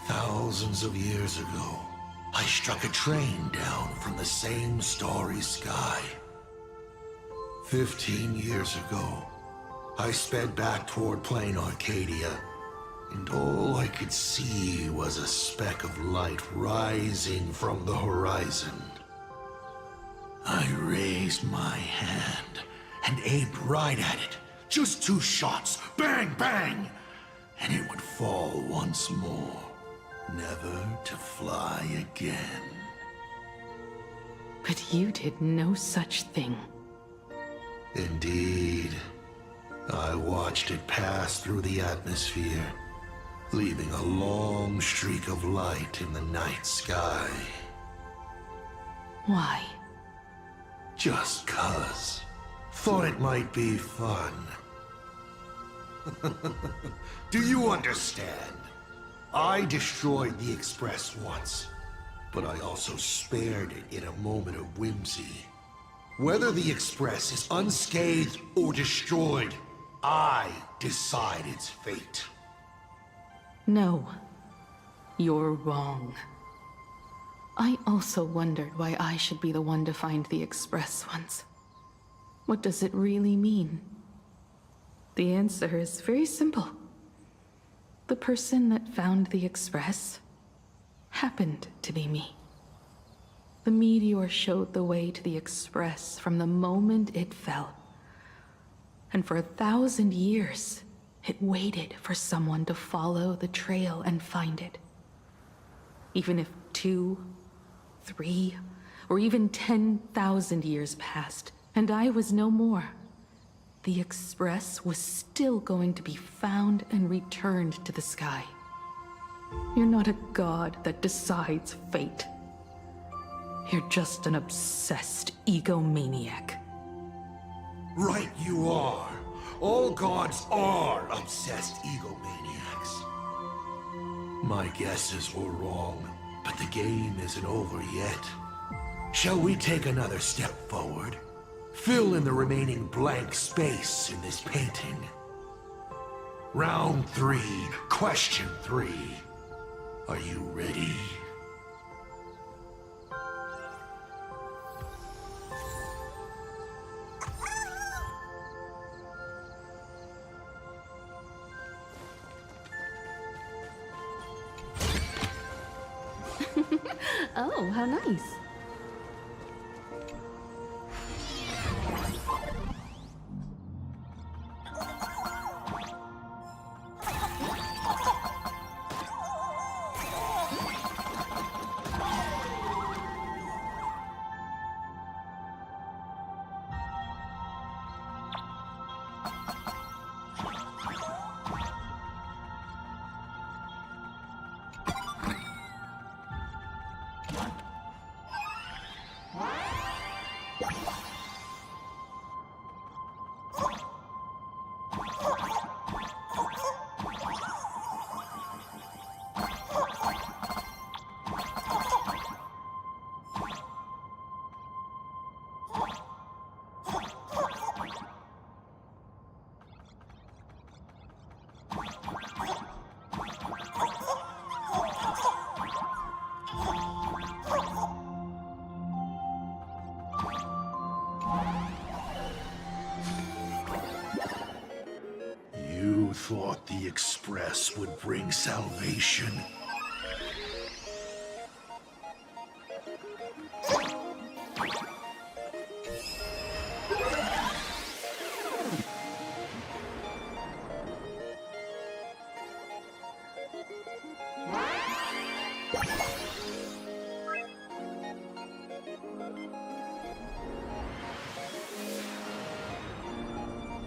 Thousands of years ago, I struck a train down from the same starry sky. 15 years ago, I sped back toward plain Arcadia, and all I could see was a speck of light rising from the horizon. I raised my hand and aimed right at it. Just 2 shots, bang, bang, and it would fall once more, never to fly again. But you did no such thing. Indeed. I watched it pass through the atmosphere, leaving a long streak of light in the night sky. Why? Just 'cause. Thought it might be fun. Do you understand? I destroyed the Express once, but I also spared it in a moment of whimsy. Whether the Express is unscathed or destroyed, I decide its fate. No. You're wrong. I also wondered why I should be the one to find the Express once. What does it really mean? The answer is very simple. The person that found the Express happened to be me. The meteor showed the way to the Express from the moment it fell. And for 1,000 years, it waited for someone to follow the trail and find it. Even if 2, 3, or even 10,000 years passed, and I was no more, the Express was still going to be found and returned to the sky. You're not a god that decides fate. You're just an obsessed egomaniac. Right you are. All gods are obsessed egomaniacs. My guesses were wrong, but the game isn't over yet. Shall we take another step forward? Fill in the remaining blank space in this painting. Round 3, question 3. Are you ready? Oh, how nice. You thought the Express would bring salvation?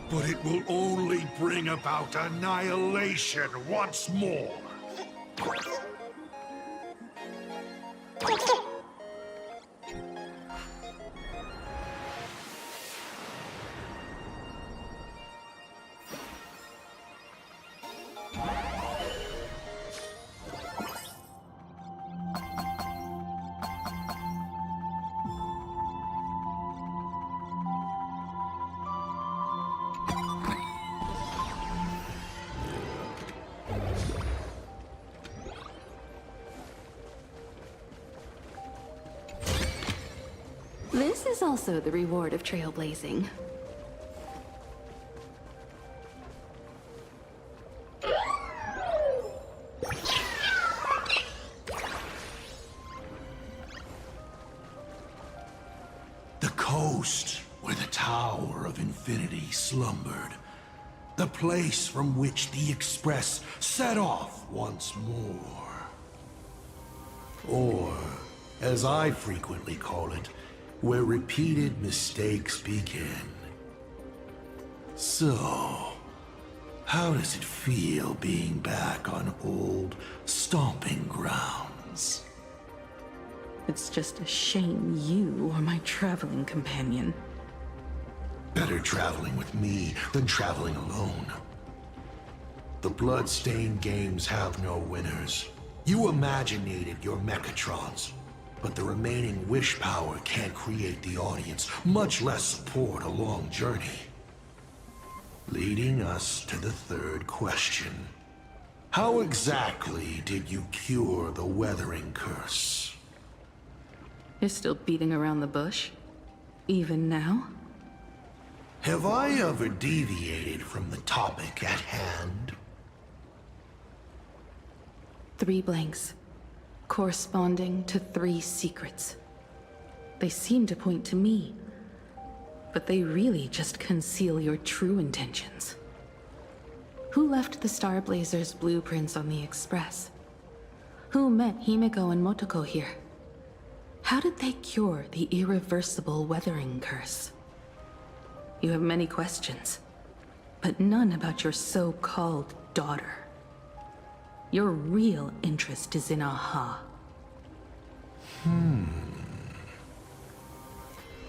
But it will only bring about annihilation once more. This is also the reward of trailblazing. The coast where the Tower of Infinity slumbered. The place from which the Express set off once more. Or, as I frequently call it, where repeated mistakes begin. So, how does it feel being back on old stomping grounds? It's just a shame you are my traveling companion. Better traveling with me than traveling alone. The Bloodstained games have no winners. You imaginated your Mechatrons, but the remaining wish power can't create the audience, much less support a long journey. Leading us to the third question. How exactly did you cure the Weathering Curse? You're still beating around the bush? Even now? Have I ever deviated from the topic at hand? 3 blanks, corresponding to 3 secrets. They seem to point to me, but they really just conceal your true intentions. Who left the Starblazer's blueprints on the Express? Who met Himeko and Motoko here? How did they cure the irreversible weathering curse? You have many questions, but none about your so-called daughter. Your real interest is in Aha.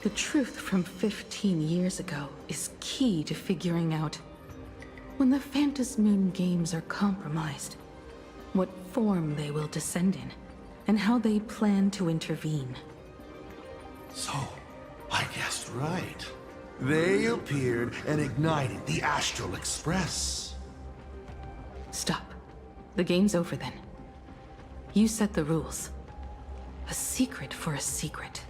The truth from 15 years ago is key to figuring out when the Phantasmoon games are compromised, what form they will descend in, and how they plan to intervene. So, I guessed right. They appeared and ignited the Astral Express. Stop. The game's over then. You set the rules. A secret for a secret.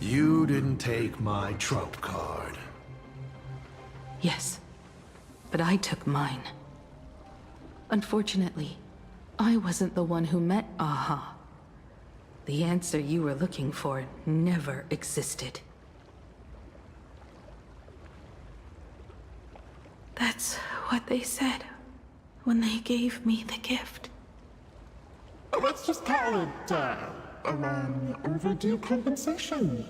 You didn't take my trump card. Yes, but I took mine. Unfortunately, I wasn't the one who met Aha. The answer you were looking for never existed. That's what they said when they gave me the gift. Let's just call it, a long overdue compensation.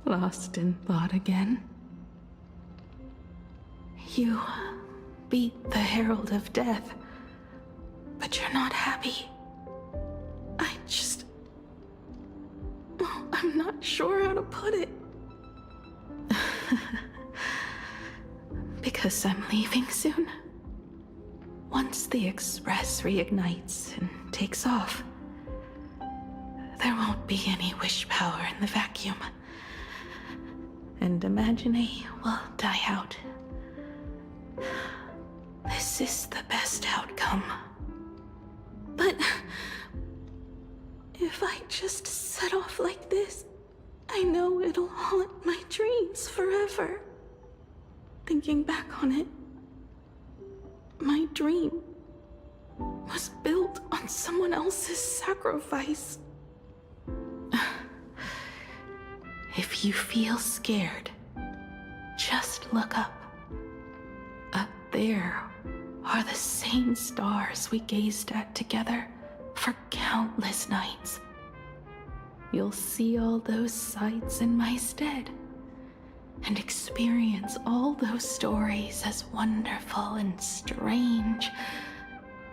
Lost in thought again? You beat the Herald of Death, but you're not happy. I'm not sure how to put it. Because I'm leaving soon. Once the Express reignites and takes off, there won't be any wish power in the vacuum. And Imagine will die out. This is the best outcome. But if I just set off like this, I know it'll haunt my dreams forever. Thinking back on it, my dream was built on someone else's sacrifice. If you feel scared, just look up. Up there are the same stars we gazed at together for countless nights. You'll see all those sights in my stead, and experience all those stories as wonderful and strange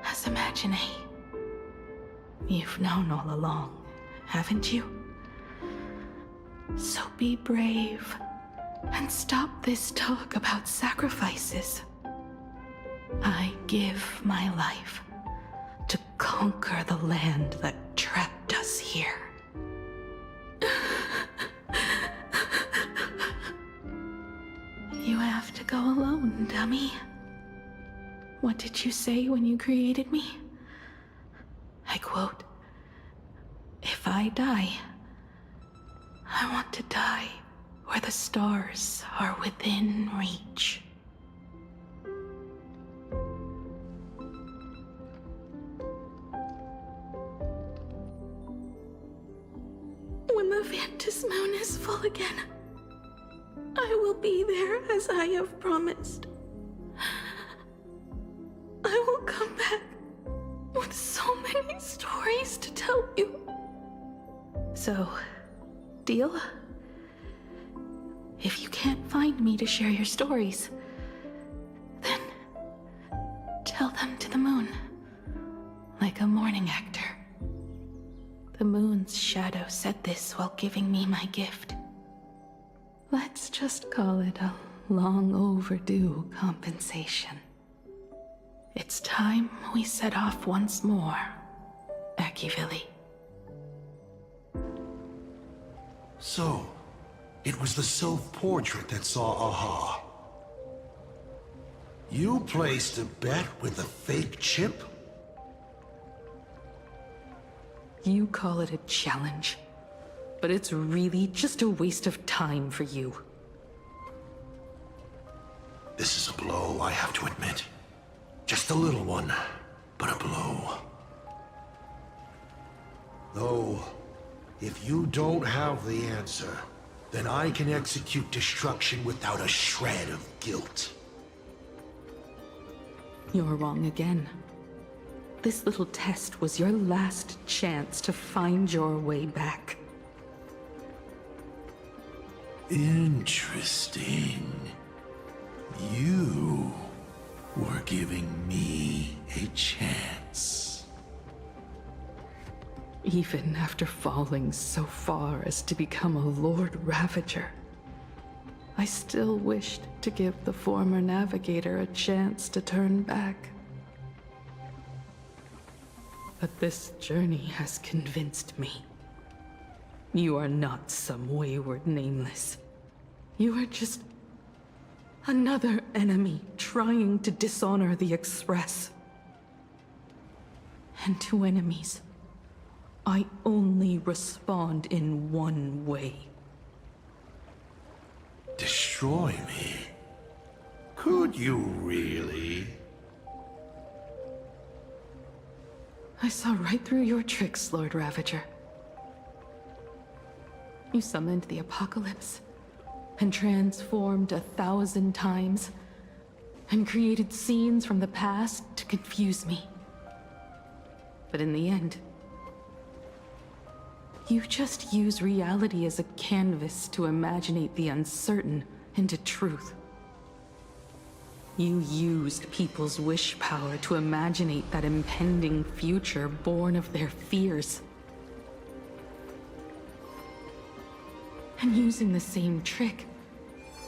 as Imagine. You've known all along, haven't you? So be brave and stop this talk about sacrifices. I give my life to conquer the land that trapped us here. You have to go alone, dummy. What did you say when you created me? I quote, "If I die, I want to die where the stars are within reach." When the Phantasmoon is full again, I will be there as I have promised. I will come back with so many stories to tell you. So, deal? If you can't find me to share your stories, then tell them to the moon, like a morning actor. The moon's shadow said this while giving me my gift. Let's just call it a long overdue compensation. It's time we set off once more, Akivili. So, it was the self-portrait that saw Aha. You placed a bet with a fake chip? You call it a challenge. but it's really just a waste of time for you. This is a blow, I have to admit. Just a little one, but a blow. Though, if you don't have the answer, then I can execute destruction without a shred of guilt. You're wrong again. This little test was your last chance to find your way back. Interesting. You were giving me a chance. Even after falling so far as to become a Lord Ravager, I still wished to give the former navigator a chance to turn back. But this journey has convinced me. You are not some wayward nameless. You are just another enemy trying to dishonor the Express. And to enemies, I only respond in one way. Destroy me? Could you really? I saw right through your tricks, Lord Ravager. You summoned the apocalypse, and transformed 1,000 times, and created scenes from the past to confuse me. But in the end, you just use reality as a canvas to imaginate the uncertain into truth. You used people's wish power to imaginate that impending future born of their fears. And using the same trick,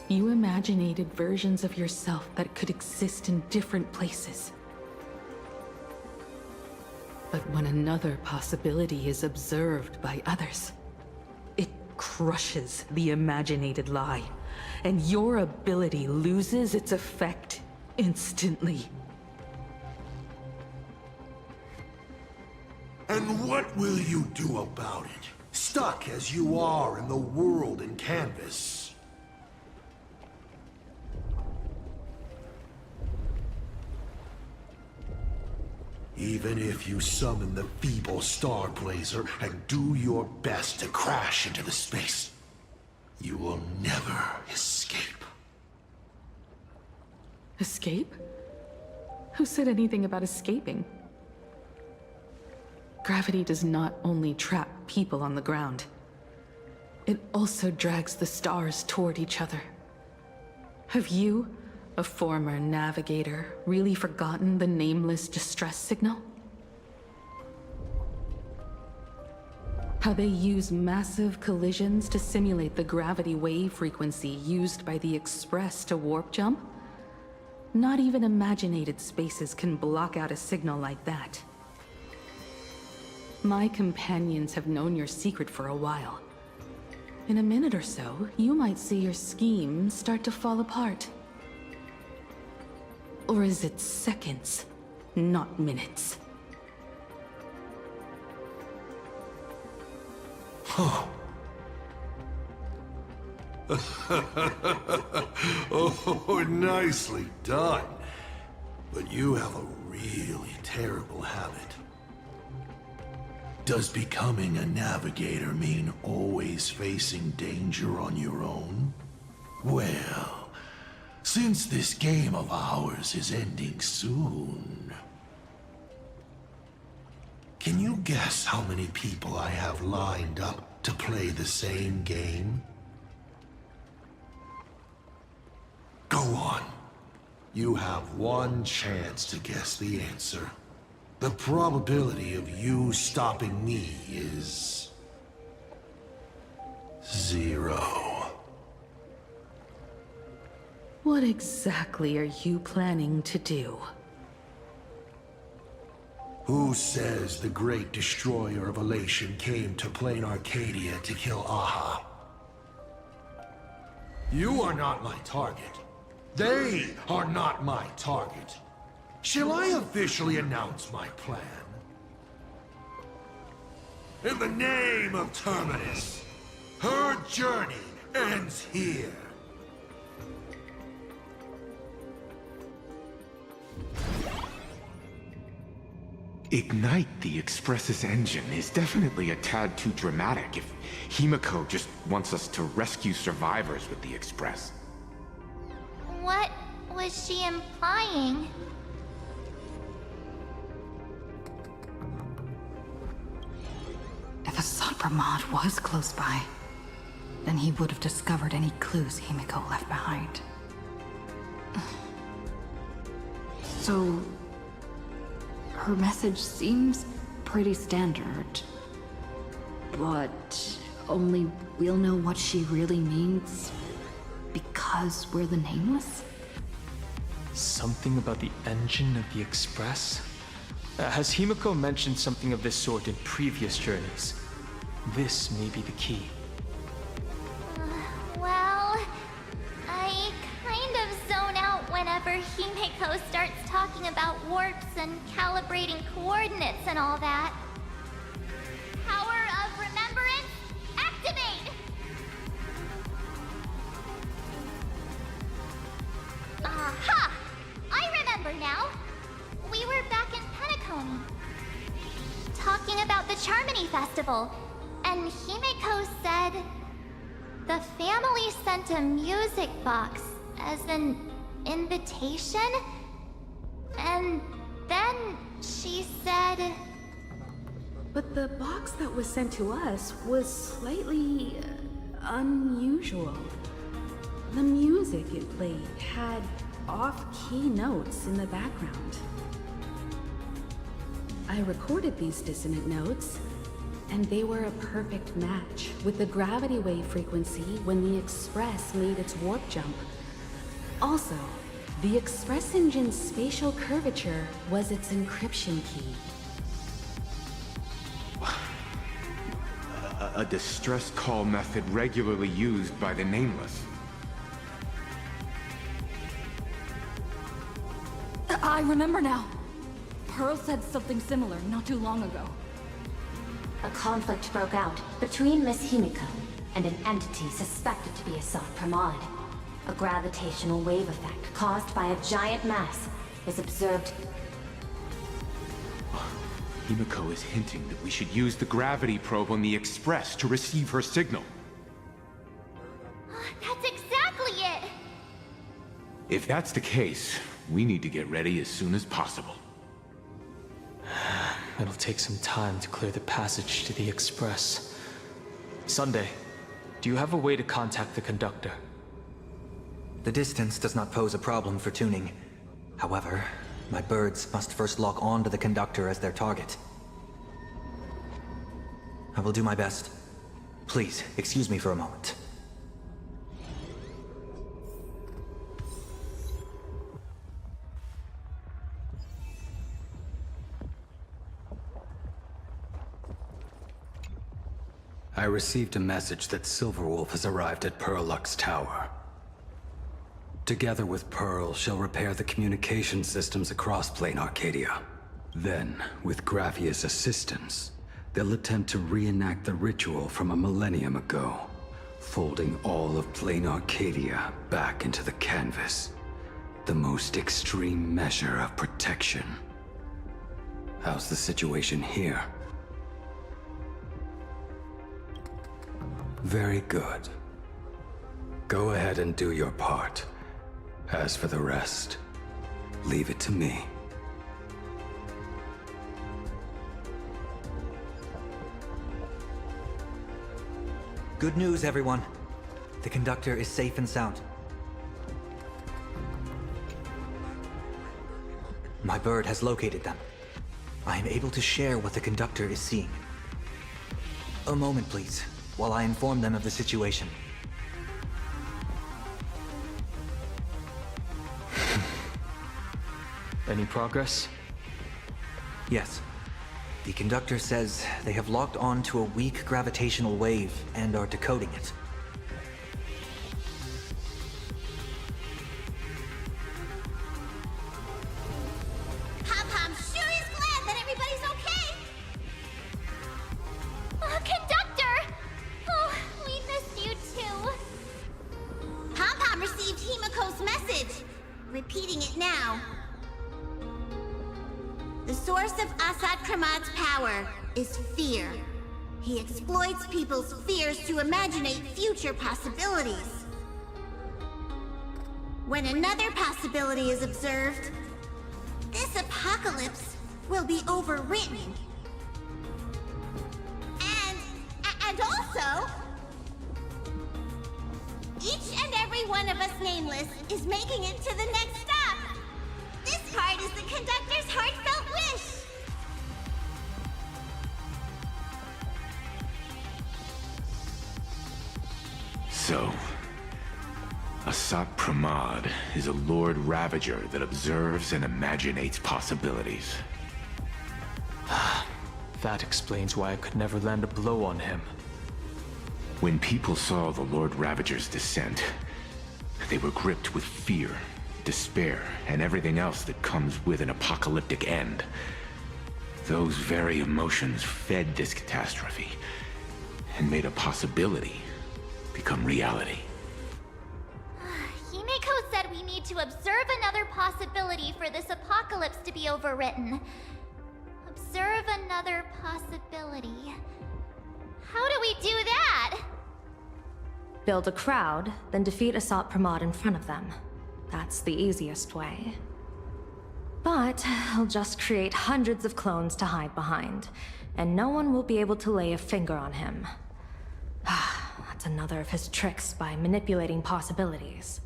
you imaginated versions of yourself that could exist in different places. But when another possibility is observed by others, it crushes the imaginated lie, and your ability loses its effect instantly. And what will you do about it? Stuck as you are in the world in canvas. Even if you summon the feeble Star Blazer and do your best to crash into the space, you will never escape. Escape? Who said anything about escaping? Gravity does not only trap people on the ground, it also drags the stars toward each other. Have you, a former navigator, really forgotten the nameless distress signal? How they use massive collisions to simulate the gravity wave frequency used by the Express to warp jump? Not even imaginated spaces can block out a signal like that. My companions have known your secret for a while. In a minute or so, you might see your scheme start to fall apart. Or is it seconds, not minutes? Huh. Oh, nicely done. But you have a really terrible habit. Does becoming a navigator mean always facing danger on your own? Well, since this game of ours is ending soon, can you guess how many people I have lined up to play the same game? Go on. You have one chance to guess the answer. The probability of you stopping me is 0. What exactly are you planning to do? Who says the great destroyer of Elation came to plain Arcadia to kill Aha? You are not my target. They are not my target. Shall I officially announce my plan? In the name of Terminus, Her journey ends here. Ignite the Express's engine is definitely a tad too dramatic if Himiko just wants us to rescue survivors with the Express. What was she implying? If Assad Pramod was close by, then he would have discovered any clues Himiko left behind. So, her message seems pretty standard. But only we'll know what she really means because we're the Nameless? Something about the engine of the Express? Has Himiko mentioned something of this sort in previous journeys? This may be the key. Well, I kind of zone out whenever Himiko starts talking about warps and calibrating coordinates and all that. Power of remembrance, activate! Aha! I remember now. We were back in Penacony, talking about the Charmony Festival, and Himiko said the family sent a music box as an invitation, and then she said... But the box that was sent to us was slightly unusual. The music it played had off-key notes in the background. I recorded these dissonant notes, and they were a perfect match with the gravity wave frequency when the Express made its warp jump. Also, the Express engine's spatial curvature was its encryption key. A distress call method regularly used by the Nameless. I remember now. Pearl said something similar not too long ago. A conflict broke out between Miss Himiko and an entity suspected to be Assad Pramod. A gravitational wave effect caused by a giant mass is observed. Himiko is hinting that we should use the gravity probe on the Express to receive her signal. That's exactly it! If that's the case, we need to get ready as soon as possible. It'll take some time to clear the passage to the Express. Sunday, do you have a way to contact the conductor? The distance does not pose a problem for tuning. However, my birds must first lock on to the conductor as their target. I will do my best. Please, excuse me for a moment. I received a message that Silverwolf has arrived at Pearlux Tower. Together with Pearl, she'll repair the communication systems across Plain Arcadia. Then, with Graffia's assistance, they'll attempt to reenact the ritual from a millennium ago, folding all of Plain Arcadia back into the canvas. The most extreme measure of protection. How's the situation here? Very good. Go ahead and do your part. As for the rest, leave it to me. Good news, everyone. The conductor is safe and sound. My bird has located them. I am able to share what the conductor is seeing. A moment, please, while I inform them of the situation. Any progress? Yes. The conductor says they have locked on to a weak gravitational wave and are decoding it. Pom-Pom sure is glad that everybody's okay! Conductor! Oh, we Kramad's power is fear. He exploits people's fears to imaginate future possibilities. When another possibility is observed, this apocalypse will be overwritten. And also, each and every one of us nameless is making it to the next stop. This part is the conductor's heartfelt wish. So, Asat Pramad is a Lord Ravager that observes and imaginates possibilities. That explains why I could never land a blow on him. When people saw the Lord Ravager's descent, they were gripped with fear, despair, and everything else that comes with an apocalyptic end. Those very emotions fed this catastrophe, and made a possibility become reality. Himeko said we need to observe another possibility for this apocalypse to be overwritten. Observe another possibility. How do we do that? Build a crowd, then defeat Asat Pramad in front of them. That's the easiest way. But he'll just create hundreds of clones to hide behind, and no one will be able to lay a finger on him. That's another of his tricks by manipulating possibilities.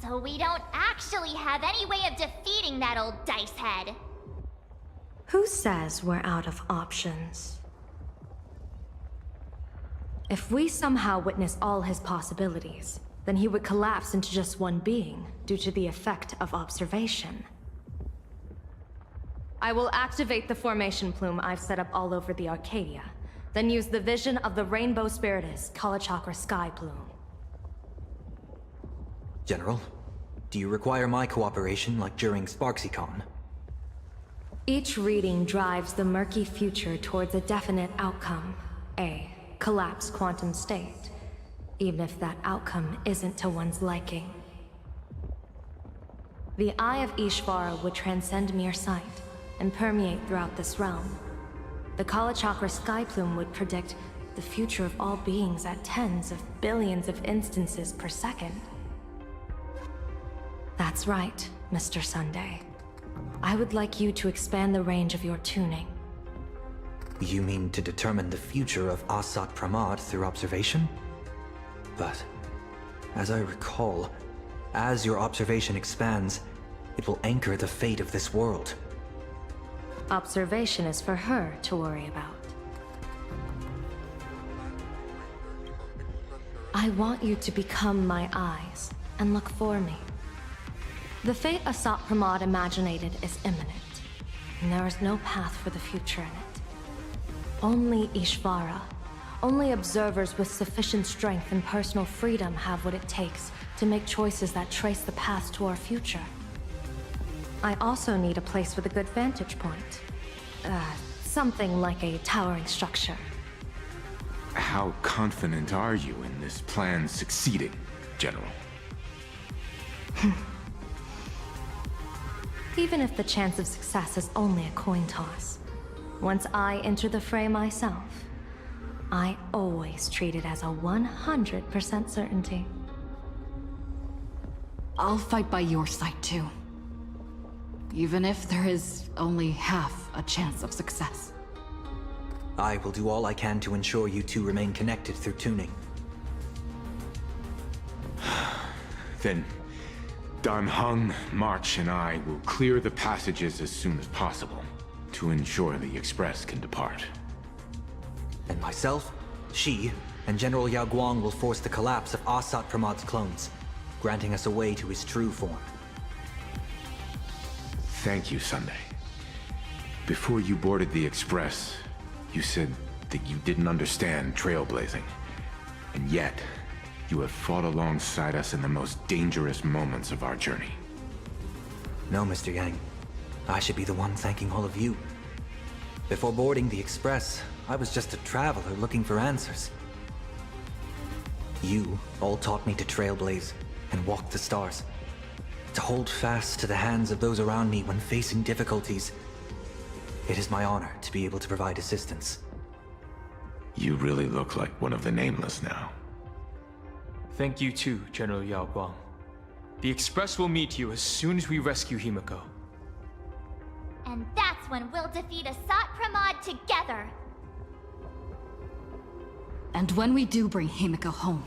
So we don't actually have any way of defeating that old dice head. Who says we're out of options? If we somehow witness all his possibilities, then he would collapse into just one being due to the effect of observation. I will activate the formation plume I've set up all over the Arcadia, then use the vision of the Rainbow Spiritus Kalachakra Sky Plume. General, do you require my cooperation like during SparksyCon? Each reading drives the murky future towards a definite outcome, a collapsed quantum state, even if that outcome isn't to one's liking. The Eye of Ishvara would transcend mere sight and permeate throughout this realm. The Kalachakra Sky Plume would predict the future of all beings at tens of billions of instances per second. That's right, Mr. Sunday. I would like you to expand the range of your tuning. You mean to determine the future of Asat Pramad through observation? But, as I recall, as your observation expands, it will anchor the fate of this world. Observation is for her to worry about. I want you to become my eyes and look for me. The fate Asat Pramad imaginated is imminent, and there is no path for the future in it. Only Ishvara, only observers with sufficient strength and personal freedom have what it takes to make choices that trace the path to our future. I also need a place with a good vantage point. Something like a towering structure. How confident are you in this plan succeeding, General? Even if the chance of success is only a coin toss, once I enter the fray myself, I always treat it as a 100% certainty. I'll fight by your side too. Even if there is only half a chance of success. I will do all I can to ensure you two remain connected through tuning. Then, Dan Heng, March, and I will clear the passages as soon as possible to ensure the Express can depart. And myself, Shi, and General Yao Guang will force the collapse of Asat Pramad's clones, granting us a way to his true form. Thank you, Sunday. Before you boarded the Express, you said that you didn't understand trailblazing. And yet, you have fought alongside us in the most dangerous moments of our journey. No, Mr. Yang. I should be the one thanking all of you. Before boarding the Express, I was just a traveler looking for answers. You all taught me to trailblaze and walk the stars. To hold fast to the hands of those around me when facing difficulties, It is my honor to be able to provide assistance. You really look like one of the Nameless now. Thank you too, General Yao Guang. The Express will meet you as soon as we rescue Himiko. And that's when we'll defeat Asat Pramod together. And when we do bring Himiko home,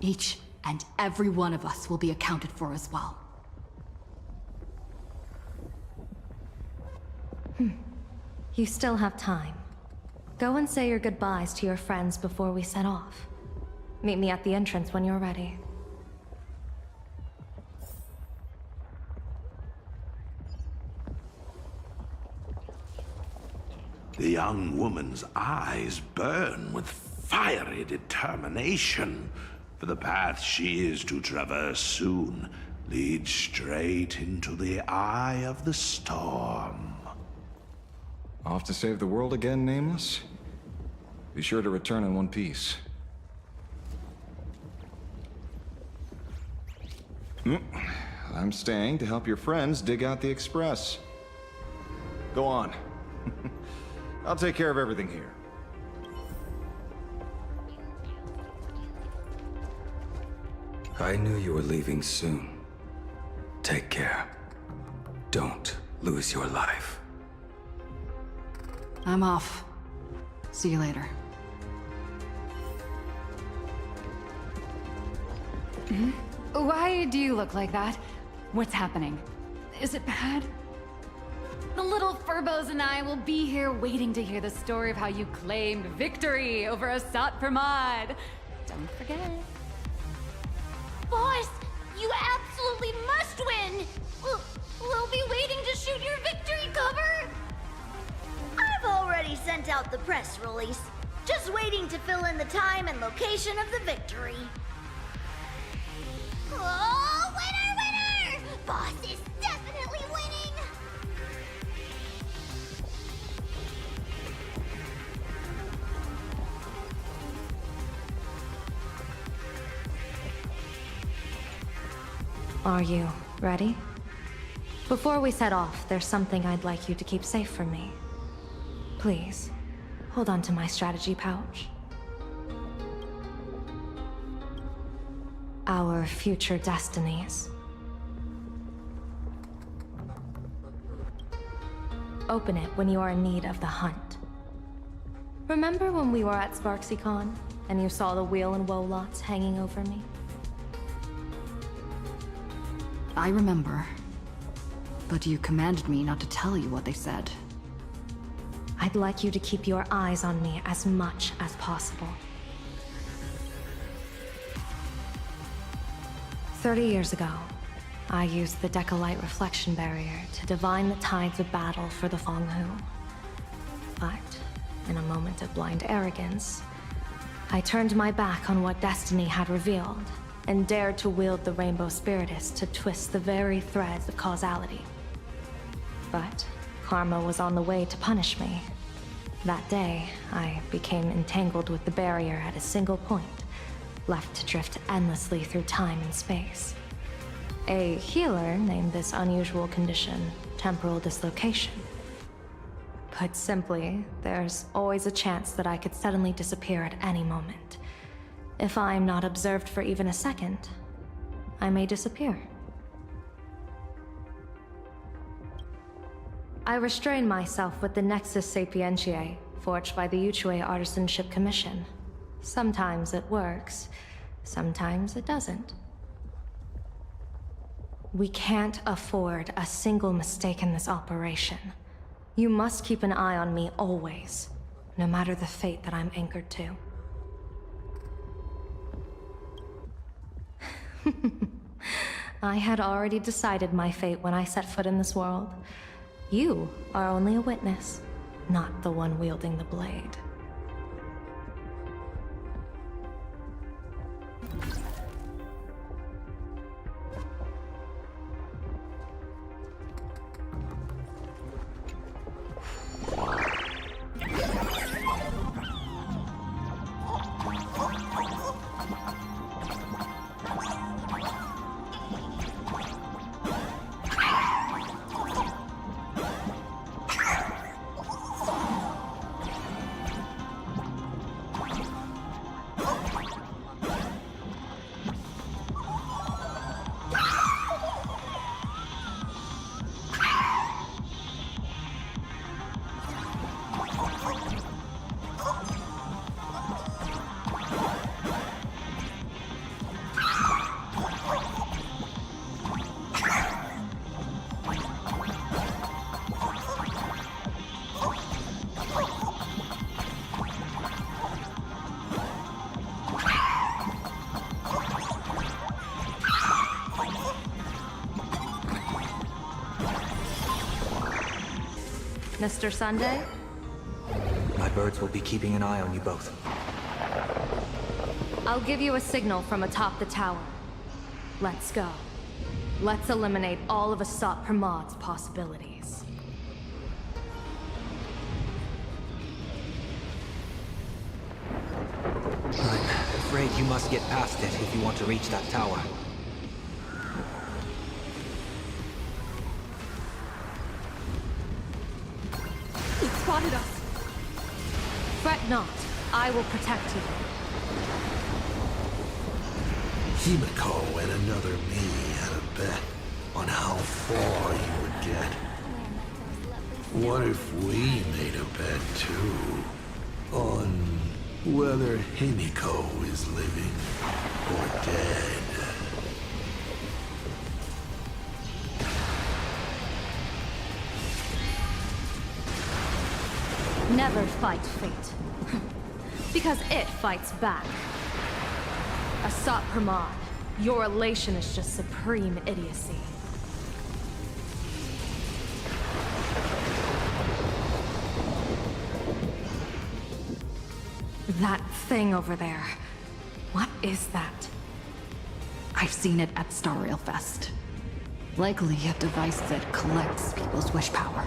each and every one of us will be accounted for as well. You still have time. Go and say your goodbyes to your friends before we set off. Meet me at the entrance when you're ready. The young woman's eyes burn with fiery determination, for the path she is to traverse soon leads straight into the eye of the storm. Off to save the world again, Nameless? Be sure to return in one piece. I'm staying to help your friends dig out the Express. Go on. I'll take care of everything here. I knew you were leaving soon. Take care. Don't lose your life. I'm off. See you later. Why do you look like that? What's happening? Is it bad? The little Furbos and I will be here waiting to hear the story of how you claimed victory over Asat Pramod. Don't forget. Boss, you absolutely must win! We'll be waiting to shoot your victory cover! I've already sent out the press release. Just waiting to fill in the time and location of the victory. Oh, winner, winner! Boss is definitely winning! Are you ready? Before we set off, there's something I'd like you to keep safe from me. Please, hold on to my strategy pouch. Our future destinies. Open it when you are in need of the hunt. Remember when we were at SparksyCon, and you saw the wheel and woe lots hanging over me? I remember. But you commanded me not to tell you what they said. I'd like you to keep your eyes on me as much as possible. 30 years ago, I used the Decalite reflection barrier to divine the tides of battle for the Fonghu. But, in a moment of blind arrogance, I turned my back on what destiny had revealed, and dared to wield the Rainbow Spiritus to twist the very threads of causality. But karma was on the way to punish me. That day, I became entangled with the barrier at a single point, left to drift endlessly through time and space. A healer named this unusual condition temporal dislocation. Put simply, there's always a chance that I could suddenly disappear at any moment. If I'm not observed for even a second, I may disappear. I restrain myself with the Nexus Sapientiae, forged by the Yuchue Artisanship Commission. Sometimes it works, sometimes it doesn't. We can't afford a single mistake in this operation. You must keep an eye on me always, no matter the fate that I'm anchored to. I had already decided my fate when I set foot in this world. You are only a witness, not the one wielding the blade. Mr. Sunday? My birds will be keeping an eye on you both. I'll give you a signal from atop the tower. Let's go. Let's eliminate all of Asat Pramad's possibilities. I'm afraid you must get past it if you want to reach that tower. He spotted us. Fret not. I will protect you. Himiko and another me had a bet on how far you would get. What if we made a bet too? On whether Himiko is living or dead? Never fight fate. Because it fights back. Asat Pramad, your elation is just supreme idiocy. That thing over there. What is that? I've seen it at Star Rail Fest. Likely a device that collects people's wish power.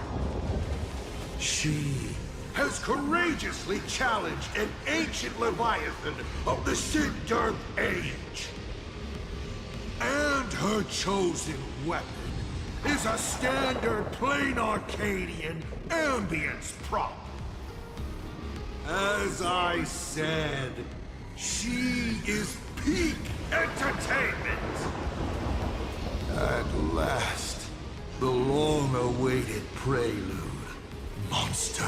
She has courageously challenged an ancient Leviathan of the Sigurd Age. And her chosen weapon is a standard plain Arcadian ambience prop. As I said, she is peak entertainment. At last, the long-awaited prelude. Monster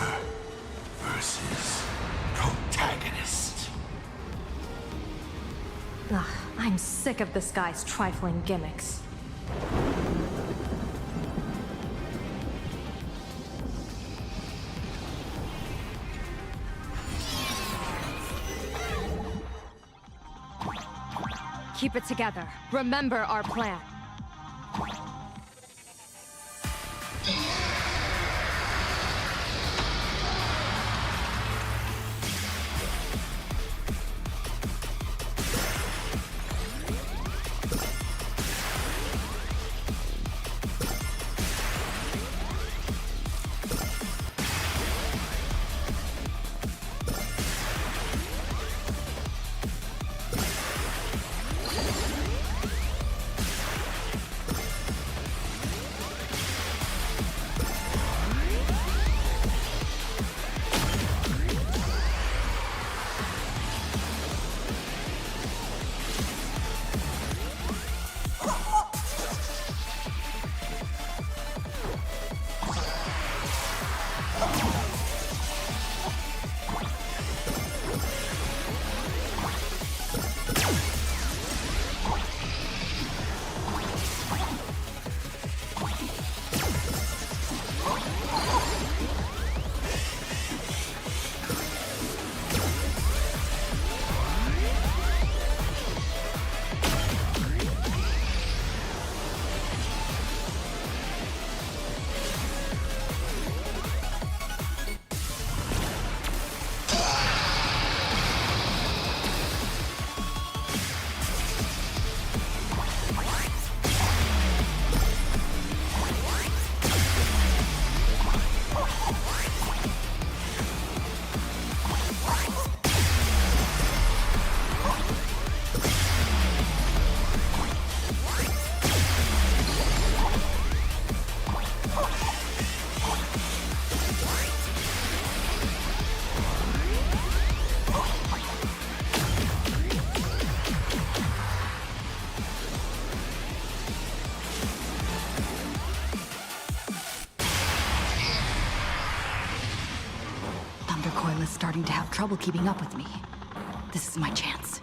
versus protagonist. Ugh, I'm sick of this guy's trifling gimmicks. Keep it together. Remember our plan. Coil is starting to have trouble keeping up with me. This is my chance.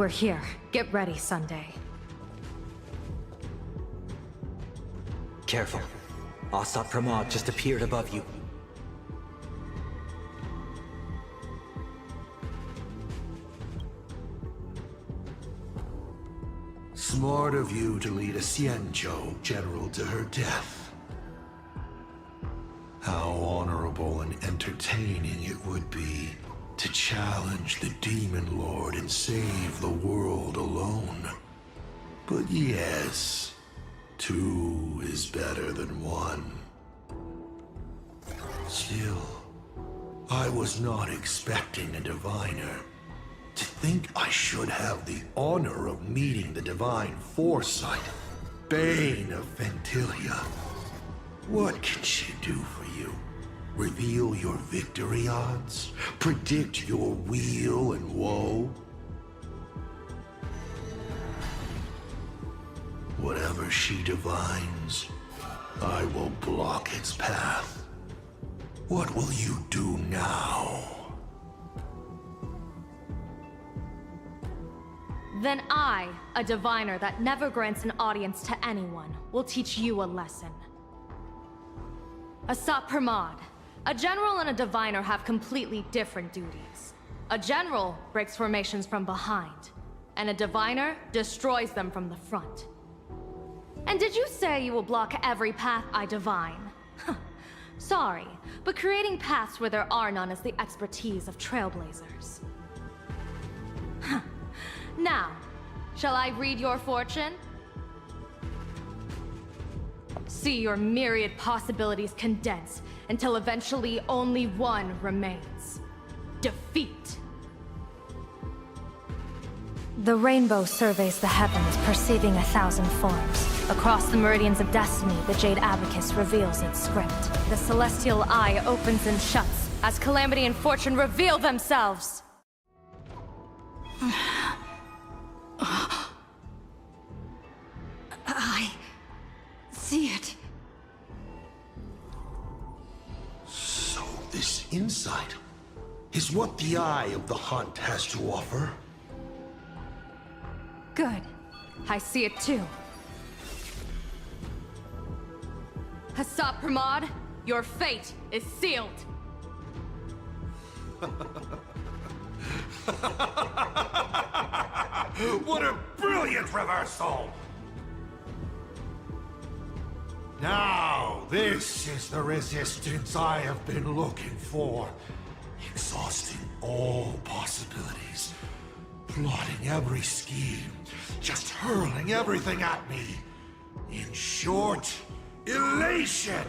We're here. Get ready, Sunday. Careful. Asat Pramod just appeared above you. Smart of you to lead a Xianzhou general to her death. How honorable and entertaining it would be to challenge the Demon Lord and save the world alone. But yes, two is better than one. Still, I was not expecting a diviner. To think I should have the honor of meeting the divine foresight, Bane of Ventilia. What can she do for you? Reveal your victory odds? Predict your weal and woe? Whatever she divines, I will block its path. What will you do now? Then I, a diviner that never grants an audience to anyone, will teach you a lesson. Asat Pramod, a general and a diviner have completely different duties. A general breaks formations from behind, and a diviner destroys them from the front. And did you say you will block every path I divine? Sorry, but creating paths where there are none is the expertise of trailblazers. Now, shall I read your fortune? See your myriad possibilities condense until eventually only one remains. Defeat. The rainbow surveys the heavens, perceiving 1,000 forms. Across the meridians of destiny, the Jade Abacus reveals its script. The celestial eye opens and shuts as calamity and fortune reveal themselves. I see it. So this insight is what the Eye of the Hunt has to offer? Good. I see it too. Asat Pramod, your fate is sealed. What a brilliant reversal! Now, this is the resistance I have been looking for. Exhausting all possibilities. Plotting every scheme. Just hurling everything at me. In short, elation!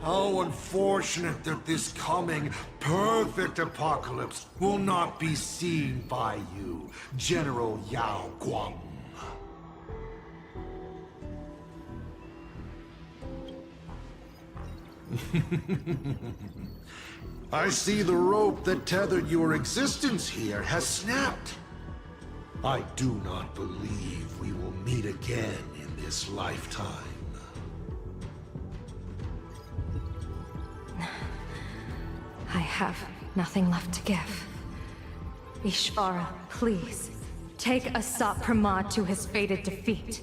How unfortunate that this coming perfect apocalypse will not be seen by you, General Yao Guang. I see the rope that tethered your existence here has snapped. I do not believe we will meet again in this lifetime. I have nothing left to give. Ishvara, please, take Asat Pramod to his fated defeat.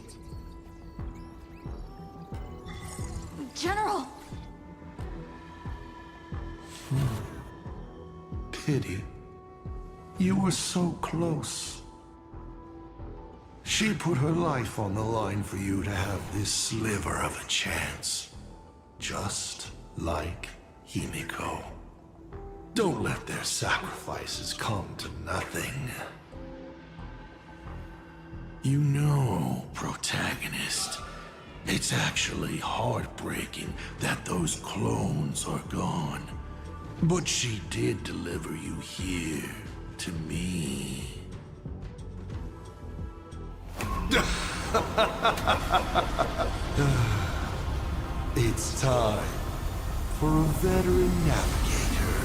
General! Pity. You were so close. She put her life on the line for you to have this sliver of a chance. Just like Himiko. Don't let their sacrifices come to nothing. You know, protagonist, it's actually heartbreaking that those clones are gone. But she did deliver you here, to me. It's time for a veteran navigator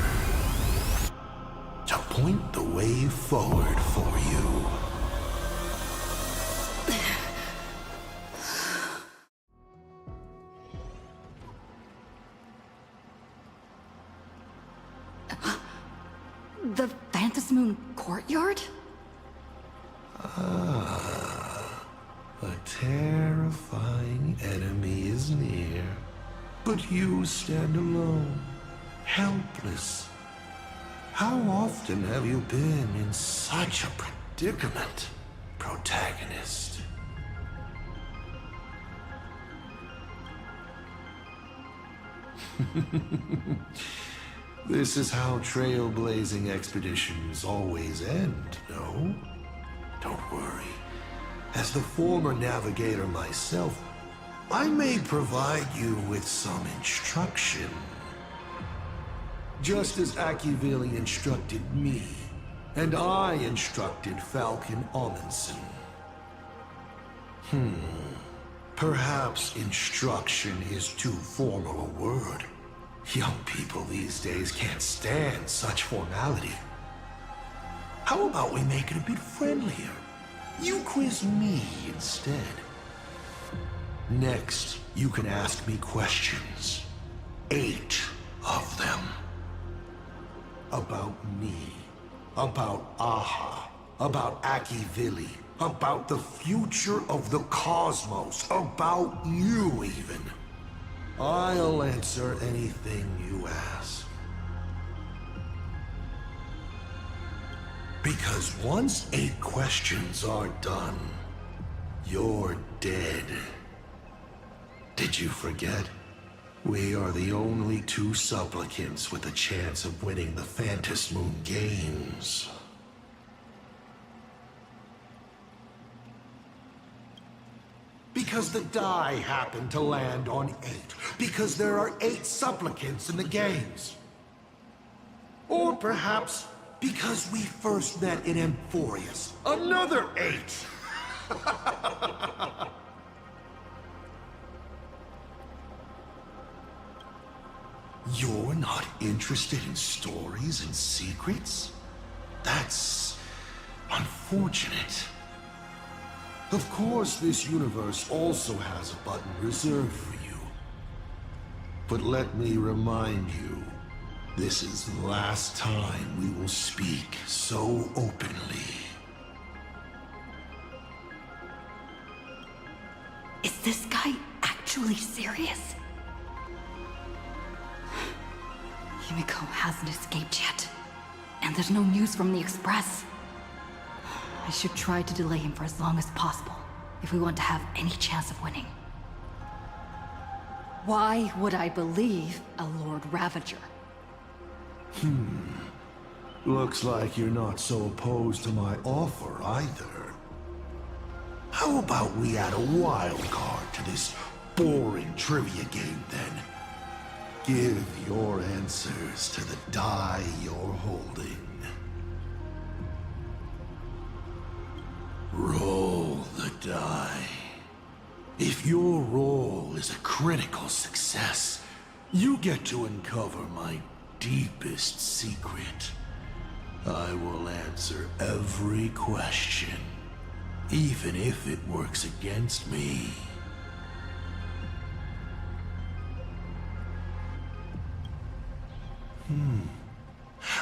to point the way forward for you. The Phantasmoon courtyard? Ah, a terrifying enemy is near. But you stand alone, helpless. How often have you been in such a predicament, protagonist? This is how trailblazing expeditions always end, no? Don't worry. As the former navigator myself, I may provide you with some instruction. Just as Akivili instructed me, and I instructed Falcon Amundsen. Perhaps instruction is too formal a word. Young people these days can't stand such formality. How about we make it a bit friendlier? You quiz me instead. Next, you can ask me questions. 8 of them. About me. About Aha. About Akivili. About the future of the cosmos. About you, even. I'll answer anything you ask. Because once 8 questions are done, you're dead. Did you forget? We are the only 2 supplicants with a chance of winning the Phantom Moon Games. Because the die happened to land on 8. Because there are 8 supplicants in the games. Or perhaps because we first met in Amphorius. Another 8! You're not interested in stories and secrets? That's unfortunate. Of course, this universe also has a button reserved for you. But let me remind you, this is the last time we will speak so openly. Is this guy actually serious? Himiko hasn't escaped yet. And there's no news from the Express. I should try to delay him for as long as possible, if we want to have any chance of winning. Why would I believe a Lord Ravager? Looks like you're not so opposed to my offer either. How about we add a wild card to this boring trivia game then? Give your answers to the die you're holding. Roll the die. If your roll is a critical success, you get to uncover my deepest secret. I will answer every question, even if it works against me.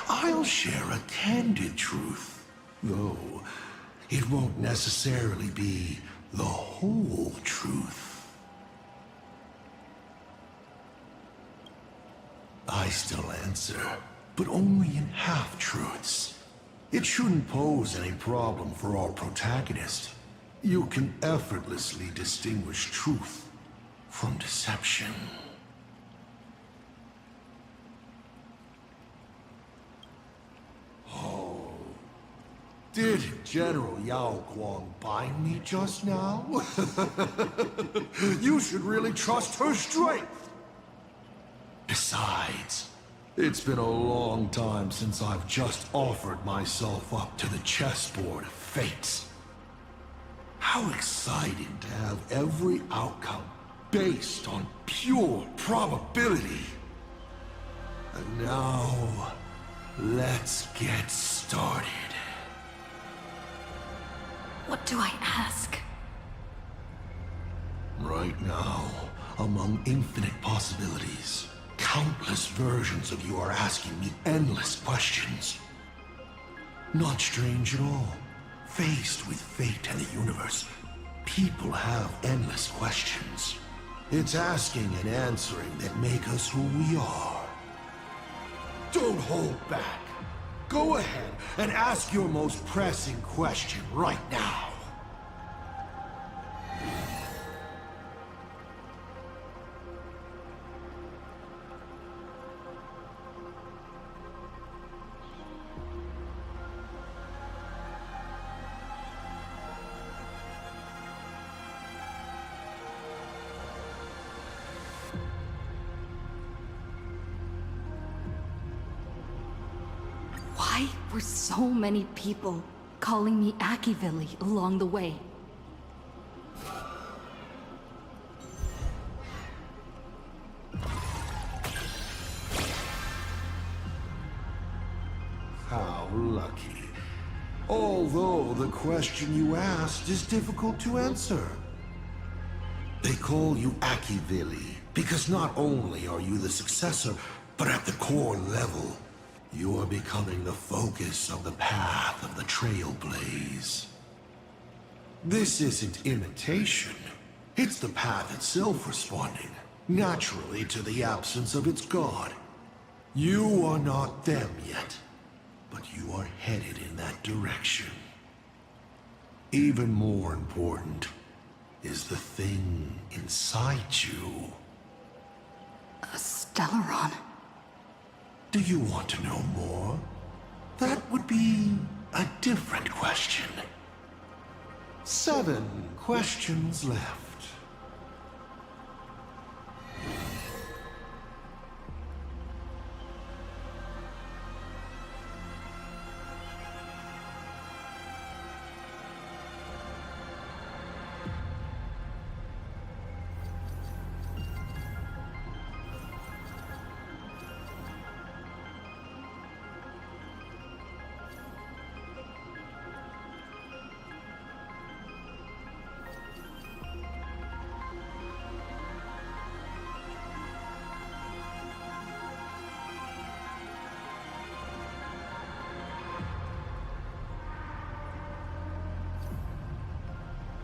I'll share a candid truth, though it won't necessarily be the whole truth. I still answer, but only in half-truths. It shouldn't pose any problem for our protagonist. You can effortlessly distinguish truth from deception. Oh, did General Yao Guang bind me just now? You should really trust her strength. Besides, it's been a long time since I've just offered myself up to the chessboard of fates. How exciting to have every outcome based on pure probability. And now, let's get started. What do I ask? Right now, among infinite possibilities, countless versions of you are asking me endless questions. Not strange at all. Faced with fate and the universe, people have endless questions. It's asking and answering that make us who we are. Don't hold back. Go ahead and ask your most pressing question right now. Why were so many people calling me Akivili along the way? How lucky. Although the question you asked is difficult to answer. They call you Akivili because not only are you the successor, but at the core level, you are becoming the focus of the path of the Trailblaze. This isn't imitation. It's the path itself responding, naturally, to the absence of its god. You are not them yet, but you are headed in that direction. Even more important is the thing inside you. A Stellaron. Do you want to know more? That would be a different question. 7 questions left.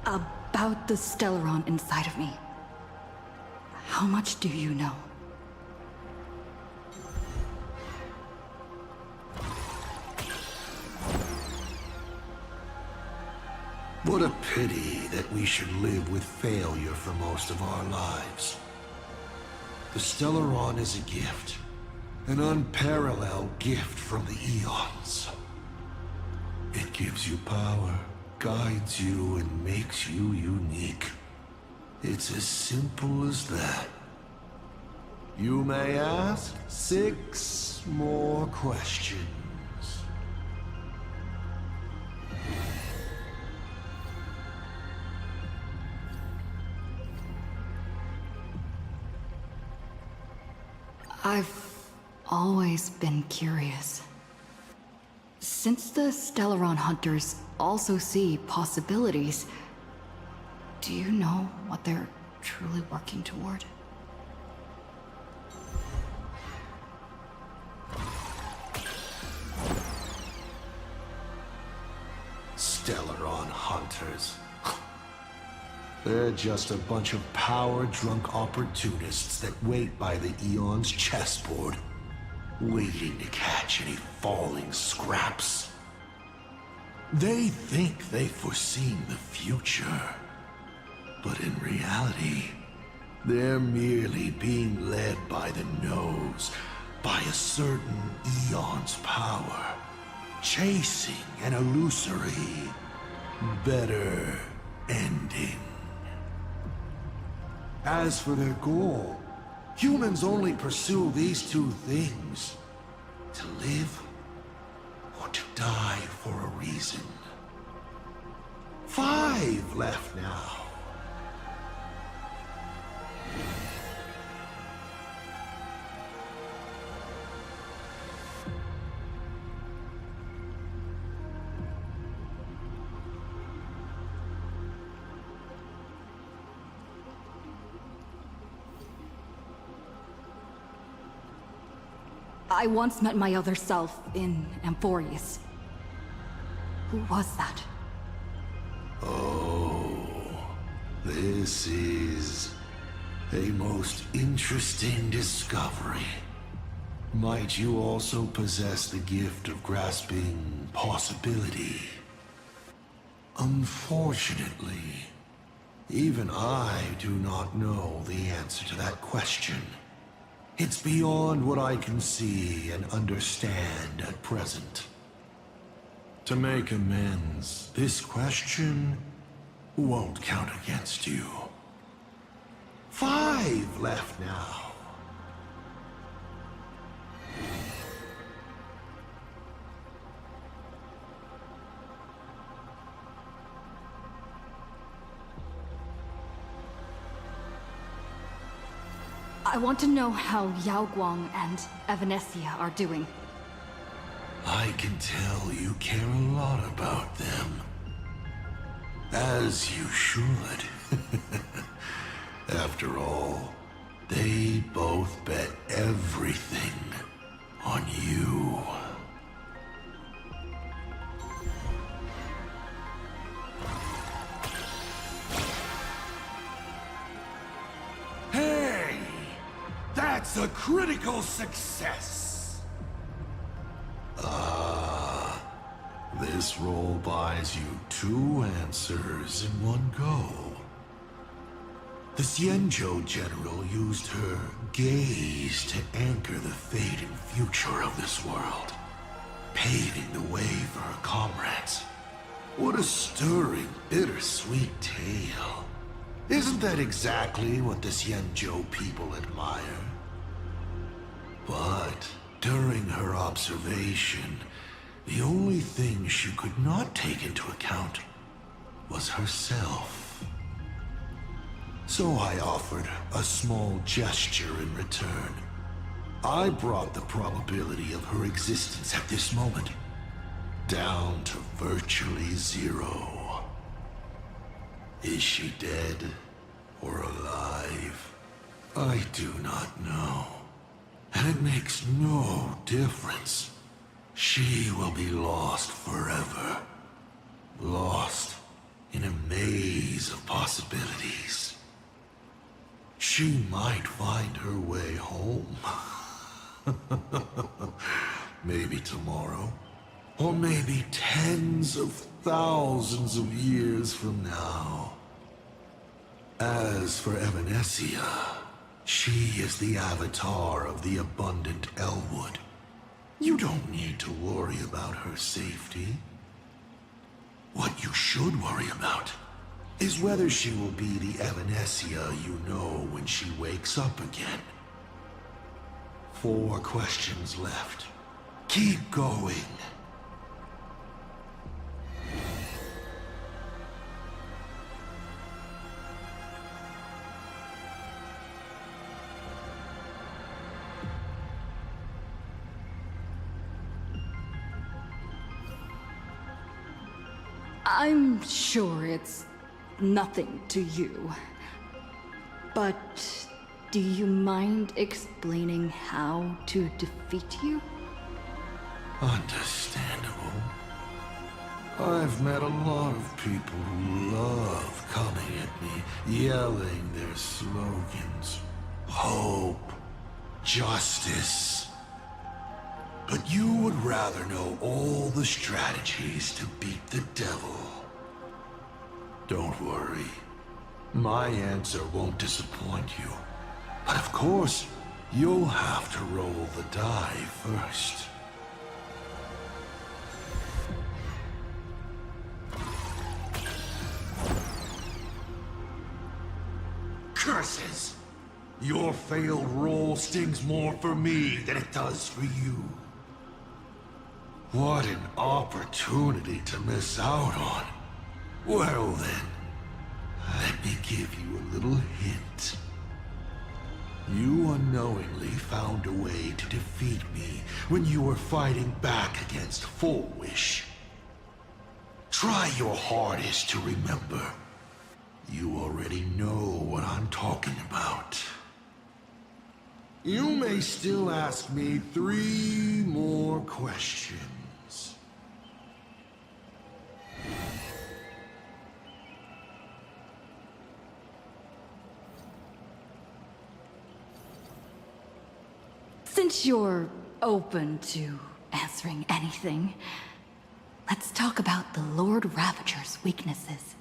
About the Stellaron inside of me. How much do you know? What a pity that we should live with failure for most of our lives. The Stellaron is a gift. An unparalleled gift from the eons. It gives you power, guides you, and makes you unique. It's as simple as that. You may ask 6 more questions. I've always been curious. Since the Stellaron hunters also see possibilities, do you know what they're truly working toward? Stellaron hunters. They're just a bunch of power-drunk opportunists that wait by the Eon's chessboard, waiting to catch any falling scraps. They think they've foreseen the future, but in reality, they're merely being led by the nose, by a certain Eon's power, chasing an illusory, better ending. As for their goal, humans only pursue these 2 things: to live or to die for a reason. 5 left now. I once met my other self in Amphorius. Who was that? Oh, this is a most interesting discovery. Might you also possess the gift of grasping possibility? Unfortunately, even I do not know the answer to that question. It's beyond what I can see and understand at present. To make amends, this question won't count against you. 5 left now. I want to know how Yao Guang and Evanesia are doing. I can tell you care a lot about them. As you should. After all, they both bet everything on you. Hey! That's a critical success! This roll buys you 2 answers in one go. The Xianzhou general used her gaze to anchor the fate and future of this world, paving the way for her comrades. What a stirring, bittersweet tale. Isn't that exactly what the Xianzhou people admire? But during her observation, the only thing she could not take into account was herself. So I offered a small gesture in return. I brought the probability of her existence at this moment down to virtually 0. Is she dead or alive? I do not know. And it makes no difference. She will be lost forever. Lost in a maze of possibilities. She might find her way home. Maybe tomorrow. Or maybe tens of thousands of years from now. As for Evanesia, she is the avatar of the abundant Elwood. You don't need to worry about her safety. What you should worry about is whether she will be the Evanesia you know when she wakes up again. 4 questions left. Keep going. I'm sure it's nothing to you. But do you mind explaining how to defeat you? Understandable. I've met a lot of people who love coming at me, yelling their slogans. Hope. Justice. But you would rather know all the strategies to beat the devil. Don't worry. My answer won't disappoint you. But of course, you'll have to roll the die first. Curses! Your failed roll stings more for me than it does for you. What an opportunity to miss out on. Well then, let me give you a little hint. You unknowingly found a way to defeat me when you were fighting back against Full Wish. Try your hardest to remember. You already know what I'm talking about. You may still ask me 3 more questions. Since you're open to answering anything, let's talk about the Lord Ravager's weaknesses.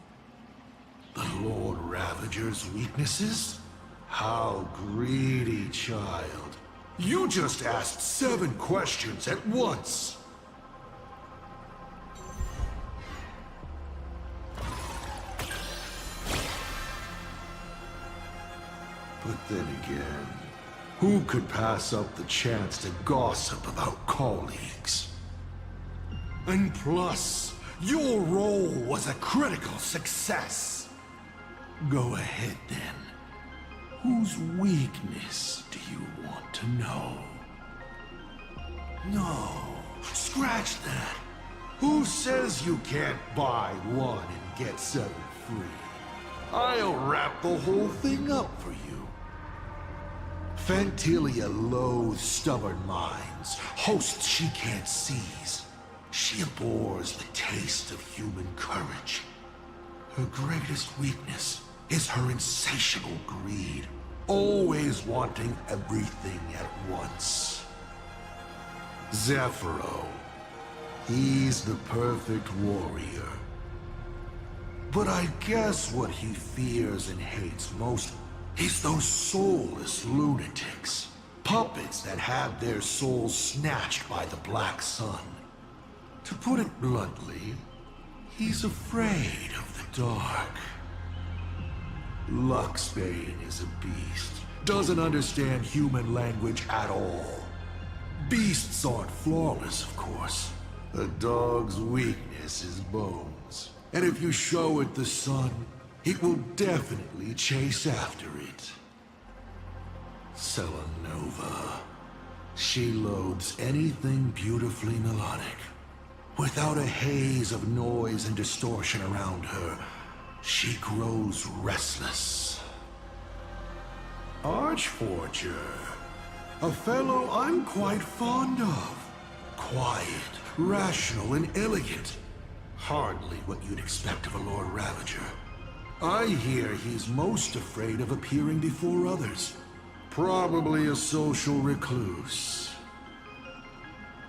The Lord Ravager's weaknesses? How greedy, child. You just asked 7 questions at once. But then again, who could pass up the chance to gossip about colleagues? And plus, your role was a critical success. Go ahead then. Whose weakness do you want to know? No, scratch that. Who says you can't buy 1 and get 7 free? I'll wrap the whole thing up for you. Fantilia loathes stubborn minds, hosts she can't seize. She abhors the taste of human courage. Her greatest weakness is her insatiable greed, always wanting everything at once. Zephyro, he's the perfect warrior. But I guess what he fears and hates most is those soulless lunatics. Puppets that have their souls snatched by the Black Sun. To put it bluntly, he's afraid of the dark. Luxbane is a beast. Doesn't understand human language at all. Beasts aren't flawless, of course. A dog's weakness is bones. And if you show it the sun, it will definitely chase after it. Selenova. She loathes anything beautifully melodic. Without a haze of noise and distortion around her, she grows restless. Archforger. A fellow I'm quite fond of. Quiet, rational, and elegant. Hardly what you'd expect of a Lord Ravager. I hear he's most afraid of appearing before others. Probably a social recluse.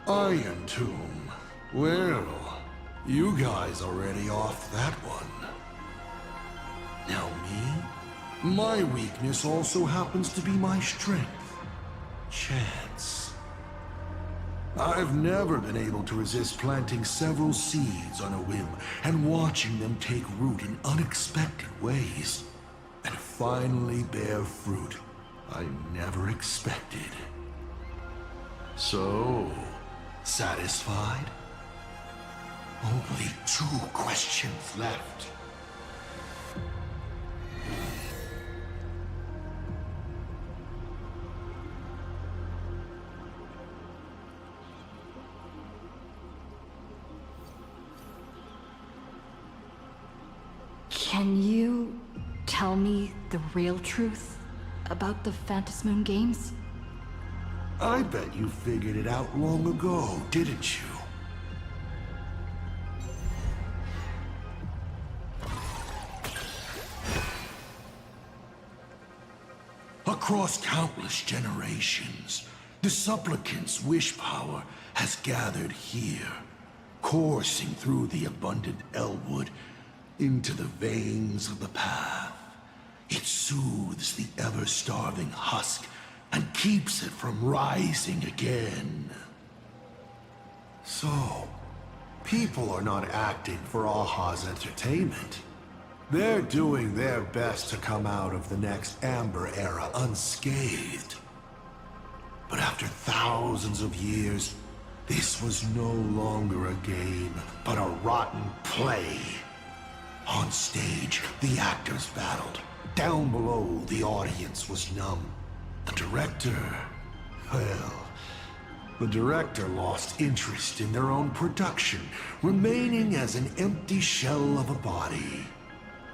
Iron Tomb. Well, you guys already off that one. Now me? My weakness also happens to be my strength. Chance. I've never been able to resist planting several seeds on a whim and watching them take root in unexpected ways, and finally bear fruit I never expected. So, satisfied? Only 2 questions left. Can you tell me the real truth about the Phantasmoon games? I bet you figured it out long ago, didn't you? Across countless generations, the supplicant's wish power has gathered here, coursing through the abundant Elwood into the veins of the path. It soothes the ever-starving husk and keeps it from rising again. So, people are not acting for Aha's entertainment. They're doing their best to come out of the next Amber Era unscathed. But after thousands of years, this was no longer a game, but a rotten play. On stage, the actors battled. Down below, the audience was numb. The director... well... the director lost interest in their own production, remaining as an empty shell of a body.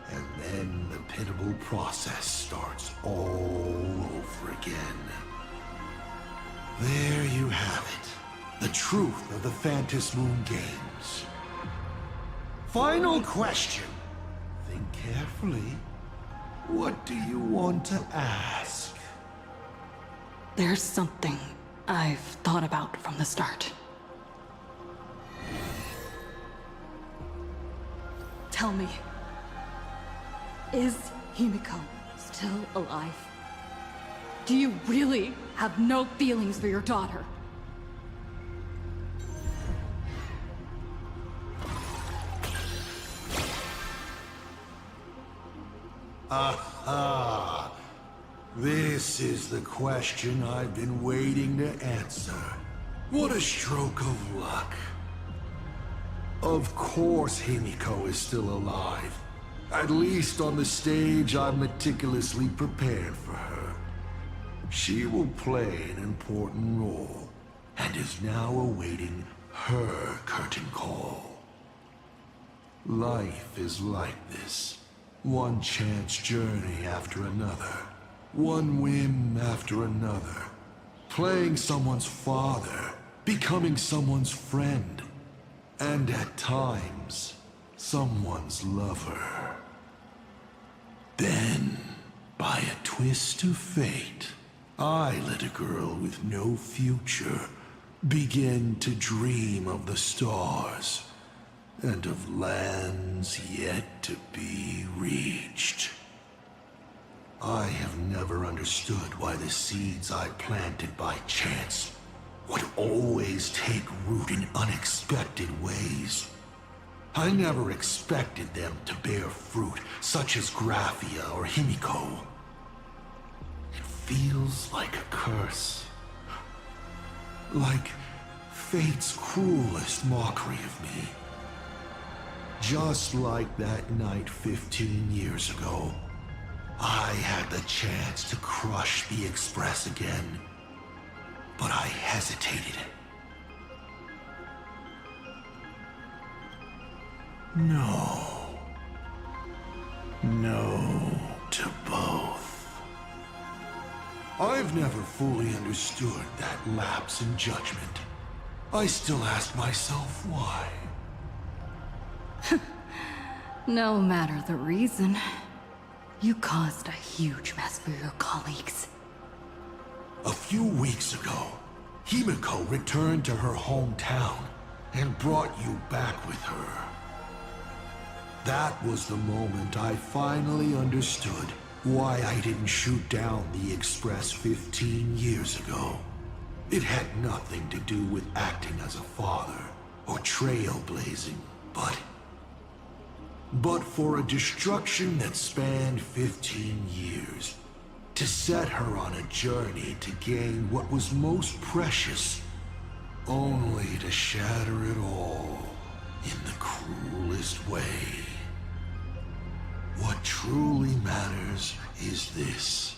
And then the pitiable process starts all over again. There you have it. The truth of the Phantasmoon games. Final question. Think carefully. What do you want to ask? There's something I've thought about from the start. Tell me, is Himiko still alive? Do you really have no feelings for your daughter? Aha! This is the question I've been waiting to answer. What a stroke of luck. Of course Himiko is still alive. At least on the stage I've meticulously prepared for her. She will play an important role, and is now awaiting her curtain call. Life is like this. One chance journey after another. One whim after another. Playing someone's father. Becoming someone's friend. And at times, someone's lover. Then, by a twist of fate, I let a girl with no future begin to dream of the stars and of lands yet to be reached. I have never understood why the seeds I planted by chance would always take root in unexpected ways. I never expected them to bear fruit, such as Graphia or Himiko. It feels like a curse. Like fate's cruelest mockery of me. Just like that night 15 years ago, I had the chance to crush the Express again, but I hesitated. No. No to both. I've never fully understood that lapse in judgment. I still ask myself why. No matter the reason, you caused a huge mess for your colleagues. A few weeks ago, Himiko returned to her hometown and brought you back with her. That was the moment I finally understood why I didn't shoot down the Express 15 years ago. It had nothing to do with acting as a father or trailblazing, but for a destruction that spanned 15 years, to set her on a journey to gain what was most precious, only to shatter it all in the cruelest way. What truly matters is this.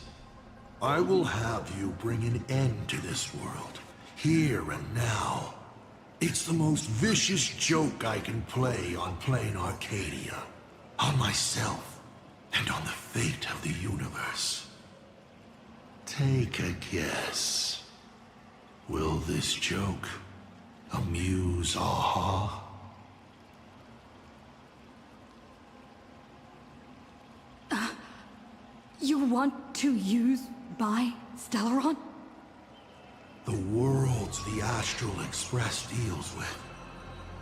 I will have you bring an end to this world, here and now. It's the most vicious joke I can play on plain Arcadia, on myself, and on the fate of the universe. Take a guess. Will this joke amuse Aha? You want to use my Stellaron? The worlds the Astral Express deals with.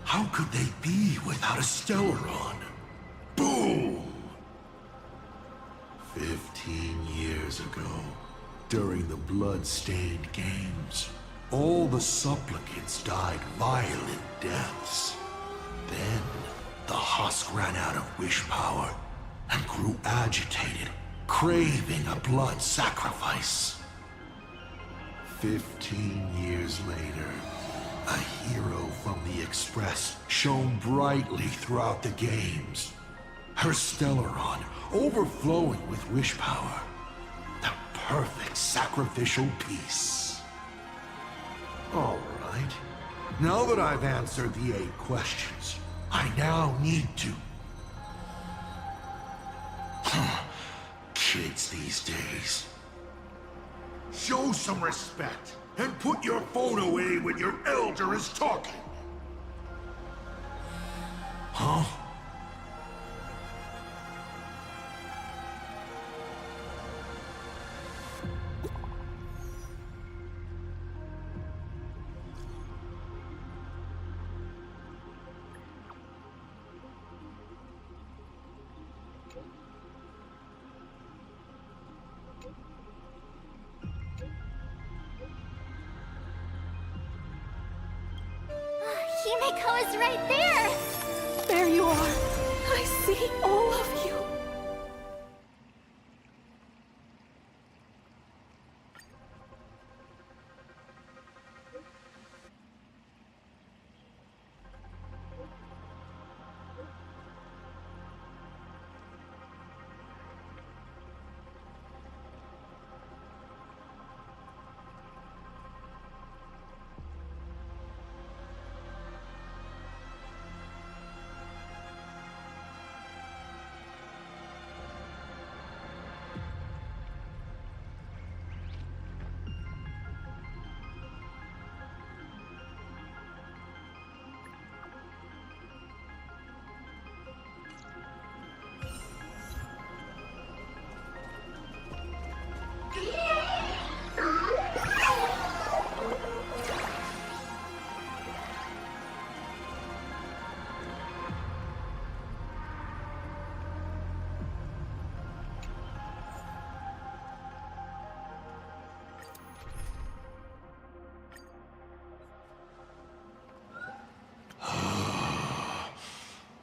How could they be without a Stellaron? Boom! 15 years ago, during the blood-stained games, all the supplicants died violent deaths. Then, the husk ran out of wish power and grew agitated, craving a blood sacrifice. 15 years later, a hero from the Express shone brightly throughout the games. Her Stellaron overflowing with wish power. The perfect sacrificial piece. All right. Now that I've answered the 8 questions, I now need to... Kids these days. Show some respect, and put your phone away when your elder is talking. Huh? Himiko is right there! There you are. I see all of you.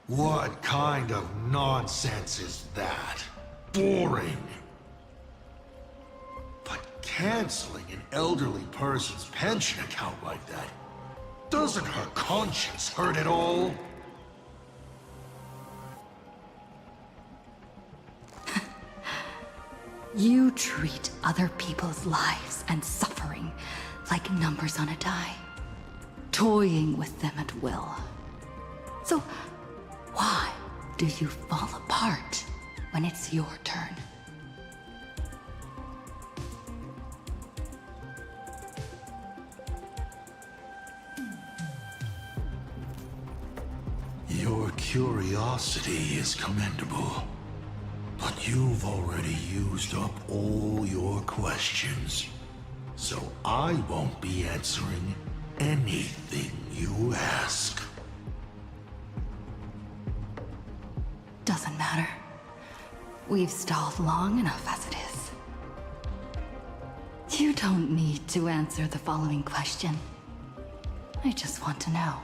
What kind of nonsense is that? Boring. But canceling an elderly person's pension account like that, doesn't her conscience hurt at all? You treat other people's lives and suffering like numbers on a die, toying with them at will. So, why do you fall apart when it's your turn? Your curiosity is commendable, but you've already used up all your questions. So I won't be answering anything you ask. Doesn't matter. We've stalled long enough as it is. You don't need to answer the following question. I just want to know.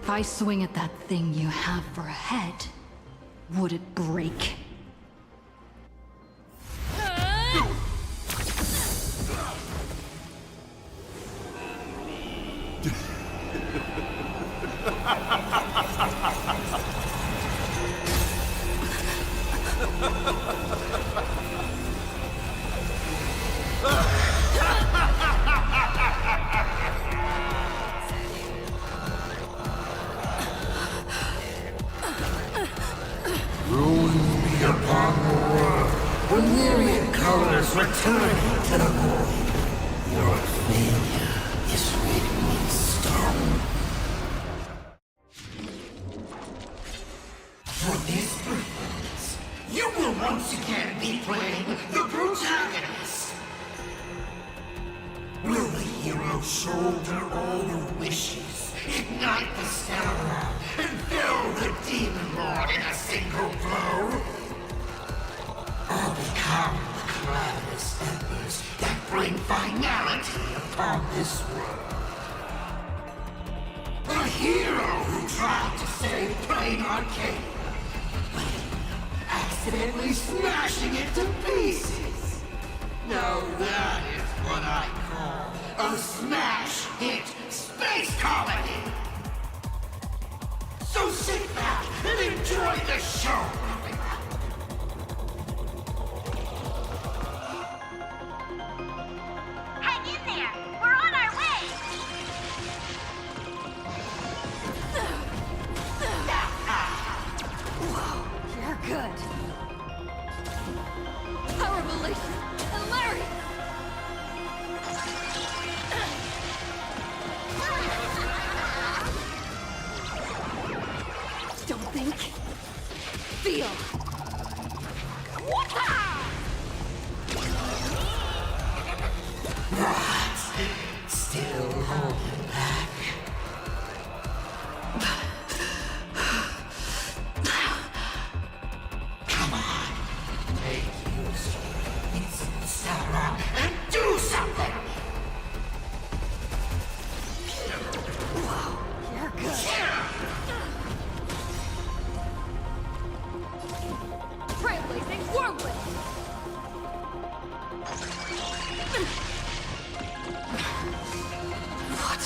If I swing at that thing you have for a head, would it break? Ruin be upon the world, the myriad colors returning to the void. Your failure is written in stone. For this performance, you will once again be playing the protagonist. Will the hero shoulder all the wishes, ignite the stellar, and fell the demon lord in a single blow? Or become the calamitous embers that bring finality upon this world? A hero who tried to save Plain Arcade, but accidentally smashing it to pieces. Now that is what I call a smash hit space comedy. So sit back and enjoy the show. Hang in there! We're on our way! Whoa, you're good. Power revelation! Hilarious! Don't think. Feel. Still holding back. Come on. Make use of its Sarah and do something.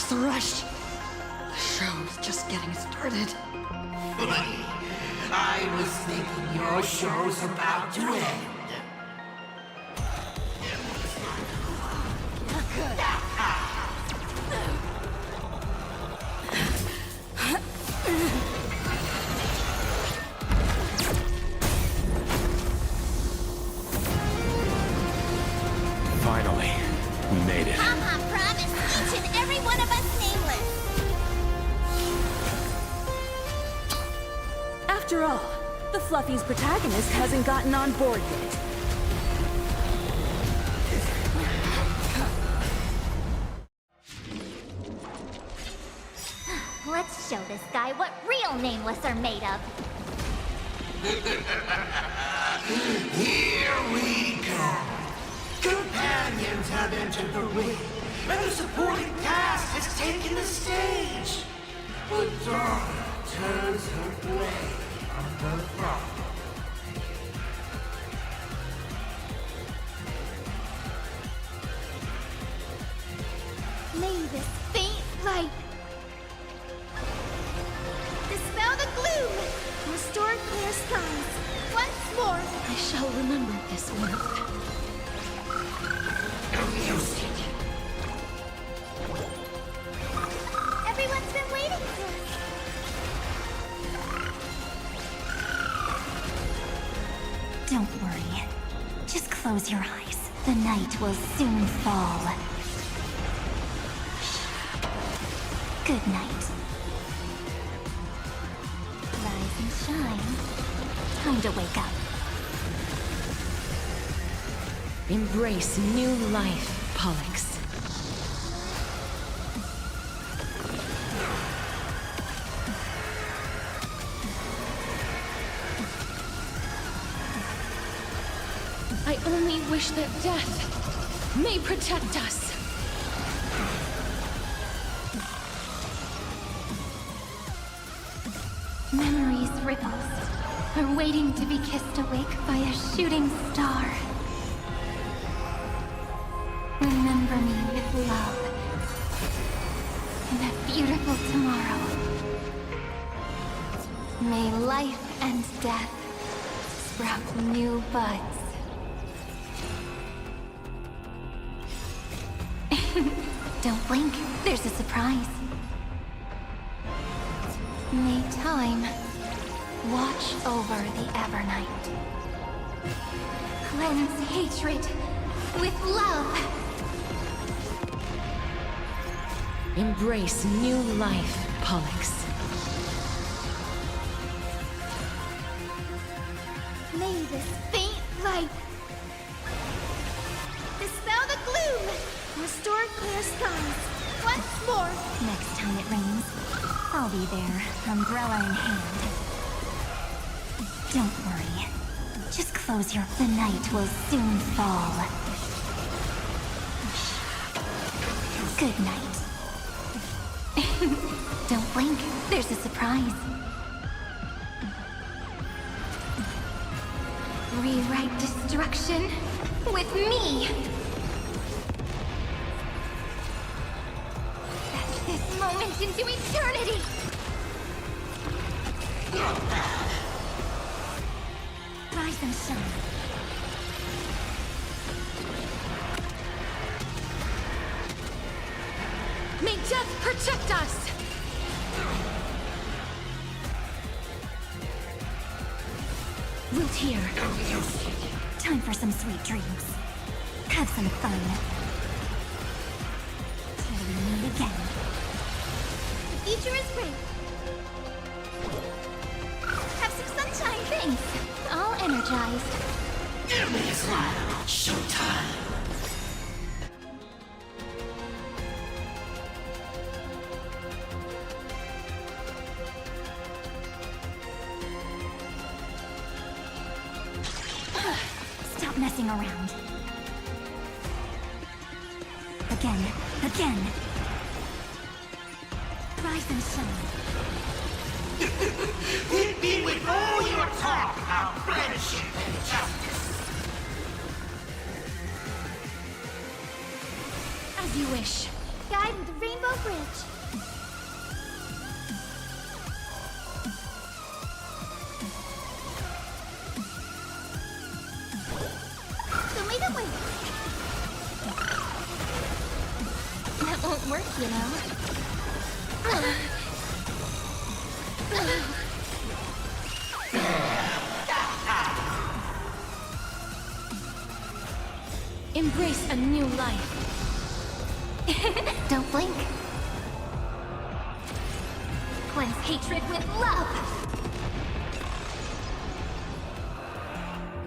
Thresh. The show's just getting started. I was thinking your show's about to end. Finally, we made it. Papa promised each and every one of us nameless. After all, the Fluffy's protagonist hasn't gotten on board yet. Let's show this guy what real nameless are made of. Here we go. Companions have entered the ring, and the supporting cast has taken the stage. The daughter turns her blade on the throne. May this faint light dispel the gloom, restore clear skies. Once more, I shall remember this word. Music. everyone's been waiting for us. Don't worry. Just close your eyes. The night will soon fall. Good night. Rise and shine. Time to wake up. Embrace new life, Pollux. I only wish that death may protect us. Memories' ripples are waiting to be kissed awake by a shooting star. Remember me with love in that beautiful tomorrow. May life and death sprout new buds. Don't blink, there's a surprise. May time watch over the Evernight. Cleanse hatred with love. Embrace new life, Pollux. May this faint light dispel the gloom, restore clear skies. Once more. Next time it rains, I'll be there, umbrella in hand. Don't worry. Just close your... The night will soon fall. Good night. Don't blink, there's a surprise. Rewrite destruction with me. Set this moment into eternity. Rise and shine. May death protect us! Root here. Time for some sweet dreams. Have some fun. Till we meet again. The future is bright. Have some sunshine. Thanks. All energized. Give me a smile. Showtime. Stop messing around. Again. Again. Rise and shine. Hit me with all your talk about friendship and justice. As you wish. Guide with rainbow Rainbow Bridge. Show me the way. That won't work, you know. Embrace a new life. Don't blink. Cleanse hatred with love.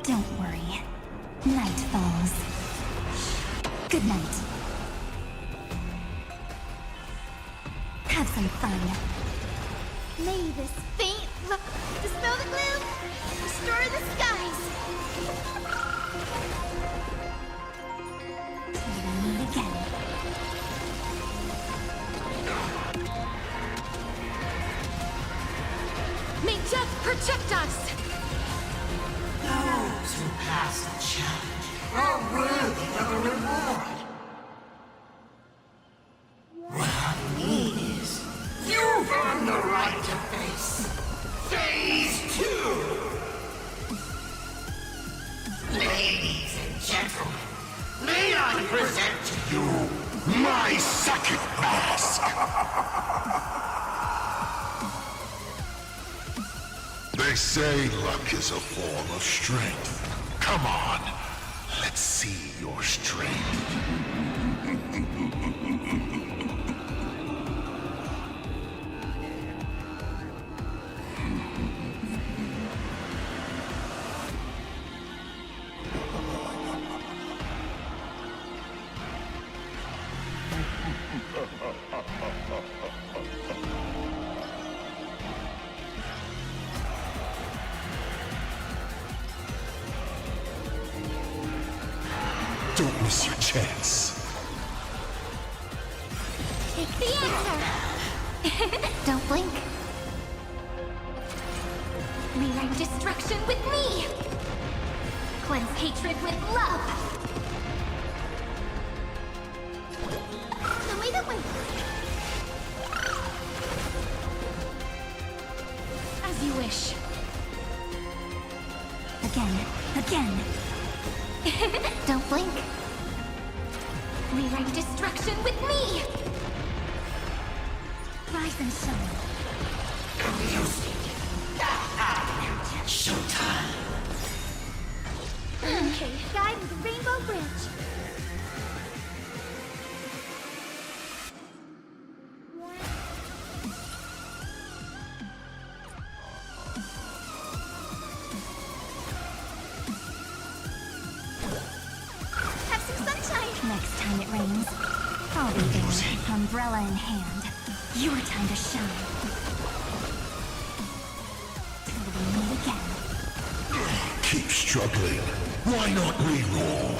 Don't worry. Night falls. Good night. Have some fun. May this faint dispel the gloom, restore the skies. Till we meet again. May death protect us! Those who pass the challenge are worthy of a reward. What I mean is, you've earned the right to face Phase 2! Ladies and gentlemen, may I present to you my second mask! They say luck is a form of strength. Come on, let's see your strength. Don't miss your chance. Take the answer! Don't blink. Rewrite destruction with me! Cleanse hatred with love! Show me the way! As you wish. Again. Don't blink. Rewrite destruction with me! Rise and shine. Amusing. Showtime. Okay, guide with the Rainbow Bridge. Have some sunshine. Next time it rains, I'll be there, umbrella in hand. Your time to shine. Till we meet again. Keep struggling. Why not reroll?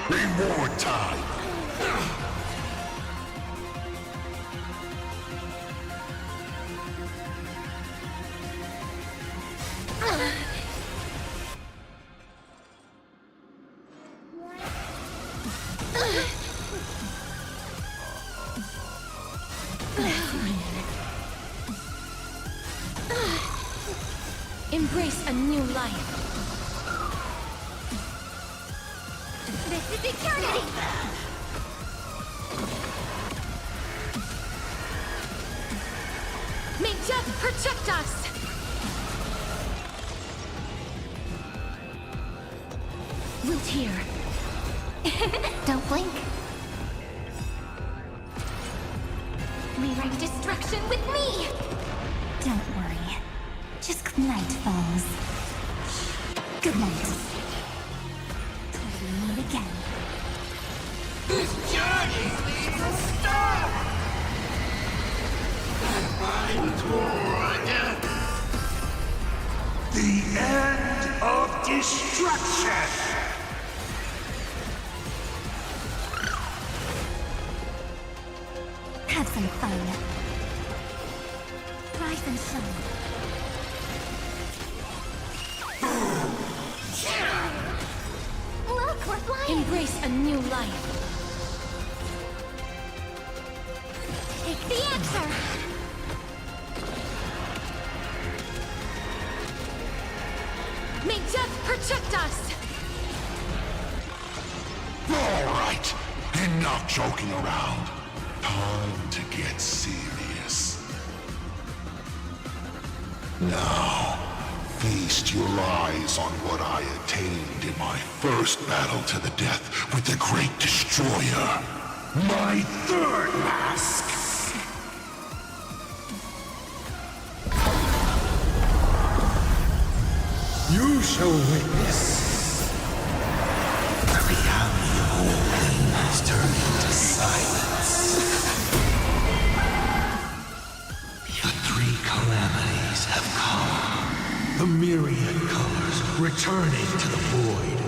Reward time! Embrace a new life. This is eternity! May death protect us! Root here. Don't blink. Rewrite destruction with me! Don't worry. Just night falls. Good night. Till we moment again. This journey leaves a star! I'm toward the end of destruction! Have some fun. Rise and shine. Look, we're flying! Embrace a new life. Take the answer! May death protect us! All right, enough joking around. Time to get serious. Now, feast your eyes on what I attained in my first battle to the death with the Great Destroyer. My third mask! You shall witness. The reality of all things turned into silence. The three calamities have come. The myriad colors returning to the void.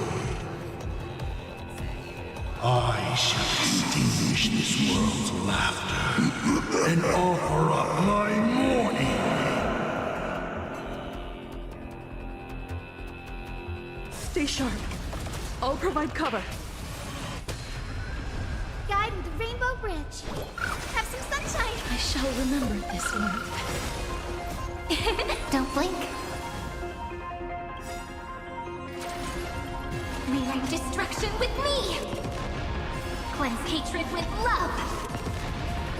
I shall extinguish this world's laughter and offer up my mourning. Stay sharp. I'll provide cover. Guide with the Rainbow Bridge. Have some sunshine. I shall remember this word. Don't blink. Rewrite destruction with me! Cleanse hatred with love!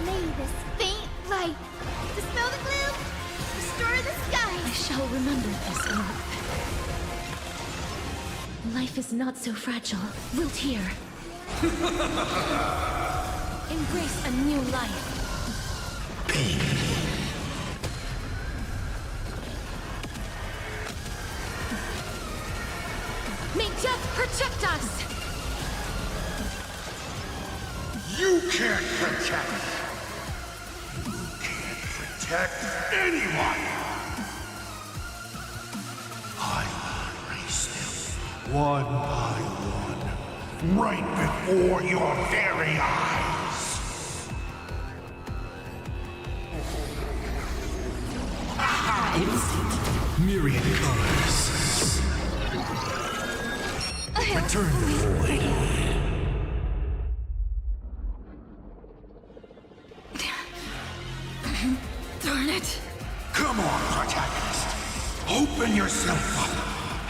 Lay this faint light. Dispel the gloom. Restore the sky. I shall remember this word. Life is not so fragile. Wilt hear. Embrace a new life. May death protect us! You can't protect. You can't protect anyone. I will erase them one by one, right before your very eyes. Myriad colors. Return to the void. Darn it. Come on, protagonist. Open yourself up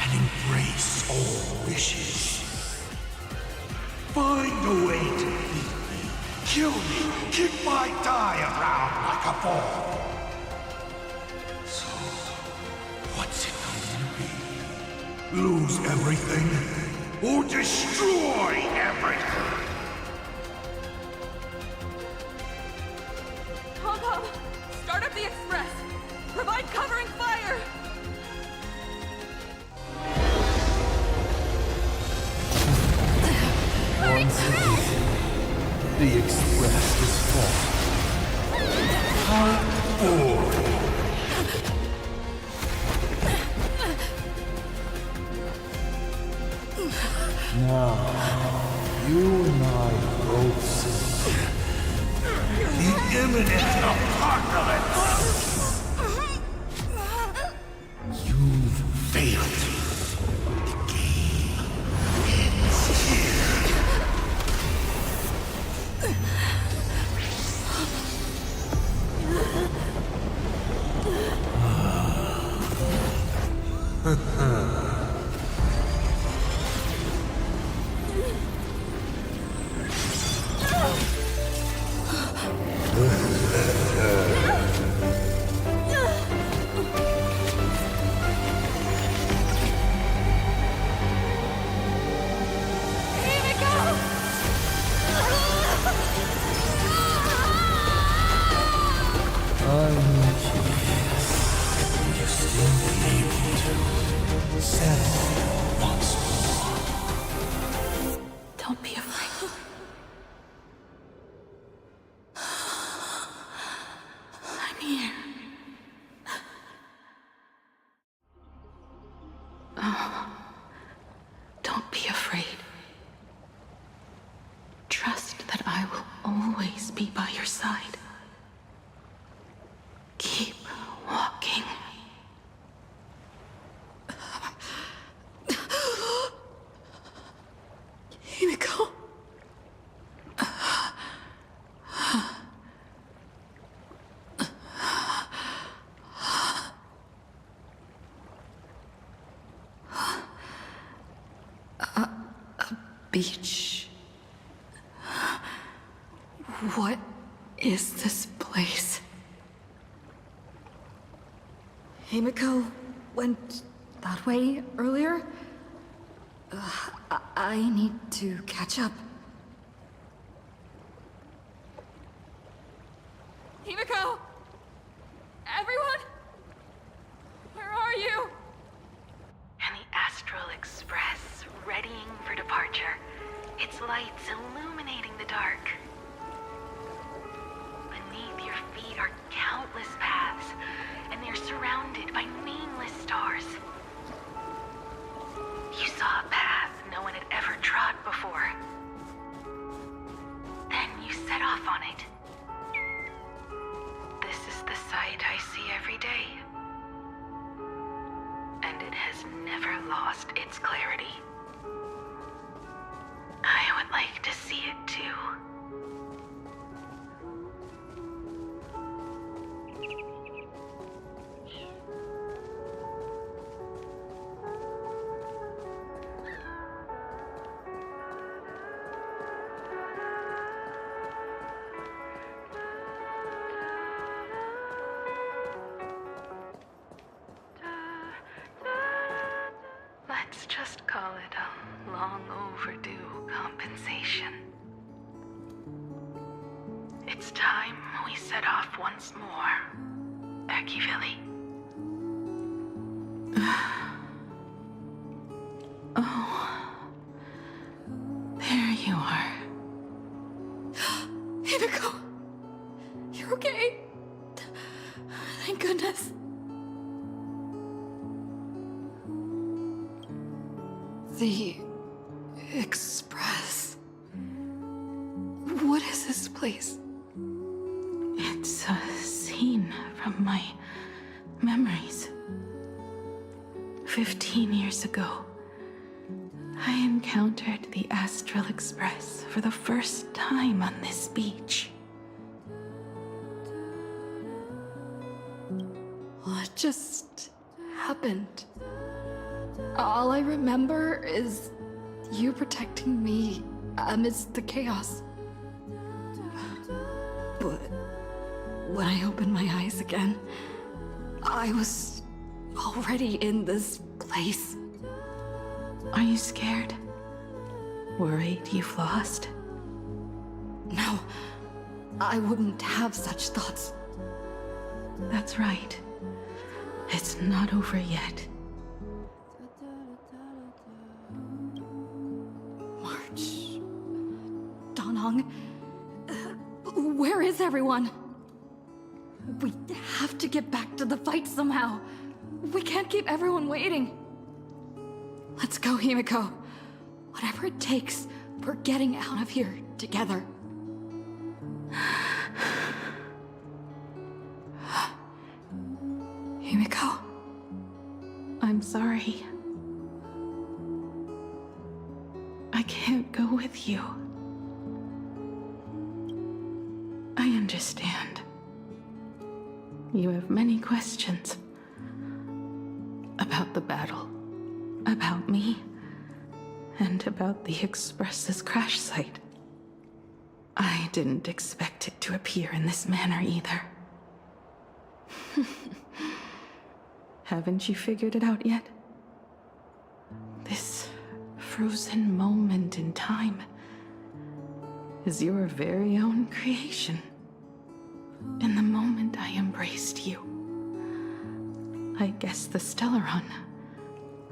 and embrace all wishes. Find a way to beat me, kill me, kick my die around like a ball. So, what's it going to be? Lose everything or destroy everything? Honkai, start up the express. Provide covering fire. Once again, the express is full. How boring. Now, you and I both see The imminent apocalypse! You've failed. The game ends here. I'm curious. Will you still be able to settle once more? beach. What is this place? Himiko went that way earlier? I need to catch up. Himiko! Everyone? Where are you? And the Astral Express, readying for departure. Its lights illuminating the dark. Beneath your feet are countless paths, and they're surrounded by nameless stars. You saw a path no one had ever trod before. Then you set off on it. This is the sight I see every day. And it has never lost its clarity. I would like to see it too. Let's just call it a long overdue compensation. It's time we set off once more, Akivili. Oh, there you are. Himiko! You're okay? Thank goodness. The Express. What is this place? It's a scene from my memories. 15 years ago, I encountered the Astral Express for the first time on this beach. What just happened? All I remember is you protecting me amidst the chaos. But when I opened my eyes again, I was already in this place. Are you scared? Worried you've lost? No, I wouldn't have such thoughts. That's right. It's not over yet. March. Danong. Where is everyone? We have to get back to the fight somehow. We can't keep everyone waiting. Let's go, Himiko. Whatever it takes, we're getting out of here together. Himiko. I'm sorry. I can't go with you. I understand. You have many questions. About the battle. About me. And about the Express's crash site. I didn't expect it to appear in this manner either. Haven't you figured it out yet? This frozen moment in time is your very own creation. In the moment I embraced you, I guess the Stellaron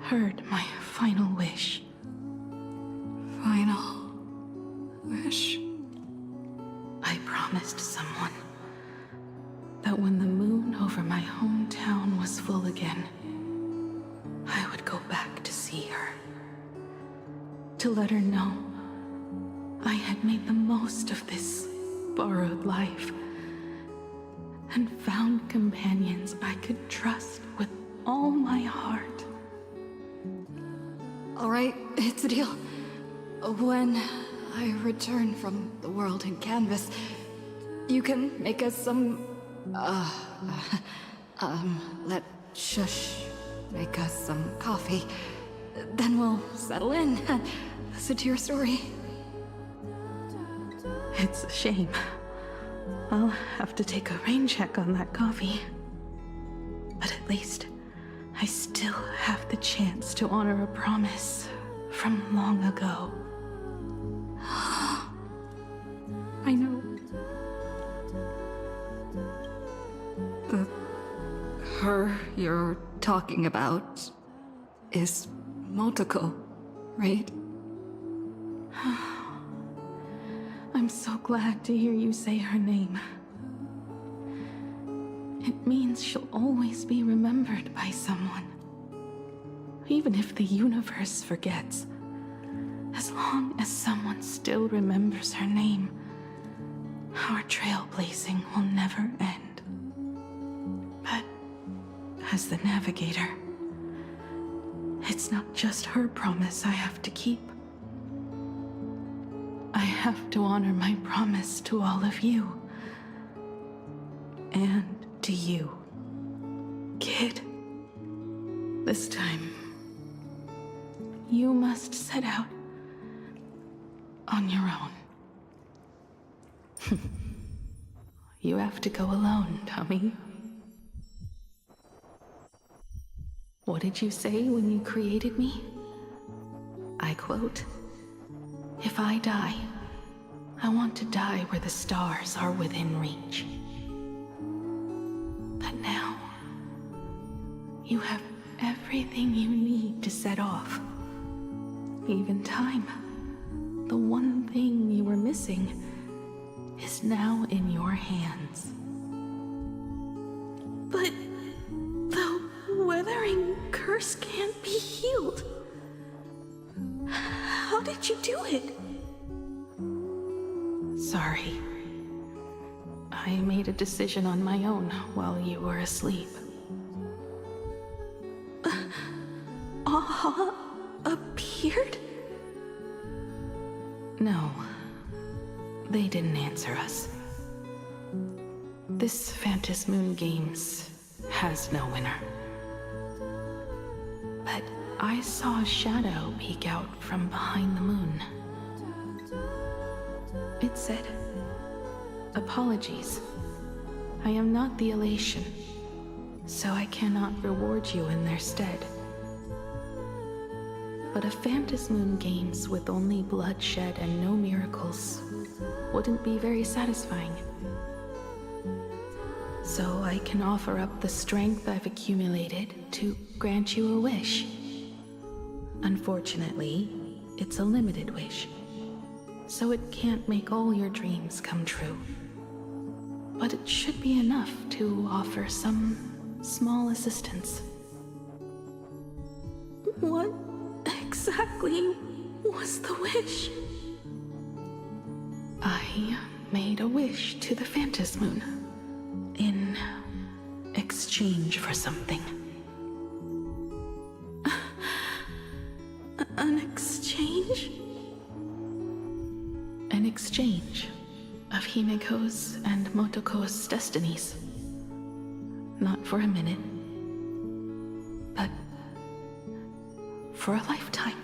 heard my final wish. Final wish? I promised someone that when the moon over my hometown was full again, I would go back to see her. To let her know I had made the most of this borrowed life and found companions I could trust with all my heart. All right, it's a deal. When I return from the world in canvas, you can make us some, let Shush make us some coffee. Then we'll settle in. Is it your story? It's a shame. I'll have to take a rain check on that coffee. But at least I still have the chance to honor a promise from long ago. I know. Her you're talking about is Motoko, right? I'm so glad to hear you say her name. It means she'll always be remembered by someone. Even if the universe forgets. As long as someone still remembers her name, our trailblazing will never end. But as the navigator, it's not just her promise I have to keep. I have to honor my promise to all of you. And to you, kid. This time, you must set out on your own. You have to go alone, Tommy. What did you say when you created me? I quote, "If I die, I want to die where the stars are within reach." But now, you have everything you need to set off. Even time. The one thing you were missing is now in your hands. But the weathering curse can't be healed. How did you do it? Sorry. I made a decision on my own while you were asleep. Aha appeared? No. They didn't answer us. This Phantasmoon Games has no winner. But I saw a shadow peek out from behind the moon. It said, "Apologies. I am not the elation, so I cannot reward you in their stead." But a Phantasmoon Games with only bloodshed and no miracles wouldn't be very satisfying. So I can offer up the strength I've accumulated to grant you a wish. Unfortunately, it's a limited wish, so it can't make all your dreams come true. But it should be enough to offer some small assistance. What exactly was the wish? I made a wish to the Phantasmoon in exchange for something. An exchange? An exchange of Himiko's and Motoko's destinies. Not for a minute, but for a lifetime.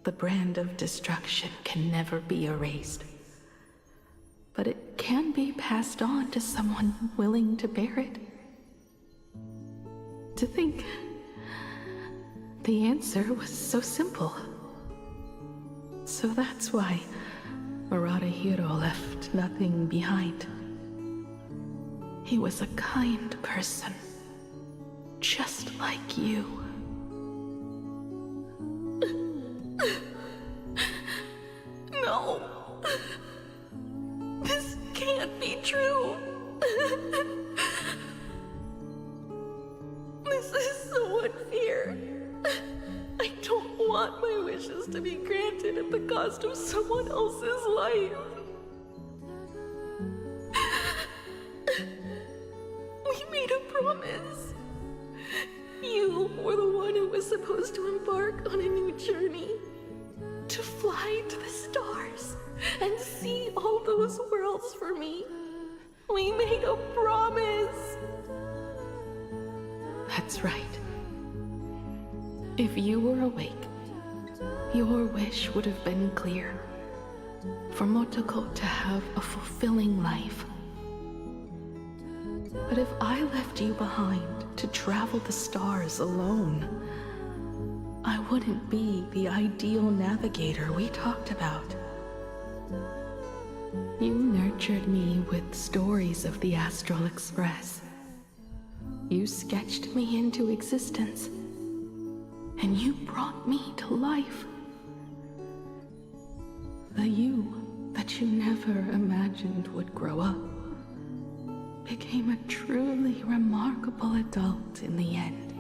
The brand of destruction can never be erased, but it can be passed on to someone willing to bear it. To think the answer was so simple. So that's why Murata-hiro left nothing behind. He was a kind person, just like you. No. This can't be true. This is so unfair. I don't want my wishes to be granted at the cost of someone else's life. We made a promise. You were the one who was supposed to embark on a new journey. To fly to the stars and see all those worlds for me. We made a promise. That's right. If you were awake, Your wish would have been clear. For Motoko to have a fulfilling life. But if I left you behind to travel the stars alone, I wouldn't be the ideal navigator we talked about. You nurtured me with stories of the Astral Express. You sketched me into existence, and you brought me to life. The you that you never imagined would grow up became a truly remarkable adult in the end.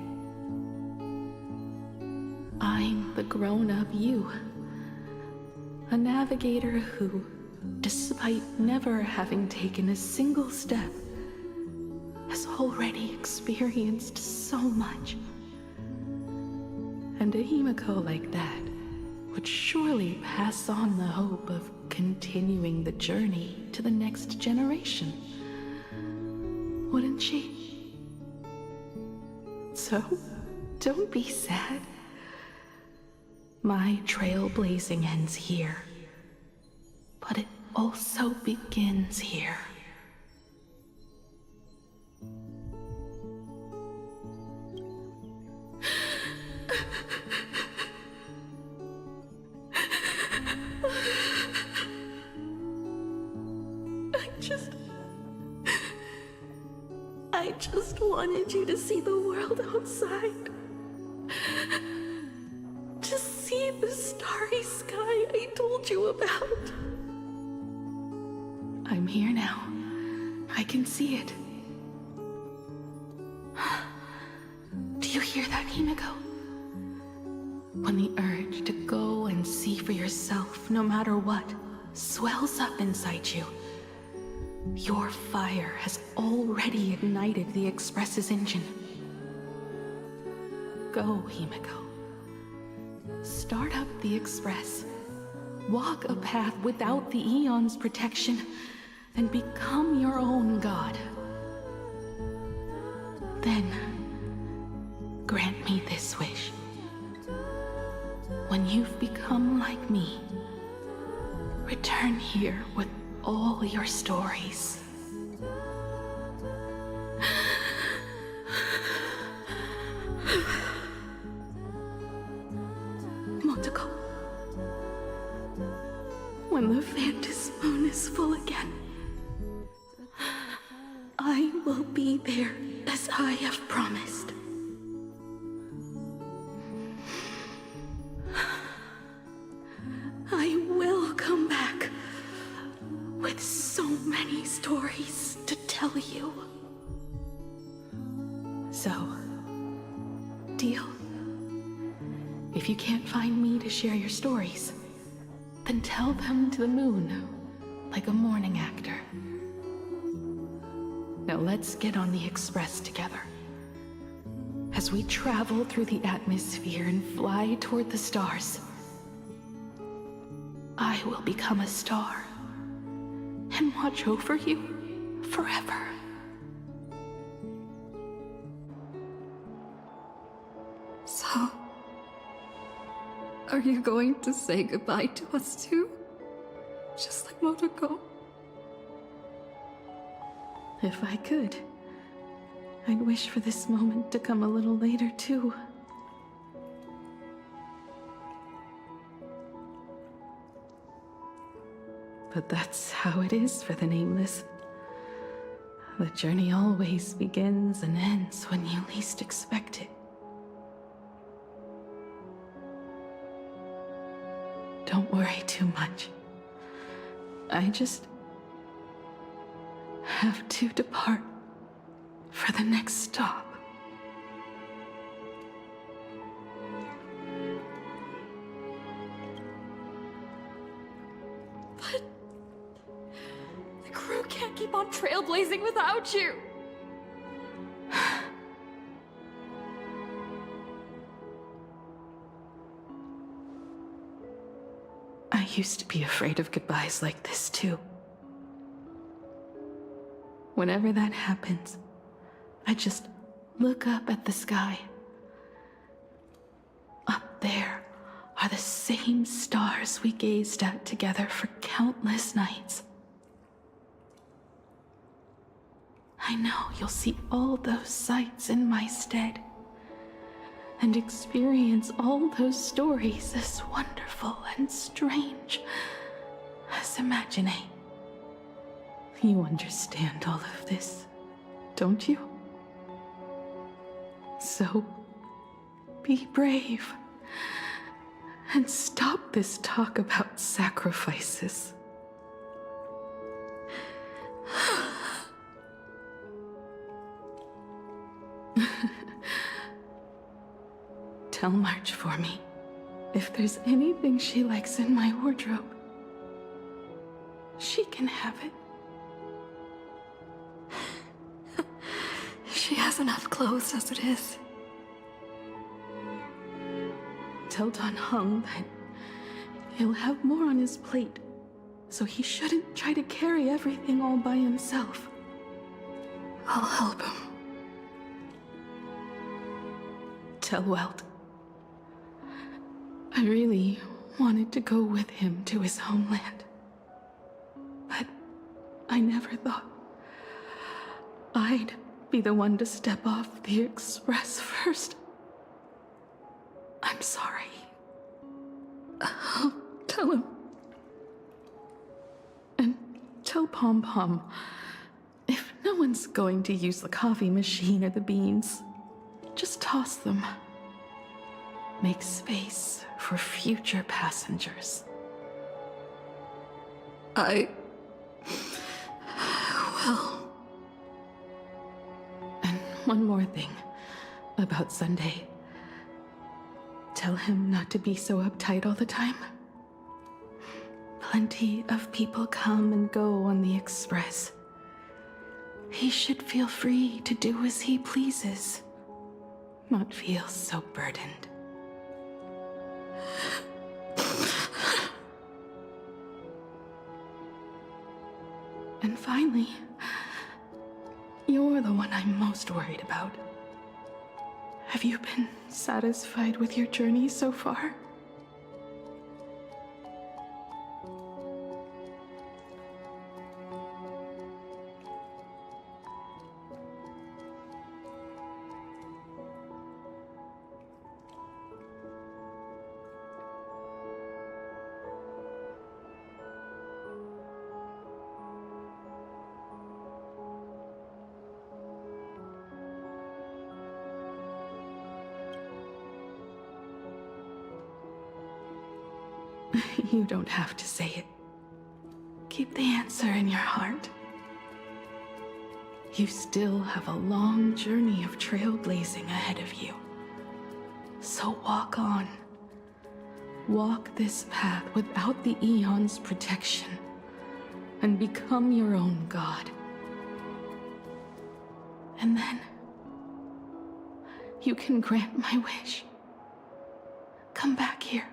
I'm the grown-up you, a navigator who, despite never having taken a single step, has already experienced so much. And a Himiko like that would surely pass on the hope of continuing the journey to the next generation. Wouldn't she? So, don't be sad. My trailblazing ends here, but it also begins here. I just wanted you to see the world outside. To see the starry sky I told you about. I'm here now. I can see it. Do you hear that, Himiko? When the urge to go and see for yourself, no matter what, swells up inside you, your fire has already ignited the Express's engine. Go, Himiko. Start up the Express. Walk a path without the Aeon's protection, and become your own god. Then, grant me this wish. When you've become like me, return here with all your stories. Motoko, when the Phantom Moon is full again, I will be there as I have promised. I will come back with so many stories to tell you. So, deal? If you can't find me to share your stories, then tell them to the moon, like a morning actor. Now let's get on the Express together. As we travel through the atmosphere and fly toward the stars, I will become a star and watch over you forever. So, are you going to say goodbye to us too? Just like Motoko? If I could, I'd wish for this moment to come a little later too. But that's how it is for the Nameless. The journey always begins and ends when you least expect it. Don't worry too much. I just have to depart for the next stop. But the crew can't keep on trailblazing without you. I used to be afraid of goodbyes like this too. Whenever that happens, I just look up at the sky. Up there are the same stars we gazed at together for countless nights. I know you'll see all those sights in my stead and experience all those stories as wonderful and strange as imagining. You understand all of this, don't you? So, be brave and stop this talk about sacrifices. Tell March for me if there's anything she likes in my wardrobe. She can have it. She has enough clothes as it is. Tell Don Hung that he'll have more on his plate, so he shouldn't try to carry everything all by himself. I'll help him. Tell Welt I really wanted to go with him to his homeland, but I never thought I'd be the one to step off the express first. I'm sorry. I'll tell him. And tell Pom Pom, if no one's going to use the coffee machine or the beans, just toss them. Make space for future passengers. Well. And one more thing about Sunday. Tell him not to be so uptight all the time. Plenty of people come and go on the express. He should feel free to do as he pleases, not feel so burdened. And finally, you're the one I'm most worried about. Have you been satisfied with your journey so far? You don't have to say it. Keep the answer in your heart. You still have a long journey of trailblazing ahead of you. So walk on. Walk this path without the Eon's protection, and become your own god. And then, you can grant my wish. Come back here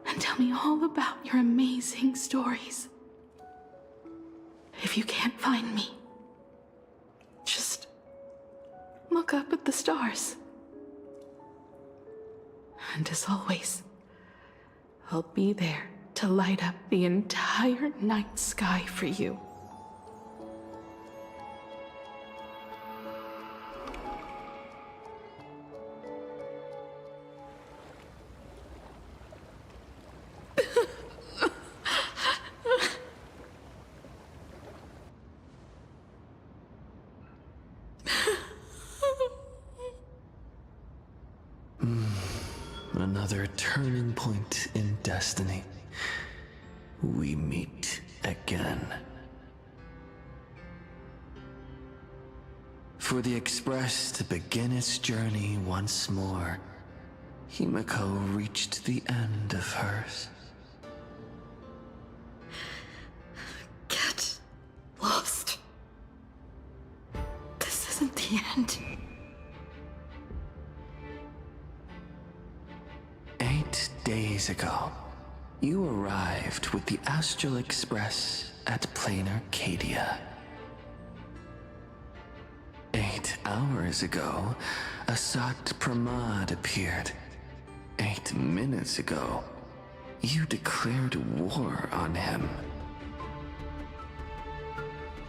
and tell me all about your amazing stories. If you can't find me, just look up at the stars. And as always, I'll be there to light up the entire night sky for you. Another turning point in destiny. We meet again. For the Express to begin its journey once more, Himiko reached the end of hers. Get lost. This isn't the end. 8 days ago, you arrived with the Astral Express at Plain Arcadia. 8 hours ago, Asat Pramad appeared. 8 minutes ago, you declared war on him.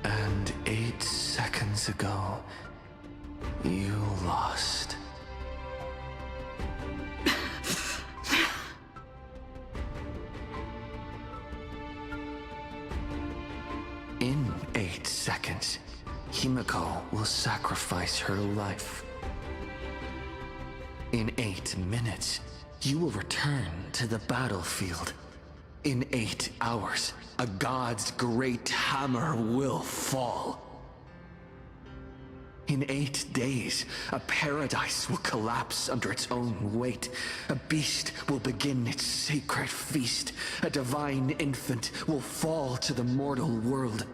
And 8 seconds ago, you lost. In 8 seconds, Himiko will sacrifice her life. In 8 minutes, you will return to the battlefield. In 8 hours, a god's great hammer will fall. In 8 days, a paradise will collapse under its own weight. A beast will begin its sacred feast. A divine infant will fall to the mortal world.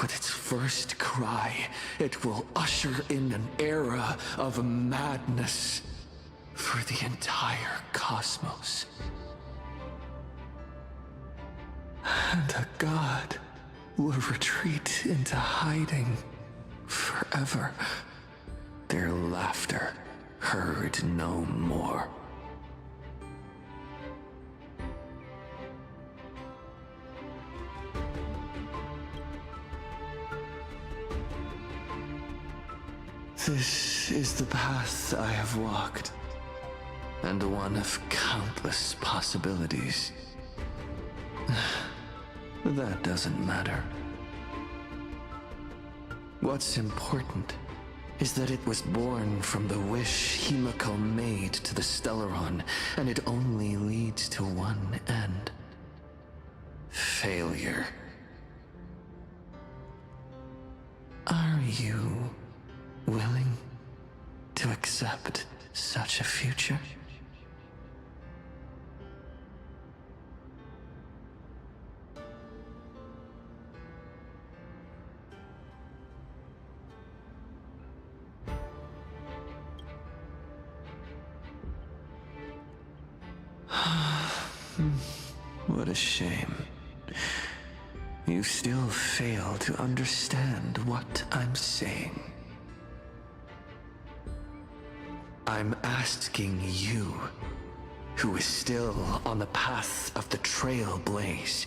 With its first cry, it will usher in an era of madness for the entire cosmos. And a god will retreat into hiding forever. Their laughter heard no more. This is the path I have walked, and one of countless possibilities. That doesn't matter. What's important is that it was born from the wish Himiko made to the Stellaron, and it only leads to one end. Failure. Are you willing to accept such a future? What a shame. You still fail to understand what I'm saying. I'm asking you, who is still on the path of the Trailblaze,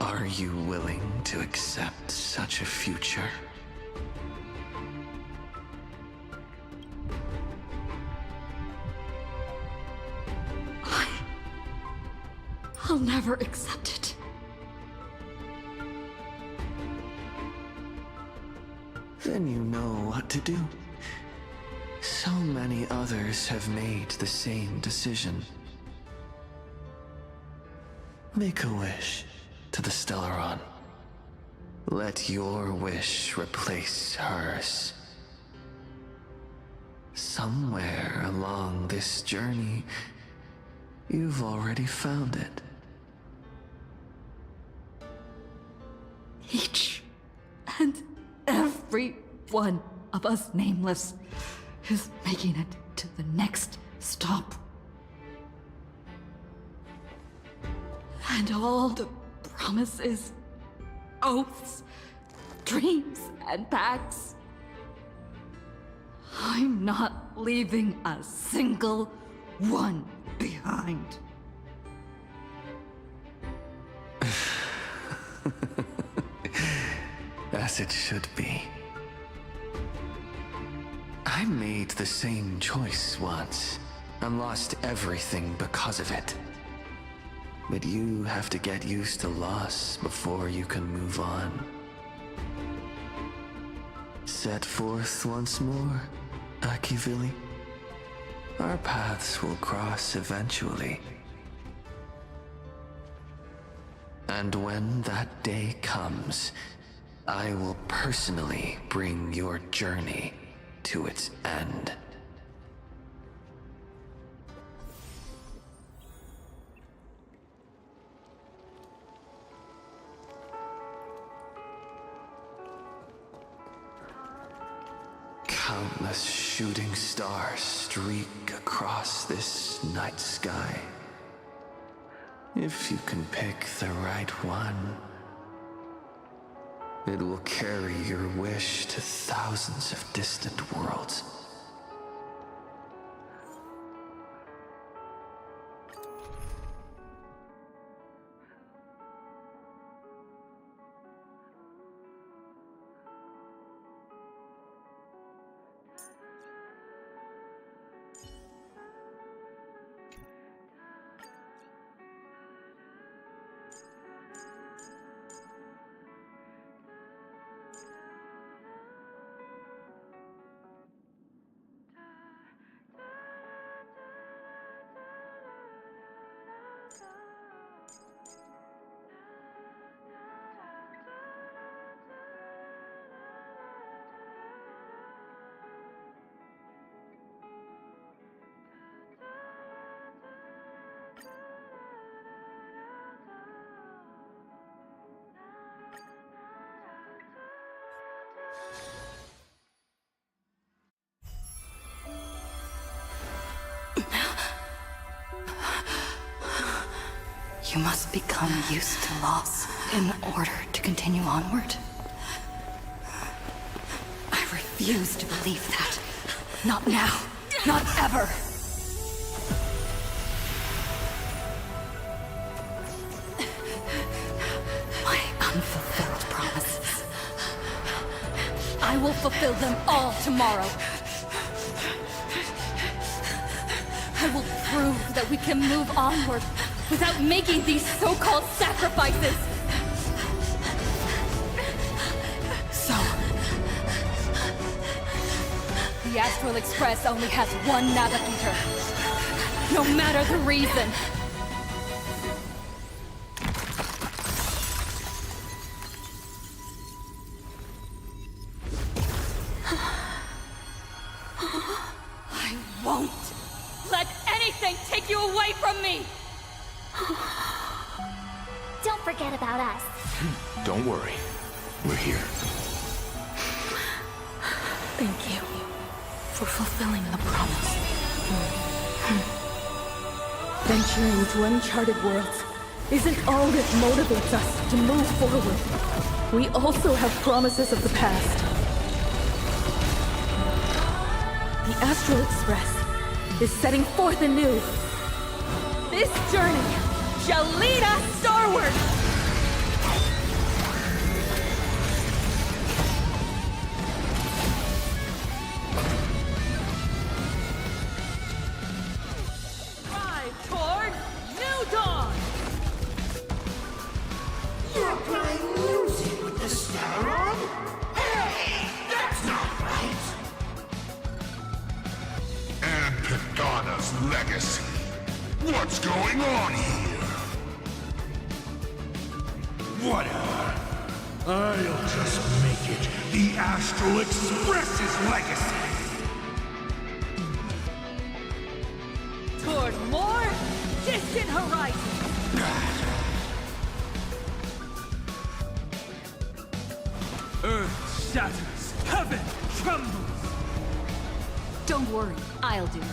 are you willing to accept such a future? I'll never accept it. Then you know what to do. So many others have made the same decision. Make a wish to the Stellaron. Let your wish replace hers. Somewhere along this journey, you've already found it. Each and every one of us nameless is making it to the next stop. And all the promises, oaths, dreams, and pacts. I'm not leaving a single one behind. As it should be. I made the same choice once, and lost everything because of it. But you have to get used to loss before you can move on. Set forth once more, Akivili. Our paths will cross eventually. And when that day comes, I will personally bring your journey to its end. Countless shooting stars streak across this night sky. If you can pick the right one, it will carry your wish to thousands of distant worlds. You must become used to loss in order to continue onward. I refuse to believe that. Not now. Not ever. My unfulfilled promises. I will fulfill them all tomorrow. I will prove that we can move onward without making these so-called sacrifices. So, the Astral Express only has one navigator, no matter the reason. I won't let anything take you away from me! Don't forget about us. Don't worry. We're here. Thank you for fulfilling the promise. Venturing into uncharted worlds isn't all that motivates us to move forward. We also have promises of the past. The Astral Express is setting forth anew. This journey shall lead us starward! Drive toward New Dawn! You're playing music with the star on? Hey, that's not right. And Pagana's legacy. What's going on here? Whatever. I'll just make it the Astral Express's legacy. Toward more distant horizons! Earth shatters, heaven trembles! Don't worry, I'll do it.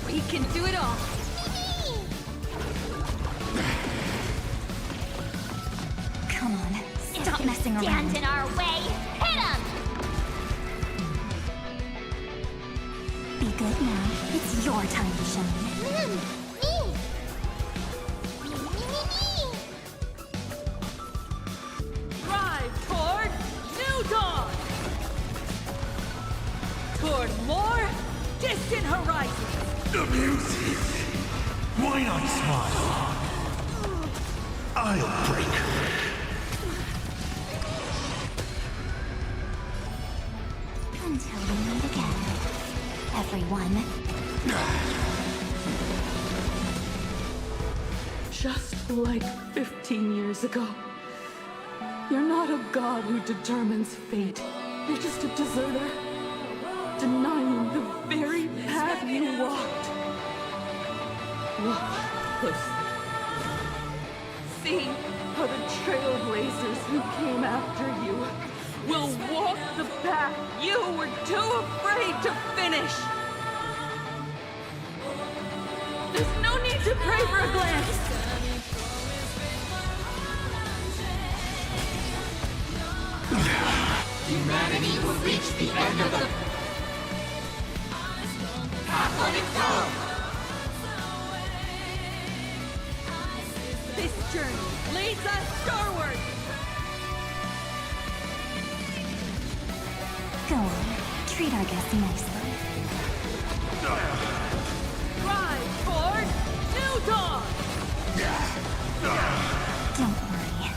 We can do it all! Come on, stop messing around. Stand in our way! Hit him! Be good now. It's your time to shine. Drive toward New Dawn! Toward more distant horizons! Amusing. Why not smile? I'll break. Until we meet again, everyone. Just like 15 years ago. You're not a god who determines fate. You're just a deserter, denying the very path you walked. Look closely. See how the trailblazers who came after you will walk the path you were too afraid to finish. There's no need to pray for a glance. Humanity will reach the end of the path on its own. This journey leads us starward! Go on, treat our guests nicely. Drive toward New Dawn! Don't worry.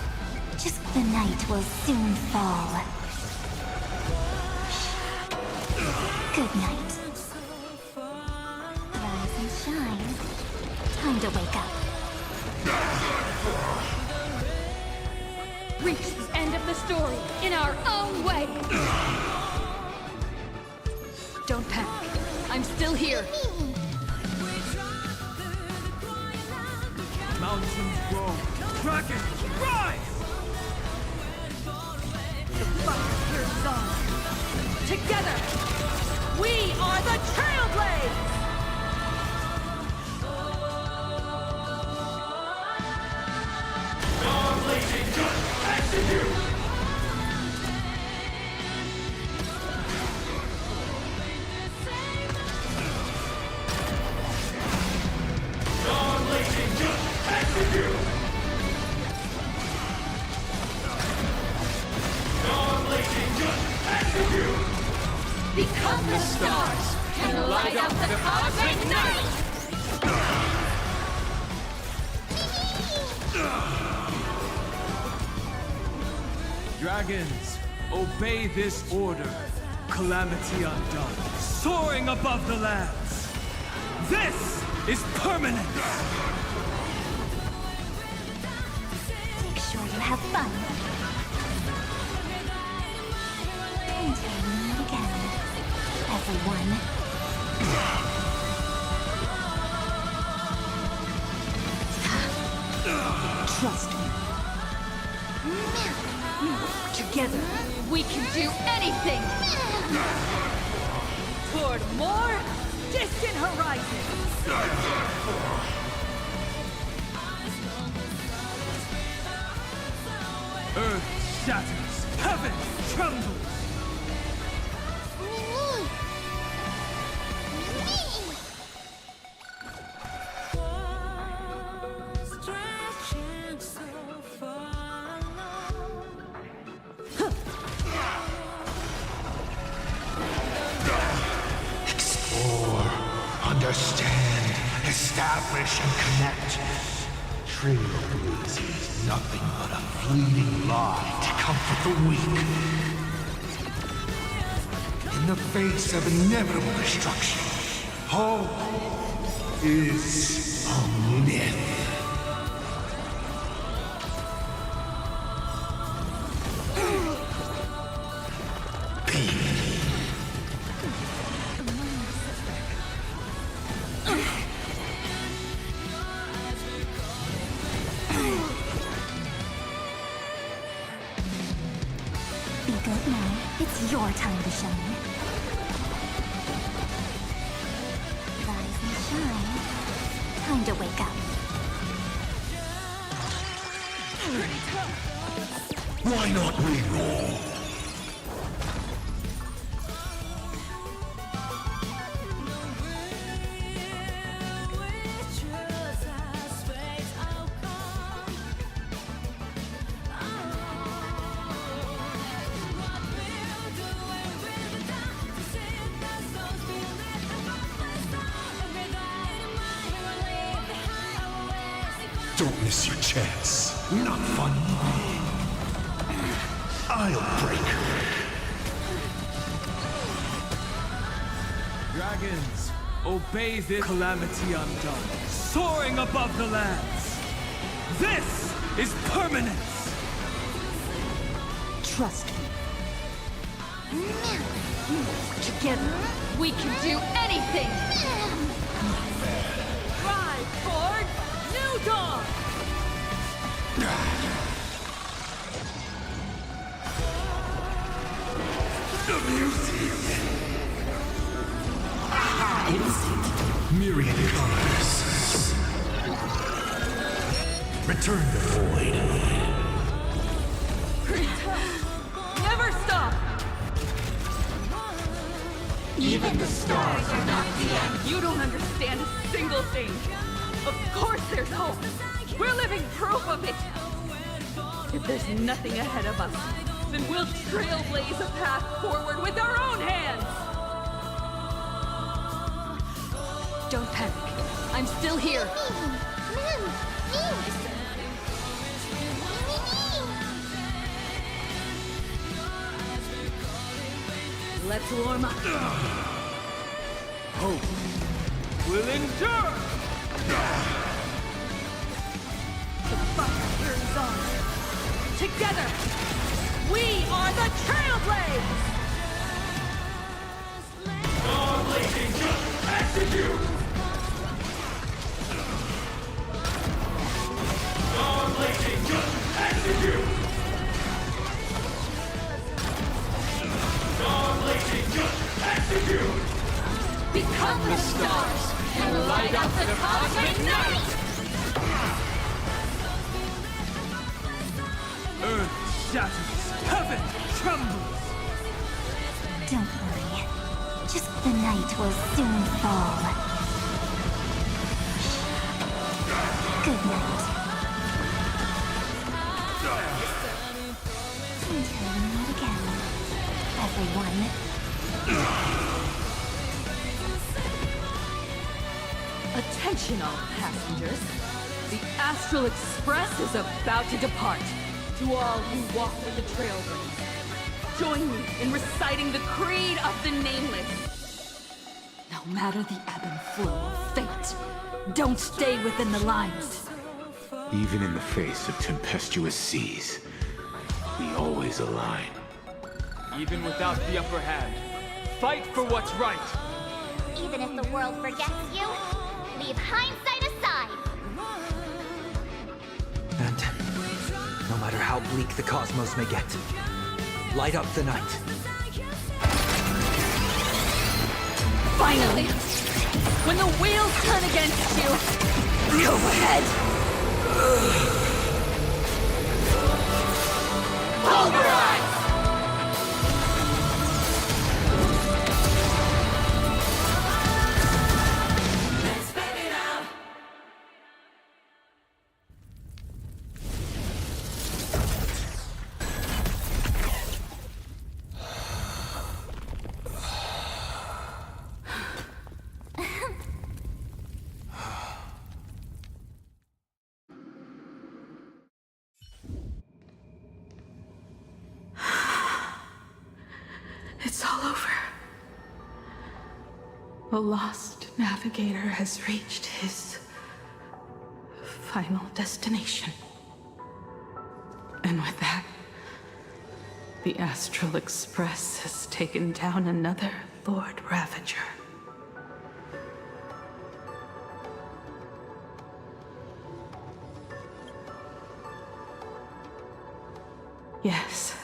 Just the night will soon fall. Good night. Rise and shine. Time to wake up. Reach the end of the story in our own way! Don't panic. I'm still here. Mountains grow, dragons rise! The fight carries on. Together, we are the Trailblades! Become the stars and light up the cosmic night! Dragons, obey this order. Calamity undone, soaring above the lands. This is permanent! Make sure you have fun. And tell me again, everyone. Trust me. Together, we can do anything! Toward more distant horizons! Earth shatters, heaven trembles! Explore, understand, establish, and connect. Trailblazing is nothing but a fleeting lie to comfort the weak. In the face of inevitable destruction, hope is a myth. Be good now. It's your time to shine. Rise and shine. Time to wake up. Why not re-roll? Don't miss your chance. Not funny. I'll break. Dragons, obey this calamity undone, soaring above the lands. This is permanence! Trust me. Together, we can do anything! Rise forward, new dawn! The music. Instant. Myriad colors. Return to void. Never stop! Even the stars are not the end. You don't understand a single thing. Of course there's hope. We're living proof of it. If there's nothing ahead of us, then we'll trailblaze a path forward with our own hands. Don't panic. I'm still here. Let's warm up. Hope will endure! The fire burns on. Together, we are the Trailblaze! Starblazing, just execute! Starblazing, just execute! Starblazing, just execute! Become the stars and light up the cosmic night! Earth shatters, heaven trembles! Don't worry. Just the night will soon fall. Good night. Until we meet again, everyone. Attention all passengers. The Astral Express is about to depart. To all who walk with the Trailblaze, join me in reciting the Creed of the Nameless. No matter the ebb and flow of fate, don't stay within the lines. Even in the face of tempestuous seas, we always align. Even without the upper hand, fight for what's right. Even if the world forgets you, leave hindsight aside. And no matter how bleak the cosmos may get, light up the night. Finally! When the wheels turn against you, go ahead! Pulverize! It's all over. The lost navigator has reached his final destination. And with that, the Astral Express has taken down another Lord Ravager. Yes.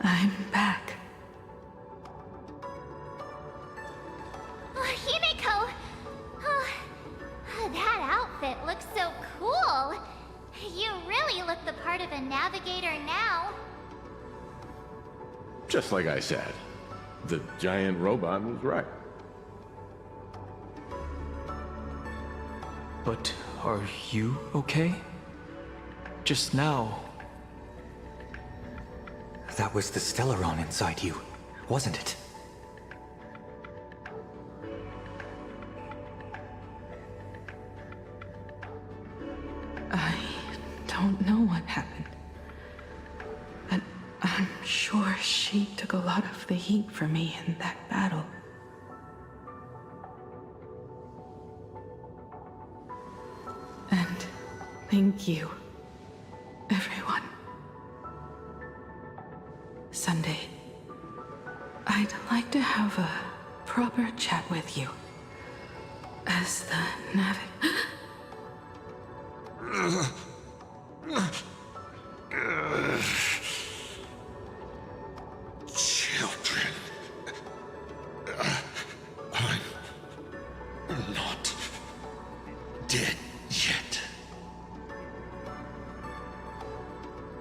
I'm back. Himiko! Oh, that outfit looks so cool. You really look the part of a navigator now. Just like I said, the giant robot was right. But are you okay? Just now. That was the Stellaron inside you, wasn't it? I don't know what happened. But I'm sure she took a lot of the heat for me in that battle. And thank you, everyone. Sunday, I'd like to have a proper chat with you. As the Children. I'm not dead yet.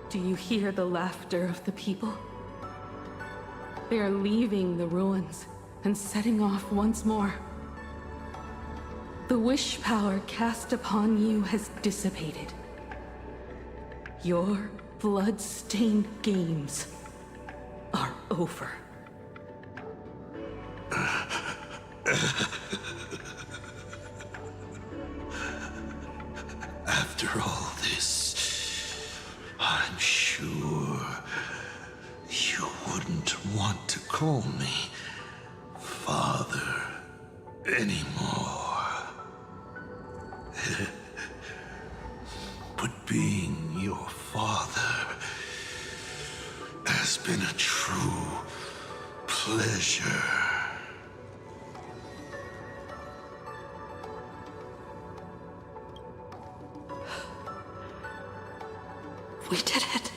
Do you hear the laughter of the people? They are leaving the ruins and setting off once more. The wish power cast upon you has dissipated. Your blood-stained games are over. After all this, I'm sure you wouldn't want to call me Father anymore. But being your father has been a true pleasure. We did it.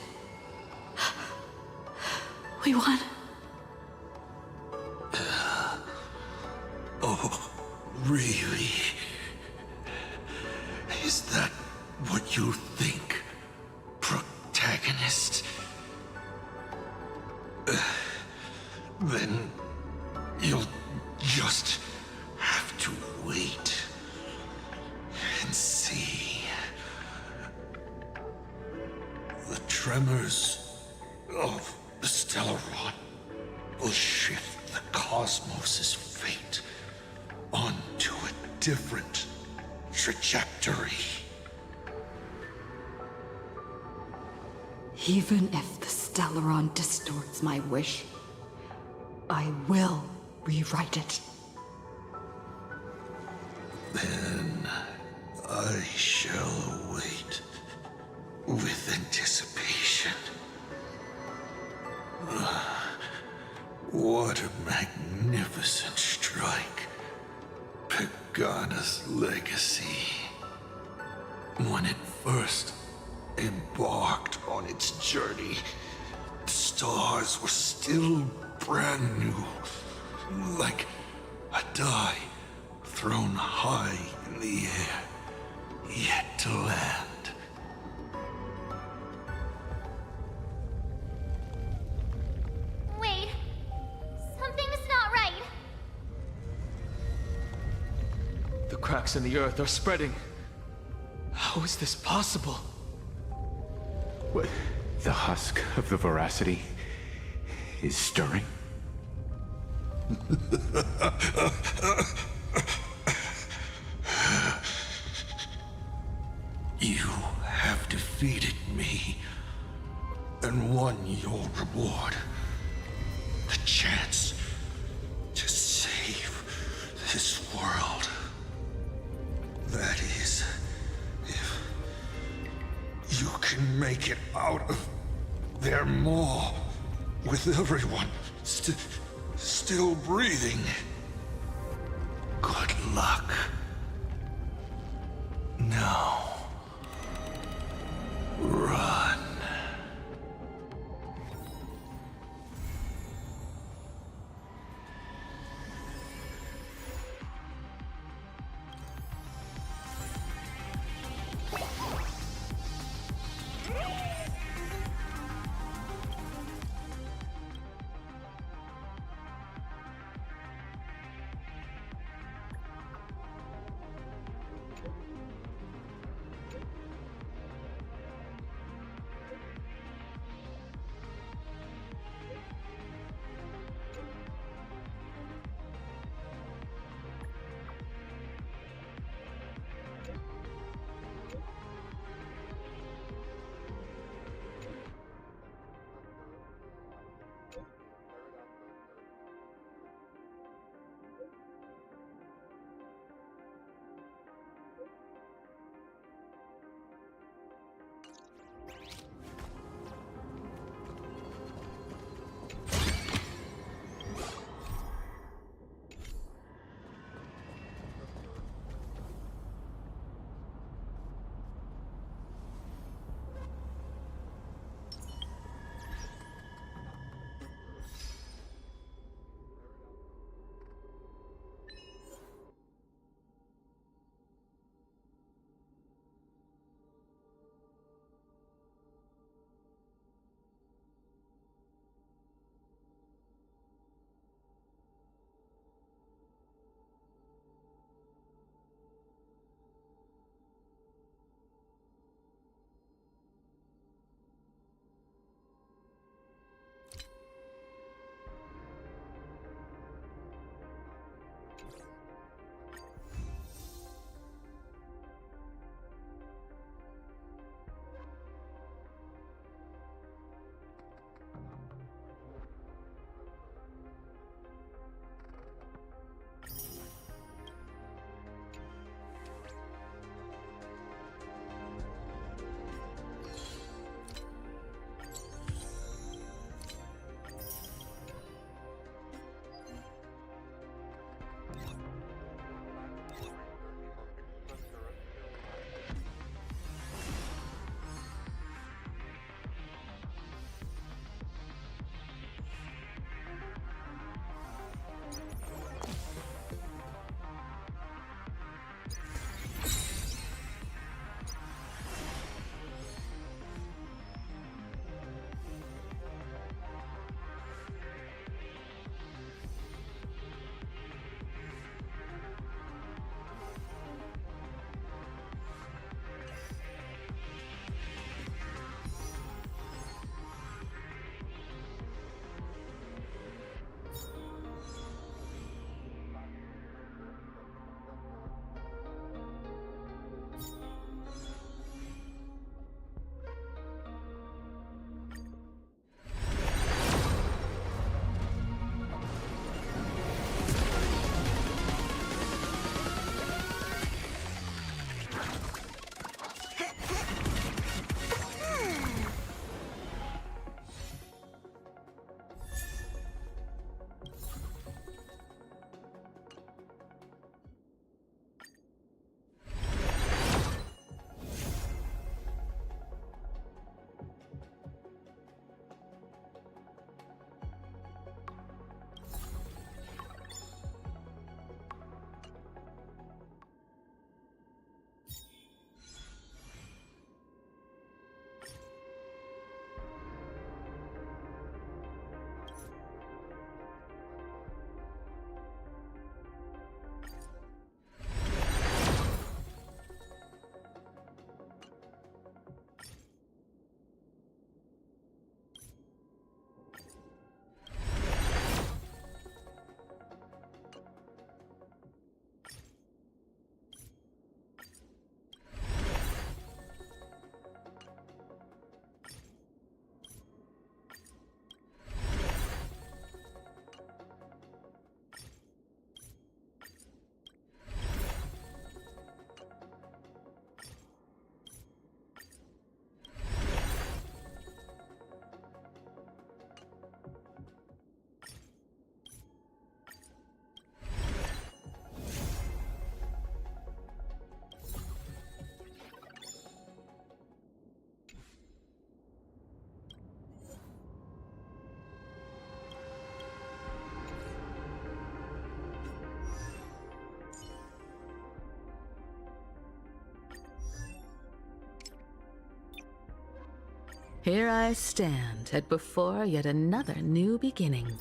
We won. Oh, really? Is that what you think, protagonist? Then you'll just have to wait and see. The tremors of the Stellaron will shift the cosmos' fate on different trajectory. Even if the Stellaron distorts my wish, I will rewrite it. Then I shall wait with anticipation. What a magnificent strike. Pagana's legacy. When it first embarked on its journey, the stars were still brand new, like a die thrown high in the air, yet to land. Wait. Something's not right. The cracks in the earth are spreading. How is this possible? What? The husk of the veracity is stirring? You have defeated me and won your reward. The chance to save this world. That is, if you can make it out of there more with everyone still breathing. Good luck. Now, run. Here I stand at before yet another new beginning.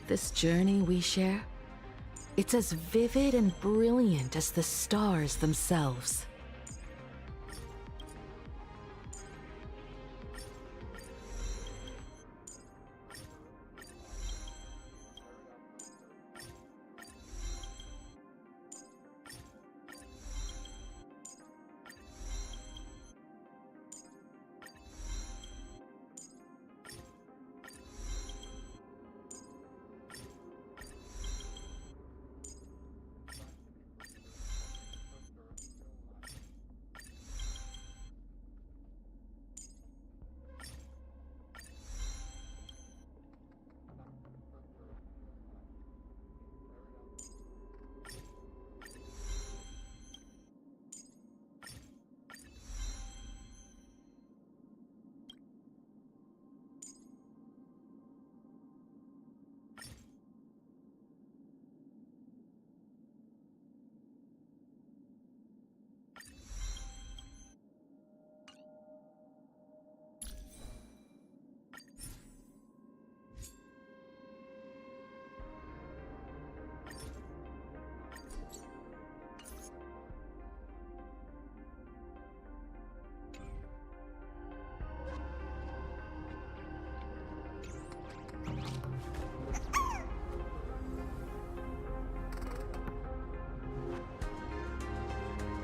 This journey we share, it's as vivid and brilliant as the stars themselves.